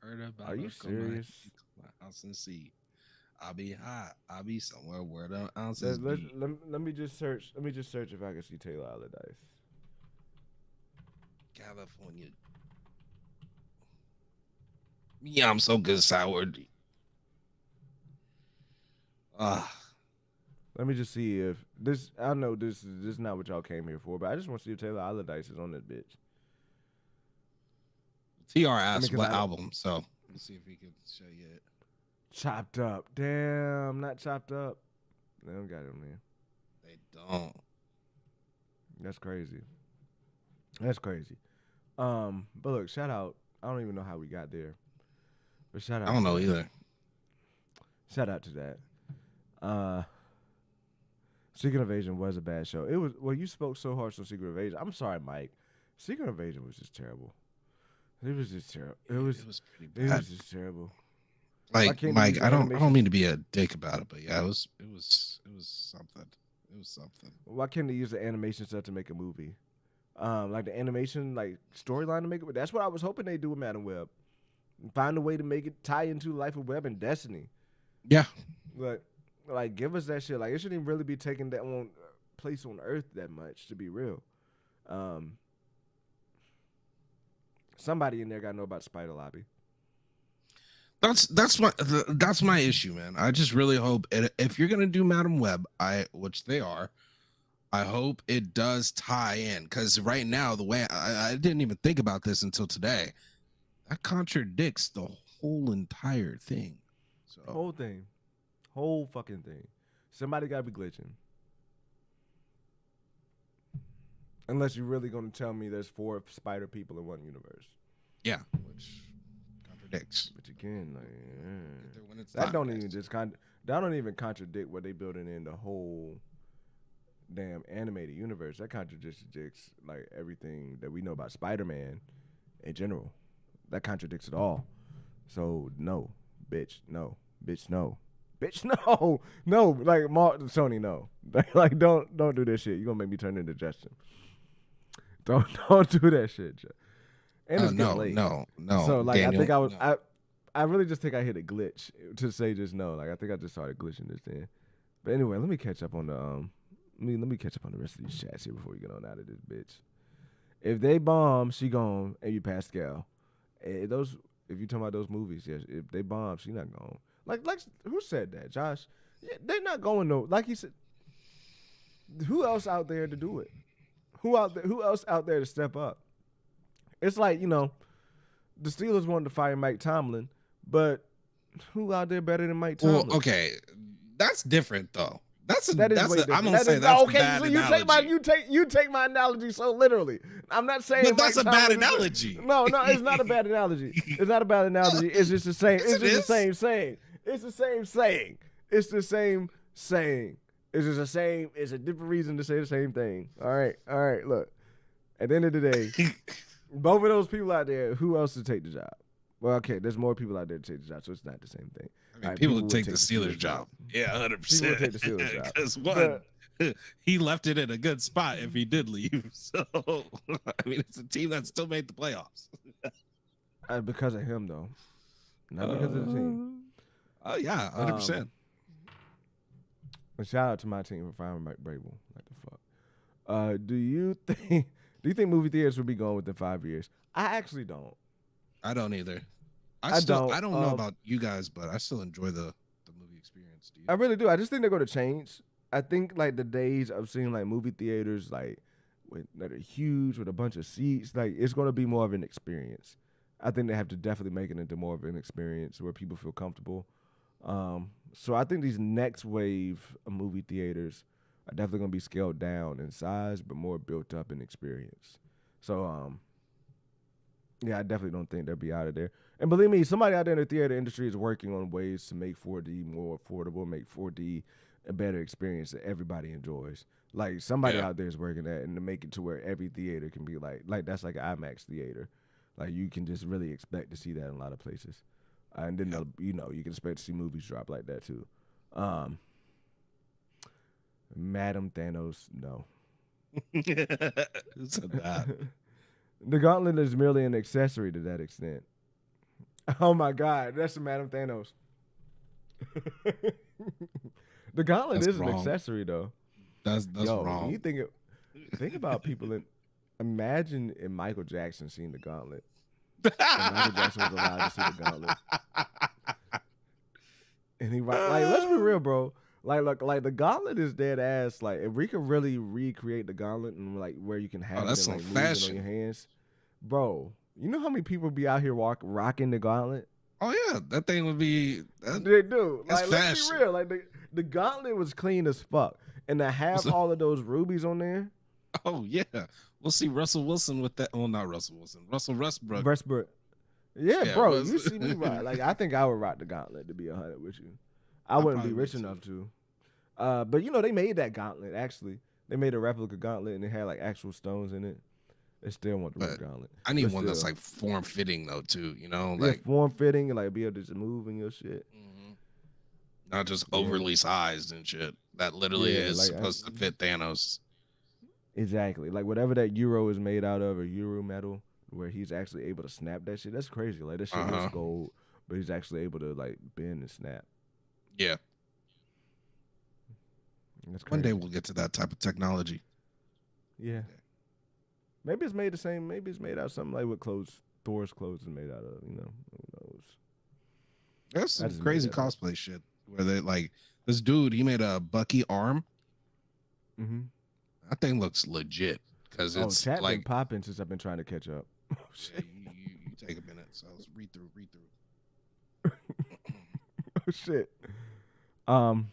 Heard about. Are you serious? My house and see. I'll be hot. I'll be somewhere where the ounces be. Let me just search. Let me just search if I can see Taylor Allardyce. California. Yeah, I'm so good sour. Let me just see if this. I know this is not what y'all came here for, but I just want to see if Taylor Allardyce is on this bitch. TR asked what album, so let's see if he can show you it. Chopped Up. Damn, not Chopped Up. They don't got it on there. They don't. That's crazy. That's crazy. But look, shout out. I don't even know how we got there. But shout out. I don't know either. Shout out to that. Secret Invasion was a bad show. It was you spoke so harsh on Secret Invasion. I'm sorry, Mike. Secret Invasion was just terrible. It was just terrible. It was pretty bad. It was just terrible. Like Mike, I don't mean to be a dick about it, but yeah, it was something. It was something. Why can't they use the animation stuff to make a movie? like the animation, like storyline to make it. But that's what I was hoping they do with Madam Web. Find a way to make it tie into Life of Web and Destiny. Yeah. Like give us that shit. Like it shouldn't really be taking that one place on Earth that much, to be real. Somebody in there got to know about Spider Lobby. That's my issue, man. I just really hope if you're gonna do Madam Web, which they are, I hope it does tie in, because right now the way I didn't even think about this until today, that contradicts the whole entire thing. So Whole fucking thing. Somebody gotta be glitching. Unless you're really gonna tell me there's 4 spider people in one universe. Yeah, which contradicts. But again, that don't even contradict what they building in the whole damn animated universe. That contradicts like everything that we know about Spider-Man in general. That contradicts it all. So no, bitch, no, bitch, no. Bitch, no, no, like Sony, no, like don't do this shit. You gonna make me turn into Justin. Don't do that shit, and it's getting late. No. So like, Daniel, I really just think I hit a glitch to say just no. Like I think I just started glitching this thing. But anyway, let me catch up on the let me catch up on the rest of these chats here before we get on out of this bitch. If they bomb, she gone, and you Pascal. If you talking about those movies, yes. If they bomb, she not gone. Like who said that, Josh? Yeah, they're not going though. Like he said, who else out there to do it? Who else out there to step up? It's like, the Steelers wanted to fire Mike Tomlin, but who out there better than Mike Tomlin? Well, okay, that's different though. I'm gonna say that's a bad so analogy. you take my analogy so literally. I'm not saying but that's Mike a bad Tomlin analogy. No, it's not a bad analogy. It's not a bad analogy. It's just the same. Yes, It's just the same saying. It's the same saying. It's the same saying. It's just the same. It's a different reason to say the same thing. All right. Look, at the end of the day, both of those people out there, who else to take the job? Well, okay, there's more people out there to take the job, so it's not the same thing. I mean, people would take the Steelers job. Yeah, 100%. People would take the Steelers job. Because he left it in a good spot if he did leave. So, I mean, it's a team that still made the playoffs. Because of him, though. Not because of the team. Oh, yeah, 100%. A shout out to my team for firing Mike Brable. Like the fuck. Do you think movie theaters will be gone within 5 years? I actually don't. I don't either. I don't know about you guys, but I still enjoy the movie experience. Do you? I really do. I just think they're going to change. I think like the days of seeing like movie theaters like that are huge with a bunch of seats, like it's going to be more of an experience. I think they have to definitely make it into more of an experience where people feel comfortable. So I think these next wave of movie theaters are definitely going to be scaled down in size, but more built up in experience. So, yeah, I definitely don't think they'll be out of there. And believe me, somebody out there in the theater industry is working on ways to make 4D more affordable, make 4D a better experience that everybody enjoys. Like somebody out there is working that, and to make it to where every theater can be like that's like an IMAX theater. Like you can just really expect to see that in a lot of places. And then, you can expect to see movies drop like that too. Madam Thanos, no. Who said that? The gauntlet is merely an accessory to that extent. Oh my God, that's the Madam Thanos. The gauntlet is an accessory though. That's wrong. You think about people imagine if Michael Jackson seen the gauntlet. And Michael Jackson was allowed to see the gauntlet. And he let's be real, bro. Like the gauntlet is dead ass. Like if we could really recreate the gauntlet and like where you can have it and, like moving on your hands, bro. You know how many people be out here rocking the gauntlet? Oh yeah, that thing would be. They do. Like let's fashion. be real. Like the gauntlet was clean as fuck, and to have all of those rubies on there. Oh yeah, we'll see Russell Wilson with that. Oh, not Russell Wilson. Russell Westbrook. Yeah, bro. You see me rock. Like I think I would rock the gauntlet to be 100 with you. I wouldn't be rich enough to. But they made that gauntlet actually. They made a replica gauntlet and it had like actual stones in it. They still want the real gauntlet. I need one that's like form fitting though too. Like form fitting and like be able to just move in your shit. Mm-hmm. Not just overly sized and shit. That literally is supposed to fit Thanos. Exactly. Like whatever that euro is made out of, or euro metal, where he's actually able to snap that shit. That's crazy. Like that shit looks gold, but he's actually able to like bend and snap. Yeah. That's crazy. One day we'll get to that type of technology. Yeah. Maybe it's made the same. Maybe it's made out of something like what Thor's clothes is made out of. You know, who knows? There's some crazy cosplay shit where they like this dude. He made a Bucky arm. Mm-hmm. That thing looks legit because it's chat like been popping since I've been trying to catch up. Yeah, you take a minute. So let's read through. Oh shit. I'm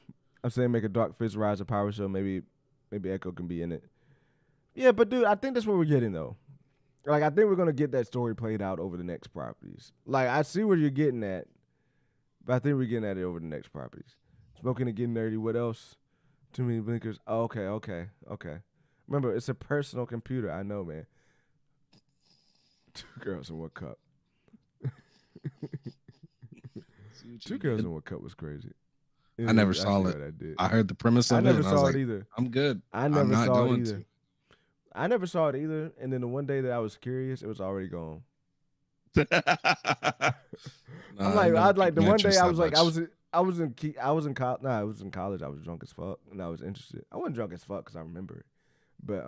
saying make a Dark Fist Rise of Power show. Maybe Echo can be in it. Yeah, but dude, I think that's what we're getting though. Like I think we're gonna get that story played out over the next properties. Like I see where you're getting at, but I think we're getting at it over the next properties. Smoking and getting nerdy. What else? Too many blinkers. Oh, okay. Remember, it's a personal computer. I know, man. 2 girls in 1 cup. 2 girls in 1 cup was crazy. I never saw it. I heard the premise of it. I never saw it either. I'm good. I never saw it either. I never saw it either. And then the one day that I was curious, it was already gone. I'm like, the one day I was like, I was in college. Nah, I was in college. I was drunk as fuck, and I was interested. I wasn't drunk as fuck because I remember it, but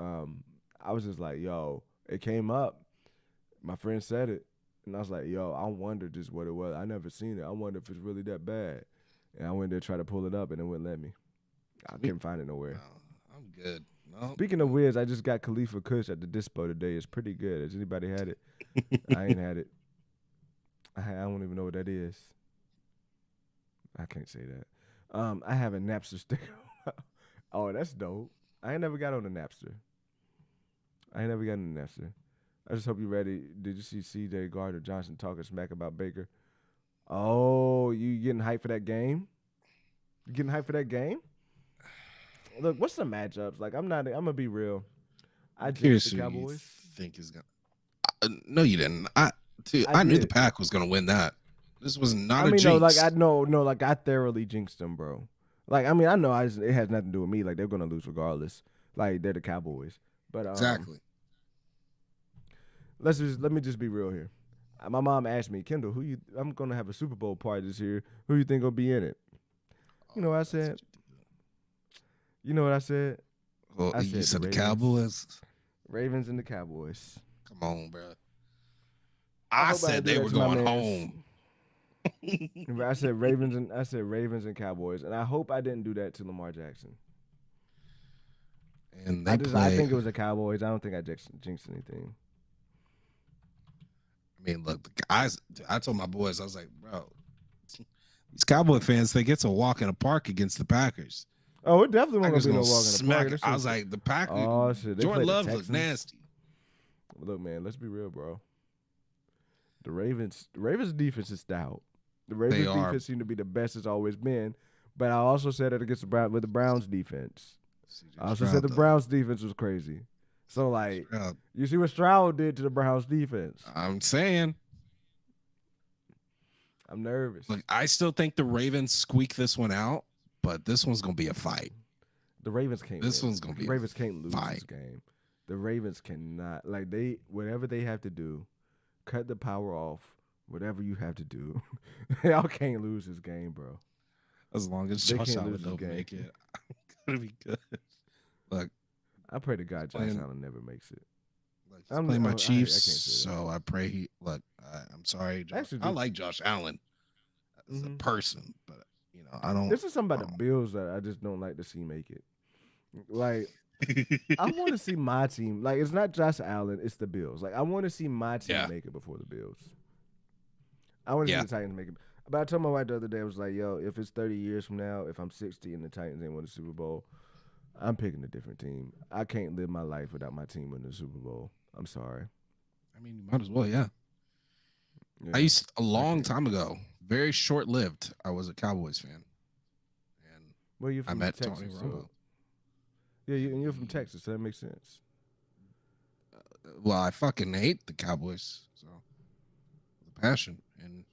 I was just like, yo, it came up. My friend said it, and I was like, yo, I wonder just what it was. I never seen it. I wonder if it's really that bad. And I went there to try to pull it up, and it wouldn't let me. I couldn't find it nowhere. No, I'm good. No. Speaking of Wiz, I just got Khalifa Kush at the dispo today. It's pretty good. Has anybody had it? I ain't had it. I don't even know what that is. I can't say that. I have a Napster sticker. Oh, that's dope. I ain't never got on a Napster. I just hope you're ready. Did you see C.J. Gardner Johnson talking smack about Baker? Oh, you getting hyped for that game? You getting hyped for that game? Look, what's the matchups? Like, I'm gonna be real. I jinxed the Cowboys. Think is gonna? No, you didn't. I knew the Pack was gonna win that. This was not a jinx. Like I thoroughly jinxed them, bro. Like, I mean, I know it has nothing to do with me. Like, they're gonna lose regardless. Like, they're the Cowboys. But exactly. Let me just be real here. My mom asked me, Kendall, I'm gonna have a Super Bowl party this year. Who you think will be in it? You know what I said? You know what I said? Well, you said the Cowboys. Ravens and the Cowboys. Come on, bro. I said they were going home. I said Ravens and Cowboys, and I hope I didn't do that to Lamar Jackson. And I think it was the Cowboys. I don't think I jinxed anything. I mean, look, I told my boys, I was like, bro, these Cowboy fans, they get to walk in a park against the Packers. Oh, it definitely wasn't gonna be no walk in the park. I was like, the Packers. Oh shit! Jordan Love looked nasty. Look, man, let's be real, bro. The Ravens' defense is stout. The Ravens' defense seemed to be the best it's always been. But I also said it against with the Browns' defense. I also said the Browns' defense was crazy. So, like, you see what Stroud did to the Browns' defense. I'm saying. I'm nervous. Look, I still think the Ravens squeak this one out, but this one's going to be a fight. The Ravens can't This one's going to be the Ravens can't lose this game. The Ravens cannot. Like, whatever they have to do, cut the power off, whatever you have to do. Y'all can't lose this game, bro. As long as Josh Allen don't make it, I'm going to be good. Look. I pray to God Josh Allen never makes it. I'm playing my Chiefs, so I pray he. Look, I'm sorry, I like Josh Allen as a person, but I don't. This is something about the Bills that I just don't like to see make it. Like, I want to see my team. Like, it's not Josh Allen, it's the Bills. Like, I want to see my team make it before the Bills. I want to see the Titans make it. But I told my wife the other day, I was like, yo, if it's 30 years from now, if I'm 60 and the Titans ain't won the Super Bowl, I'm picking a different team. I can't live my life without my team winning the Super Bowl. I'm sorry. I mean, you might as well, yeah. I used a long time ago, very short-lived. I was a Cowboys fan, and you're from I met Texas, Tony Romo. Yeah, you're from Texas, so that makes sense. Well, I fucking hate the Cowboys, so with a passion. And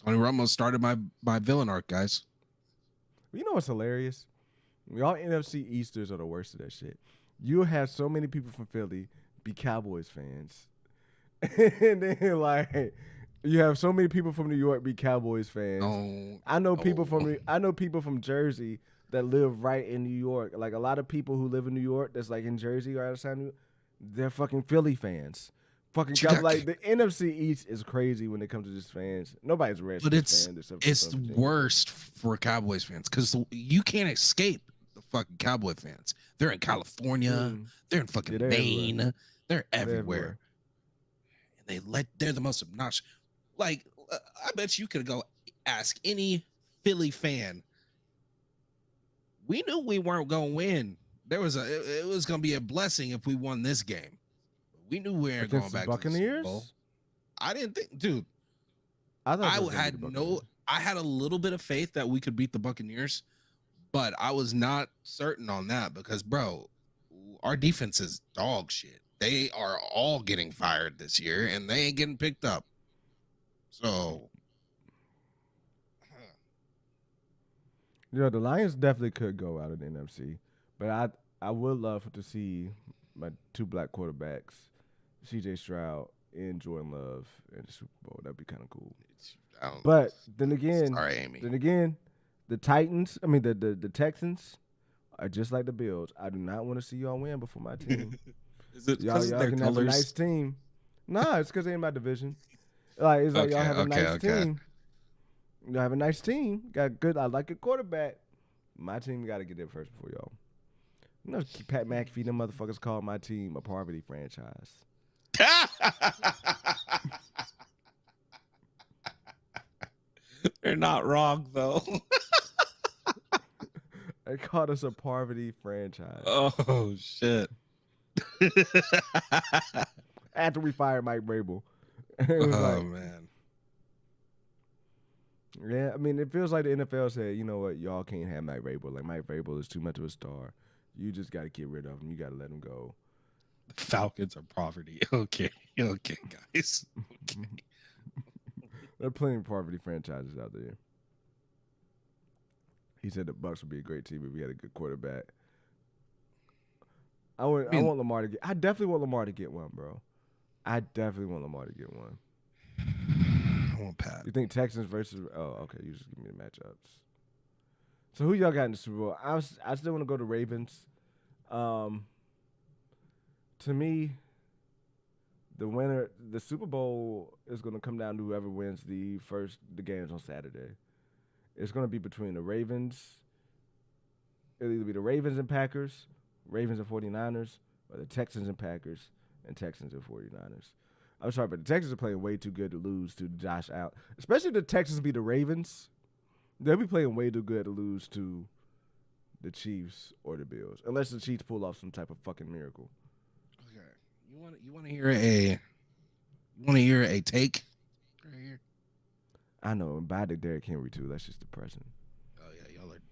Tony Romo started my villain arc, guys. You know what's hilarious? Y'all NFC Easters are the worst of that shit. you'll have so many people from Philly be Cowboys fans, and then like you have so many people from New York be Cowboys fans. No, I know people from Jersey that live right in New York. Like a lot of people who live in New York that's like in Jersey or outside New York, they're fucking Philly fans. Fucking like the NFC East is crazy when it comes to just fans. Nobody's Redskins fan. It's worst for Cowboys fans because you can't escape the fucking Cowboy fans. They're in California. They're in fucking Maine. Everywhere. They're everywhere. And they're the most obnoxious. Like, I bet you could go ask any Philly fan. We knew we weren't going to win. It was going to be a blessing if we won this game. We knew we weren't going back Buccaneers? to the Super Bowl. I didn't think, dude. I had a little bit of faith that we could beat the Buccaneers, but I was not certain on that because, bro, our defense is dog shit. They are all getting fired this year, and they ain't getting picked up. So, the Lions definitely could go out of the NFC, but I would love to see my two black quarterbacks, C.J. Stroud and Jordan Love, in the Super Bowl. That'd be kind of cool. But then again, the Titans, the Texans are just like the Bills. I do not want to see y'all win before my team. Is it because y'all their can colors? have a nice team. Nah, it's because they in my division. Like it's like y'all have a nice team. You have a nice team. Got good. I like a quarterback. My team got to get there first before y'all. You know, Pat McAfee, them motherfuckers called my team a poverty franchise. They're not wrong though. They called us a poverty franchise. Oh shit. After we fired Mike Vrabel. Man. Yeah, I mean, it feels like the NFL said, you know what, y'all can't have Mike Vrabel. Like, Mike Vrabel is too much of a star. You just got to get rid of him. You got to let him go. Falcons are poverty. Okay, guys. Okay. There are plenty of poverty franchises out there. He said the Bucs would be a great team if we had a good quarterback. I want Lamar to get. I definitely want Lamar to get one, bro. I definitely want Lamar to get one. I want Pat. You think Texans versus? Oh, okay. You just give me the matchups. So who y'all got in the Super Bowl? I still want to go to Ravens. To me, the winner, the Super Bowl is going to come down to whoever wins the games on Saturday. It's going to be between the Ravens. It'll either be the Ravens and Packers, Ravens and 49ers, or the Texans and Packers, and Texans and 49ers. I'm sorry, but the Texans are playing way too good to lose to Josh Allen. Especially if the Texans beat the Ravens. They'll be playing way too good to lose to the Chiefs or the Bills. Unless the Chiefs pull off some type of fucking miracle. Okay. You want to hear a take right here? I know, and buy the Derrick Henry too. That's just depressing. Oh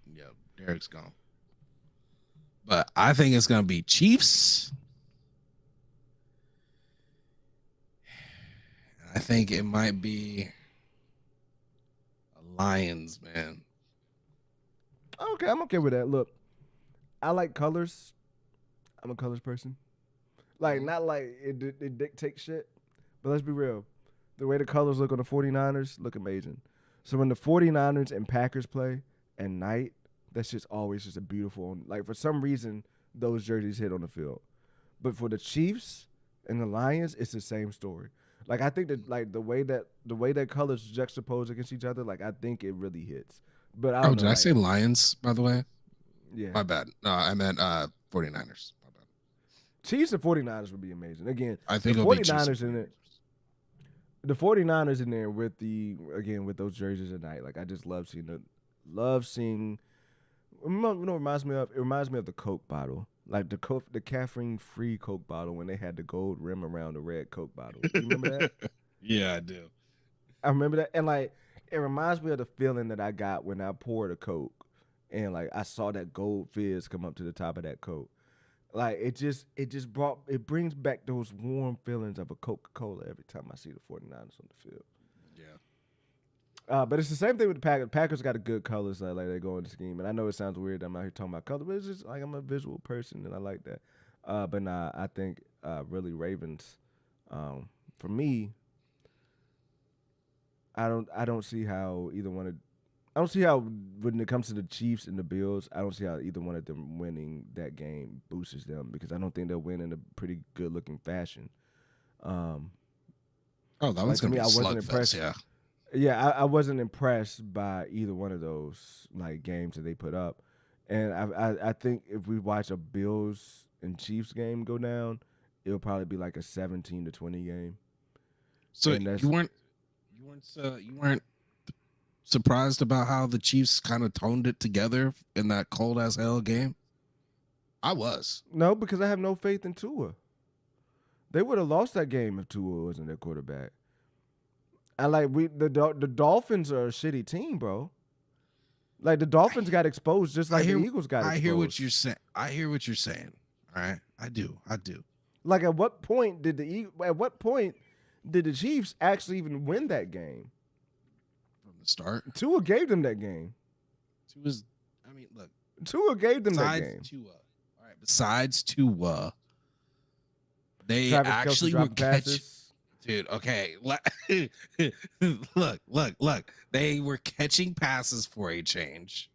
yeah, Derrick's gone. But I think it's gonna be Chiefs. I think it might be Lions, man. Okay, I'm okay with that. Look, I like colors. I'm a colors person. Like, not like it dictates shit, but let's be real. The way the colors look on the 49ers look amazing. So when the 49ers and Packers play at night, that's just always just a beautiful, like for some reason, those jerseys hit on the field. But for the Chiefs and the Lions, it's the same story. Like, I think that like the way that colors juxtapose against each other, like I think it really hits. But I don't know, did I say Lions, by the way? Yeah. My bad. No, I meant 49ers. My bad. Chiefs and 49ers would be amazing. Again, I think the it'll 49ers in it. The 49ers in there with with those jerseys at night. Like, I just love seeing you know what it reminds me of? It reminds me of the Coke bottle. Like the caffeine-free Coke bottle when they had the gold rim around the red Coke bottle. You remember that? Yeah, I do. I remember that. And, like, it reminds me of the feeling that I got when I poured a Coke and, like, I saw that gold fizz come up to the top of that Coke. Like, it brings back those warm feelings of a Coca-Cola every time I see the 49ers on the field. Yeah. But it's the same thing with the Packers. Packers got a good colors, like they go in the scheme. And I know it sounds weird that I'm out here talking about color, but it's just like I'm a visual person and I like that. But nah, I think really Ravens. For me, I don't see how either one of I don't see how when it comes to the Chiefs and the Bills, I don't see how either one of them winning that game boosts them because I don't think they'll win in a pretty good looking fashion. Um, Oh, that like one's to gonna me, be a I wasn't slugfest. impressed. Yeah. Yeah, I wasn't impressed by either one of those like games that they put up, and I think if we watch a Bills and Chiefs game go down, it'll probably be like a 17-20 game, So and that's you weren't surprised about how the Chiefs kind of toned it together in that cold as hell game? I was. no because I have no faith in Tua. They would have lost that game if Tua wasn't their quarterback. I like the Dolphins are a shitty team, bro. Like the Dolphins got exposed just like the Eagles got exposed. I hear what you're saying. I hear what you're saying. All right, I do. Like at what point did the Chiefs actually even win that game? From the start. Tua gave them that game. Look. Tua gave them that Besides game. Tua, all right. Besides Tua, they Travis Kelce actually were dropping passes. Dude, okay. Look. They were catching passes for a change.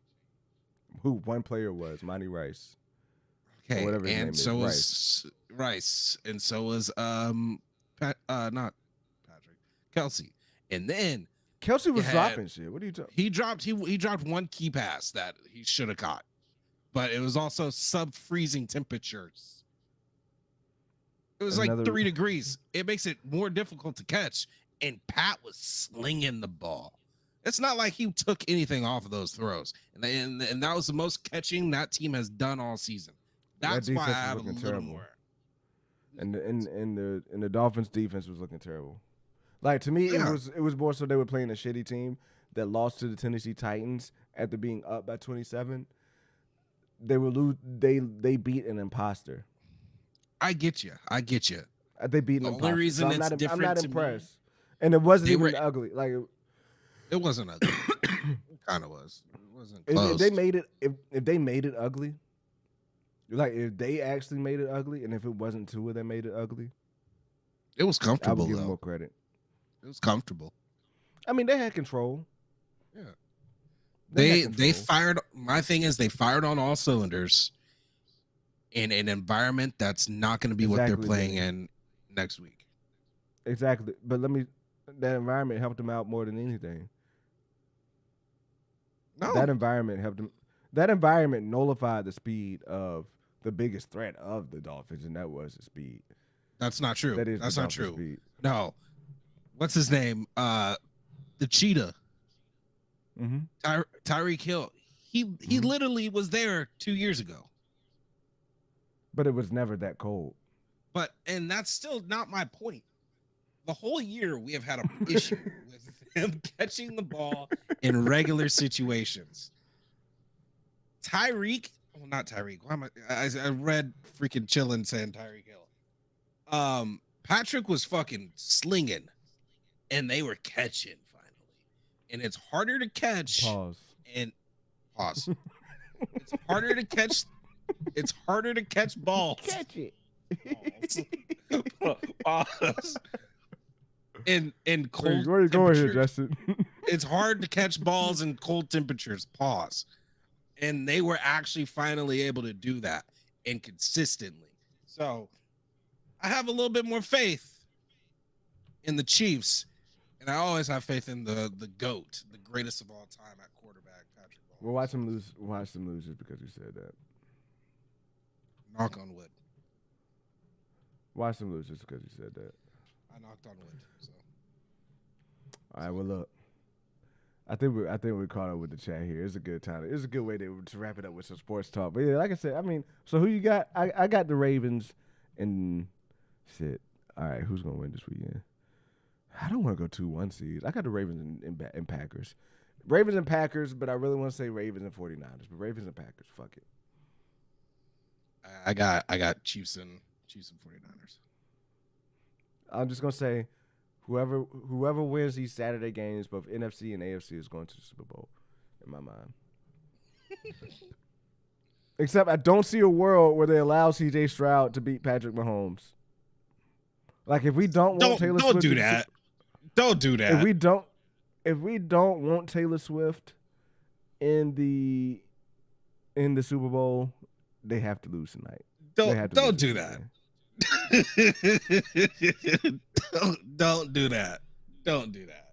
Who one player was Monty Rice. Okay, Or whatever his name and is, so was Rice, and so was not Patrick, Kelsey, and then Kelce was had- dropping shit. What are you talking? he dropped one key pass that he should have caught, but it was also sub-freezing temperatures. It was like 3 degrees. It makes it more difficult to catch. And Pat was slinging the ball. It's not like he took anything off of those throws. And that was the most catching that team has done all season. That's why I have a little terrible. more. And the Dolphins defense was looking terrible. Like to me, Yeah. it was more so they were playing a shitty team that lost to the Tennessee Titans after being up by 27. They beat an imposter. I get you. They beat an The imposter. only reason I'm it's not, I'm different not to me- impressed. And it wasn't They even were- ugly. Like It wasn't ugly. It kind of was. It wasn't if close. they made it, if they made it ugly, like if they actually made it ugly, and if it wasn't Tua that made it ugly, It was I comfortable, would give them though. more credit. It was comfortable. I mean, they had control. Yeah. They They fired. My thing is, they fired on all cylinders in an environment that's not going to be what they're Exactly, playing man. in next week. Exactly. But that environment helped them out more than anything. No, That environment helped them. That environment nullified the speed of the biggest threat of the Dolphins, and that was the speed. that's not true. That is That's the not Dolphins' true. speed. No, what's his name? The cheetah, Mm-hmm. Tyreek Hill. He literally was there 2 years ago. But it was never that cold. And that's still not my point. The whole year we have had an issue with him catching the ball in regular situations. Tyreek, well, not Tyreek. Why am I read freaking chillin' saying Tyreek Hill. Patrick was fucking slinging, and they were catching finally. And it's harder to catch. Pause. And pause. It's harder to catch. It's harder to catch balls. Catch it. Pause. In cold Where are you going here, temperatures. Justin? It's hard to catch balls in cold temperatures. Pause. And they were actually finally able to do that and consistently. So I have a little bit more faith in the Chiefs, and I always have faith in the GOAT, the greatest of all time at quarterback, Patrick Mahomes. Well, watch them lose. Watch them lose just because you said that. Knock on wood. Watch them lose just because you said that. I knocked on wood. So. All right. Well, look. I think we caught up with the chat here. It's a good time. It's a good way to wrap it up with some sports talk. But yeah, like I said, I mean, so who you got? I got the Ravens and shit. All right, who's gonna win this weekend? I don't want to go 2-1 seeds. I got the Ravens and Packers. Ravens and Packers, but I really want to say Ravens and 49ers. But Ravens and Packers, fuck it. I got Chiefs and 49ers. I'm just gonna say, whoever wins these Saturday games, both NFC and AFC, is going to the Super Bowl, in my mind. Except I don't see a world where they allow C.J. Stroud to beat Patrick Mahomes. Like if we don't want Taylor Swift, do that. Don't do that. If we don't want Taylor Swift in the Super Bowl, they have to lose tonight. Don't do that. Don't do that. Don't do that.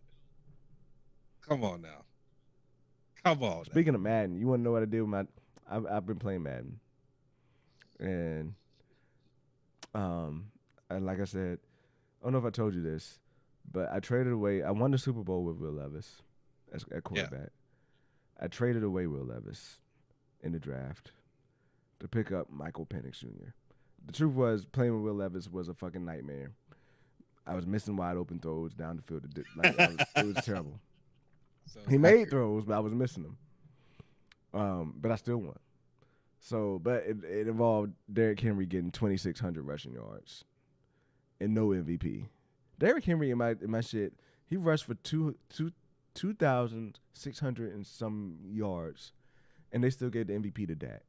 Come on now. Come on. Speaking of Madden, you want to know what I did with my? I've been playing Madden, and like I said, I don't know if I told you this, but I traded away. I won the Super Bowl with Will Levis at quarterback. Yeah. I traded away Will Levis in the draft to pick up Michael Penix Jr. The truth was, playing with Will Levis was a fucking nightmare. I was missing wide open throws down the field. It was terrible. So he made throws, but I was missing them. But I still won. So, but it involved Derrick Henry getting 2,600 rushing yards and no MVP. Derrick Henry in my shit, he rushed for 2,600 and some yards, and they still gave the MVP to Dak.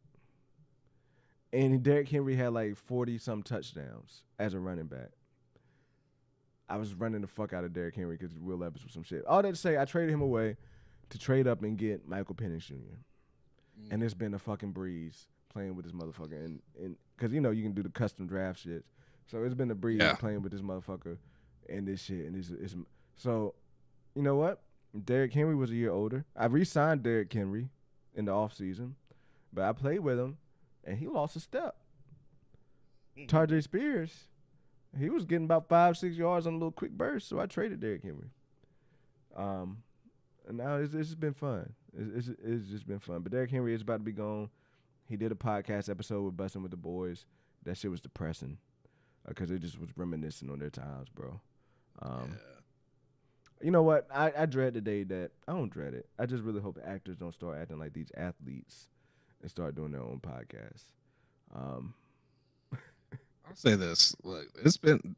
And Derrick Henry had like 40-some touchdowns as a running back. I was running the fuck out of Derrick Henry because Will Levis was some shit. All that to say, I traded him away to trade up and get Michael Penix Jr. And it's been a fucking breeze playing with this motherfucker. And because, you can do the custom draft shit. So it's been a breeze playing with this motherfucker and this shit. And so, you know what? Derrick Henry was a year older. I re-signed Derrick Henry in the offseason, but I played with him, and he lost a step. Tajay Spears, he was getting about 5-6 yards on a little quick burst, so I traded Derrick Henry. And now it's just been fun. It's just been fun. But Derrick Henry is about to be gone. He did a podcast episode with Bussin' with the Boys. That shit was depressing because it just was reminiscing on their times, bro. You know what? I dread the day that – I don't dread it. I just really hope actors don't start acting like these athletes and start doing their own podcasts. I'll say this. Look,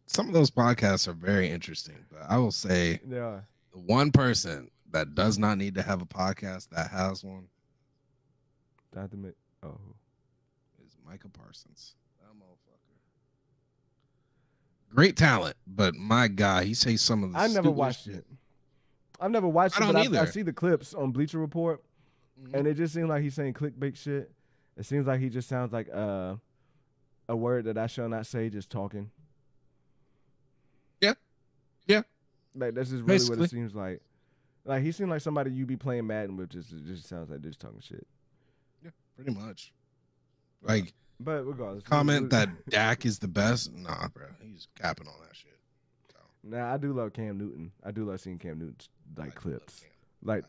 some of those podcasts are very interesting, but I will say the one person that does not need to have a podcast that has one is Micah Parsons. That motherfucker. Great talent, but my God, he says some of the I never watched it. I've never watched it, but I see the clips on Bleacher Report, and it just seems like he's saying clickbait shit. It seems like he just sounds like a word that I shall not say, just talking. Yeah. Like that's just really what it seems like. Like he seemed like somebody you be playing Madden with. Just sounds like just talking shit. Yeah, pretty much. Like, but regardless, comment that Dak is the best. Nah, bro, he's capping on that shit. So. Nah, I do love Cam Newton. I do love seeing Cam Newton's clips. Like,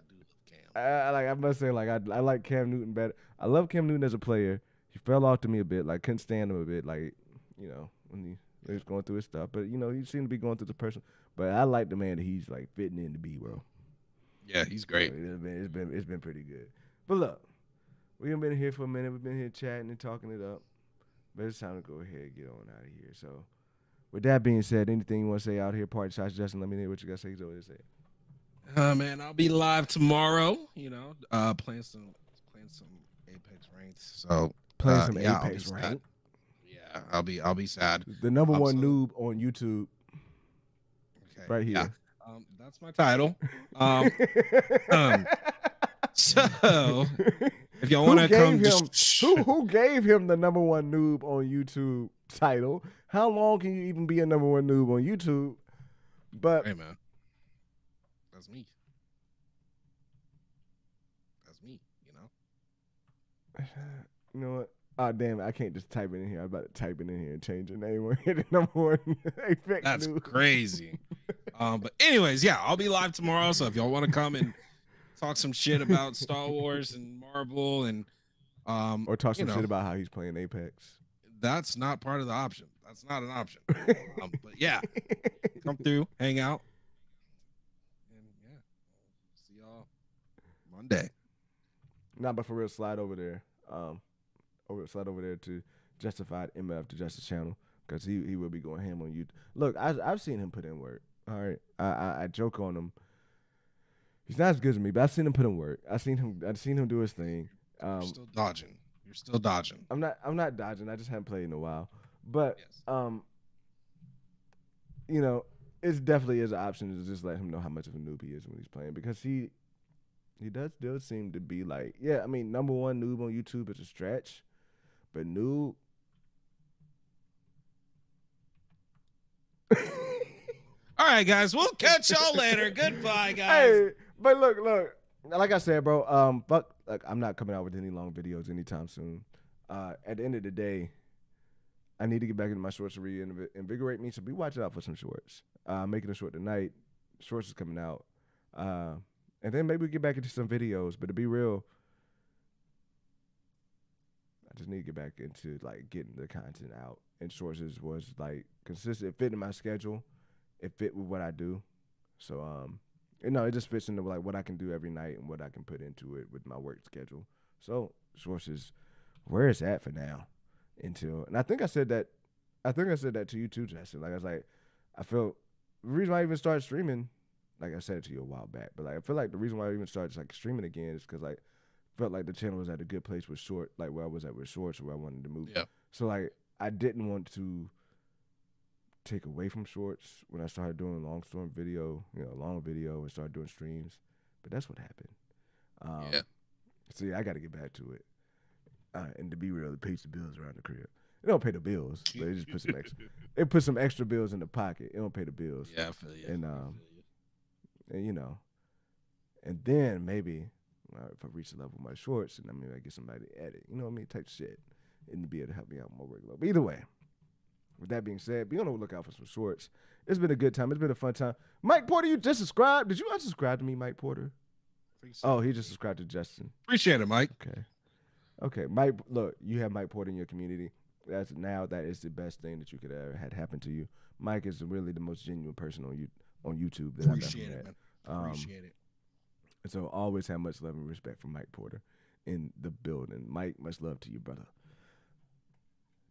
I must say, like I like Cam Newton better. I love Cam Newton as a player. He fell off to me a bit. Like, couldn't stand him a bit. Like, when he was going through his stuff. But he seemed to be going through the person. But I like the man that he's like fitting in to be, bro. Yeah, he's great. So it's been pretty good. But look, we've been here for a minute. We've been here chatting and talking it up. But it's time to go ahead and get on out of here. So, with that being said, anything you want to say out here, Party Shots, Justin? Let me know what you got to say. He's over to say. Man, I'll be live tomorrow. Playing some Apex Ranked. So playing some Apex Ranked. Yeah, I'll be sad. The number one noob on YouTube. Okay, right here. Yeah. That's my title. So if y'all want to come, who gave him the number one noob on YouTube title? How long can you even be a number one noob on YouTube? But hey, man, that's me. That's me. You know what? Oh, damn it. I can't just type it in here. I'm about to type it in here and change the name or hit the number one. That's crazy. But anyways, yeah, I'll be live tomorrow. So if y'all want to come and talk some shit about Star Wars and Marvel and or talk some shit about how he's playing Apex. That's not part of the option. That's not an option. But yeah, come through, hang out. And yeah, see y'all Monday. Nah, but for real, slide over there. Slide over there to Justified MF, the Justice Channel, because he will be going ham on you. Look, I've seen him put in work. All right, I joke on him. He's not as good as me, but I've seen him put in work. I've seen him do his thing. You're still dodging. You're still dodging. I'm not dodging. I just haven't played in a while. But Yes. you know, it definitely is an option to just let him know how much of a noob he is when he's playing, because he does still seem to be like, yeah, I mean, number one noob on YouTube is a stretch, but noob. All right, guys. We'll catch y'all later. Goodbye, guys. Hey, but look, like I said, bro, fuck, like, I'm not coming out with any long videos anytime soon. At the end of the day, I need to get back into my shorts to reinvigorate me. So be watching out for some shorts. Making a short tonight. Shorts is coming out. And then maybe we get back into some videos. But to be real, I just need to get back into like getting the content out. And shorts was like consistent. It fit in my schedule. It fit with what I do. So it just fits into like what I can do every night and what I can put into it with my work schedule. So shorts is where it's at for now. And I think I said that to you too, Justin. Like, I was like, I felt the reason why I even started streaming, like I said it to you a while back, but like I feel like the reason why I even started like streaming again is because like I felt like the channel was at a good place with short, like where I was at with shorts, where I wanted to move. Yeah. So like I didn't want to take away from shorts when I started doing long video, and started doing streams. But that's what happened. Yeah. So yeah, I got to get back to it. And to be real, it pays the bills around the crib. It don't pay the bills, but it just put some extra. It put some extra bills in the pocket. It don't pay the bills. Yeah, I feel you. And you know, and then maybe if I reach the level of my shorts, and I get somebody to edit, you know what I mean, type shit, and to be able to help me out with my workload. But either way, with that being said, be on the lookout for some shorts. It's been a good time. It's been a fun time. Mike Porter, you just subscribed. Did you unsubscribe to me, Mike Porter? Oh, he just subscribed to Justin. Appreciate it, Mike. Okay, Mike. Look, you have Mike Porter in your community. That is the best thing that you could ever had happen to you. Mike is really the most genuine person on YouTube that Appreciate I've ever it, met. man. Appreciate it. And so always have much love and respect for Mike Porter in the building. Mike, much love to you, brother.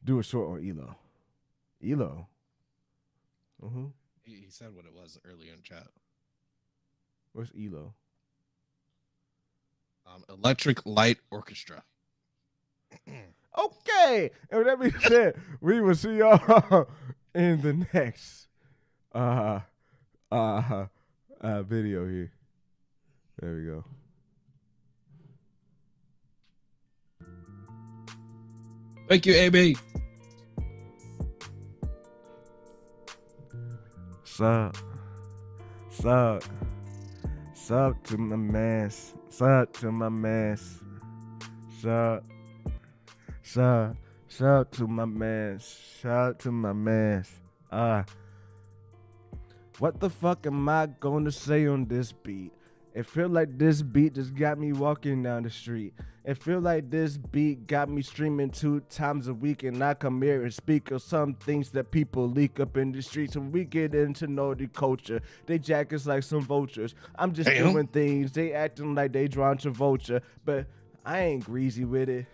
Do a short on Elo. Elo. He said what it was earlier in chat. Where's Elo? Electric Light Orchestra. Okay. And with that being said, we will see y'all in the next video here. There we go. Thank you, AB. Sup to my mans. Sup to my mans. Sup to my mans. Shout to my mans. What the fuck am I gonna say on this beat? It feel like this beat just got me walking down the street. It feel like this beat got me streaming 2 times a week, and I come here and speak of some things that people leak up in the streets. When we get into naughty culture, they jack us like some vultures. I'm just doing things, they acting like they drawn to vulture, but I ain't greasy with it.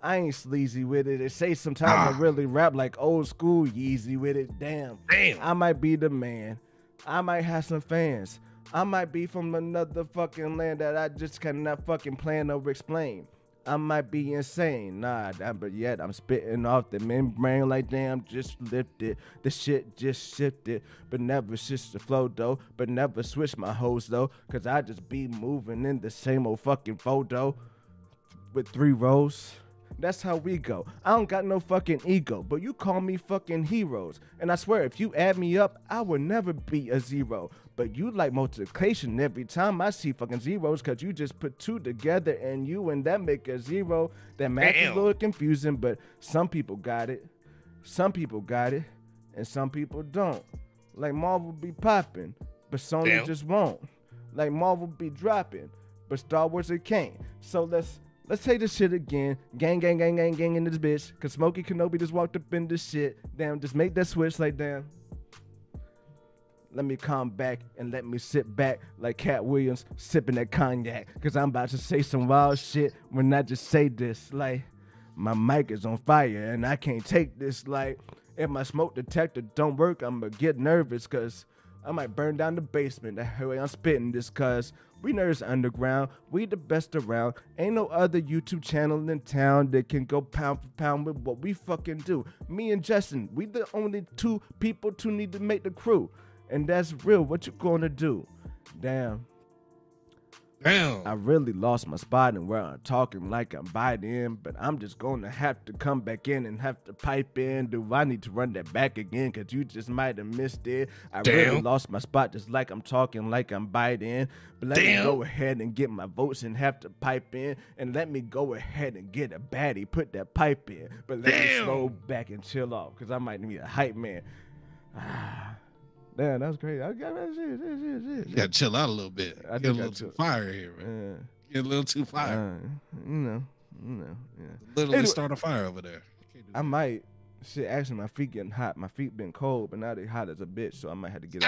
I ain't sleazy with it. They say sometimes I really rap like old school Yeezy with it. Damn. I might be the man. I might have some fans. I might be from another fucking land that I just cannot fucking plan or explain. I might be insane, but yet I'm spitting off the membrane like damn, just lifted. The shit just shifted, but never switch the flow though, but never switch my hoes though, cause I just be moving in the same old fucking photo with 3 rows. That's how we go. I don't got no fucking ego, but you call me fucking heroes. And I swear, if you add me up, I will never be a 0. But you like multiplication every time I see fucking zeros, cause you just put 2 together and that make a 0. That math is a little confusing, but some people got it. Some people got it, and some people don't. Like Marvel be popping, but Sony just won't. Like Marvel be dropping, but Star Wars it can't. So let's take this shit again. Gang in this bitch. Cause Smokey Kenobi just walked up in this shit. Damn, just make that switch like damn. Let me calm back and let me sit back like Cat Williams sipping that cognac. Cause I'm about to say some wild shit when I just say this. Like, my mic is on fire and I can't take this. Like, if my smoke detector don't work, I'ma get nervous. Cause I might burn down the basement. That way I'm spitting this, cause we Nerds Underground. We the best around. Ain't no other YouTube channel in town that can go pound for pound with what we fucking do. Me and Justin, we the only two people to need to make the crew. And that's real. What you gonna do? Damn. I really lost my spot and where I'm talking like I'm biting, but I'm just gonna have to come back in and have to pipe in. Do I need to run that back again? Cause you just might have missed it. I really lost my spot just like I'm talking like I'm biting. But let me go ahead and get my votes and have to pipe in. And let me go ahead and get a baddie, put that pipe in. But let me slow back and chill off, cause I might need a hype man. Damn, that was crazy. You gotta chill out a little bit. Get a little too fire here, man. Get a little too fire. Yeah. Literally start a fire over there. I might. Shit, actually, my feet getting hot. My feet been cold, but now they hot as a bitch, so I might have to get out.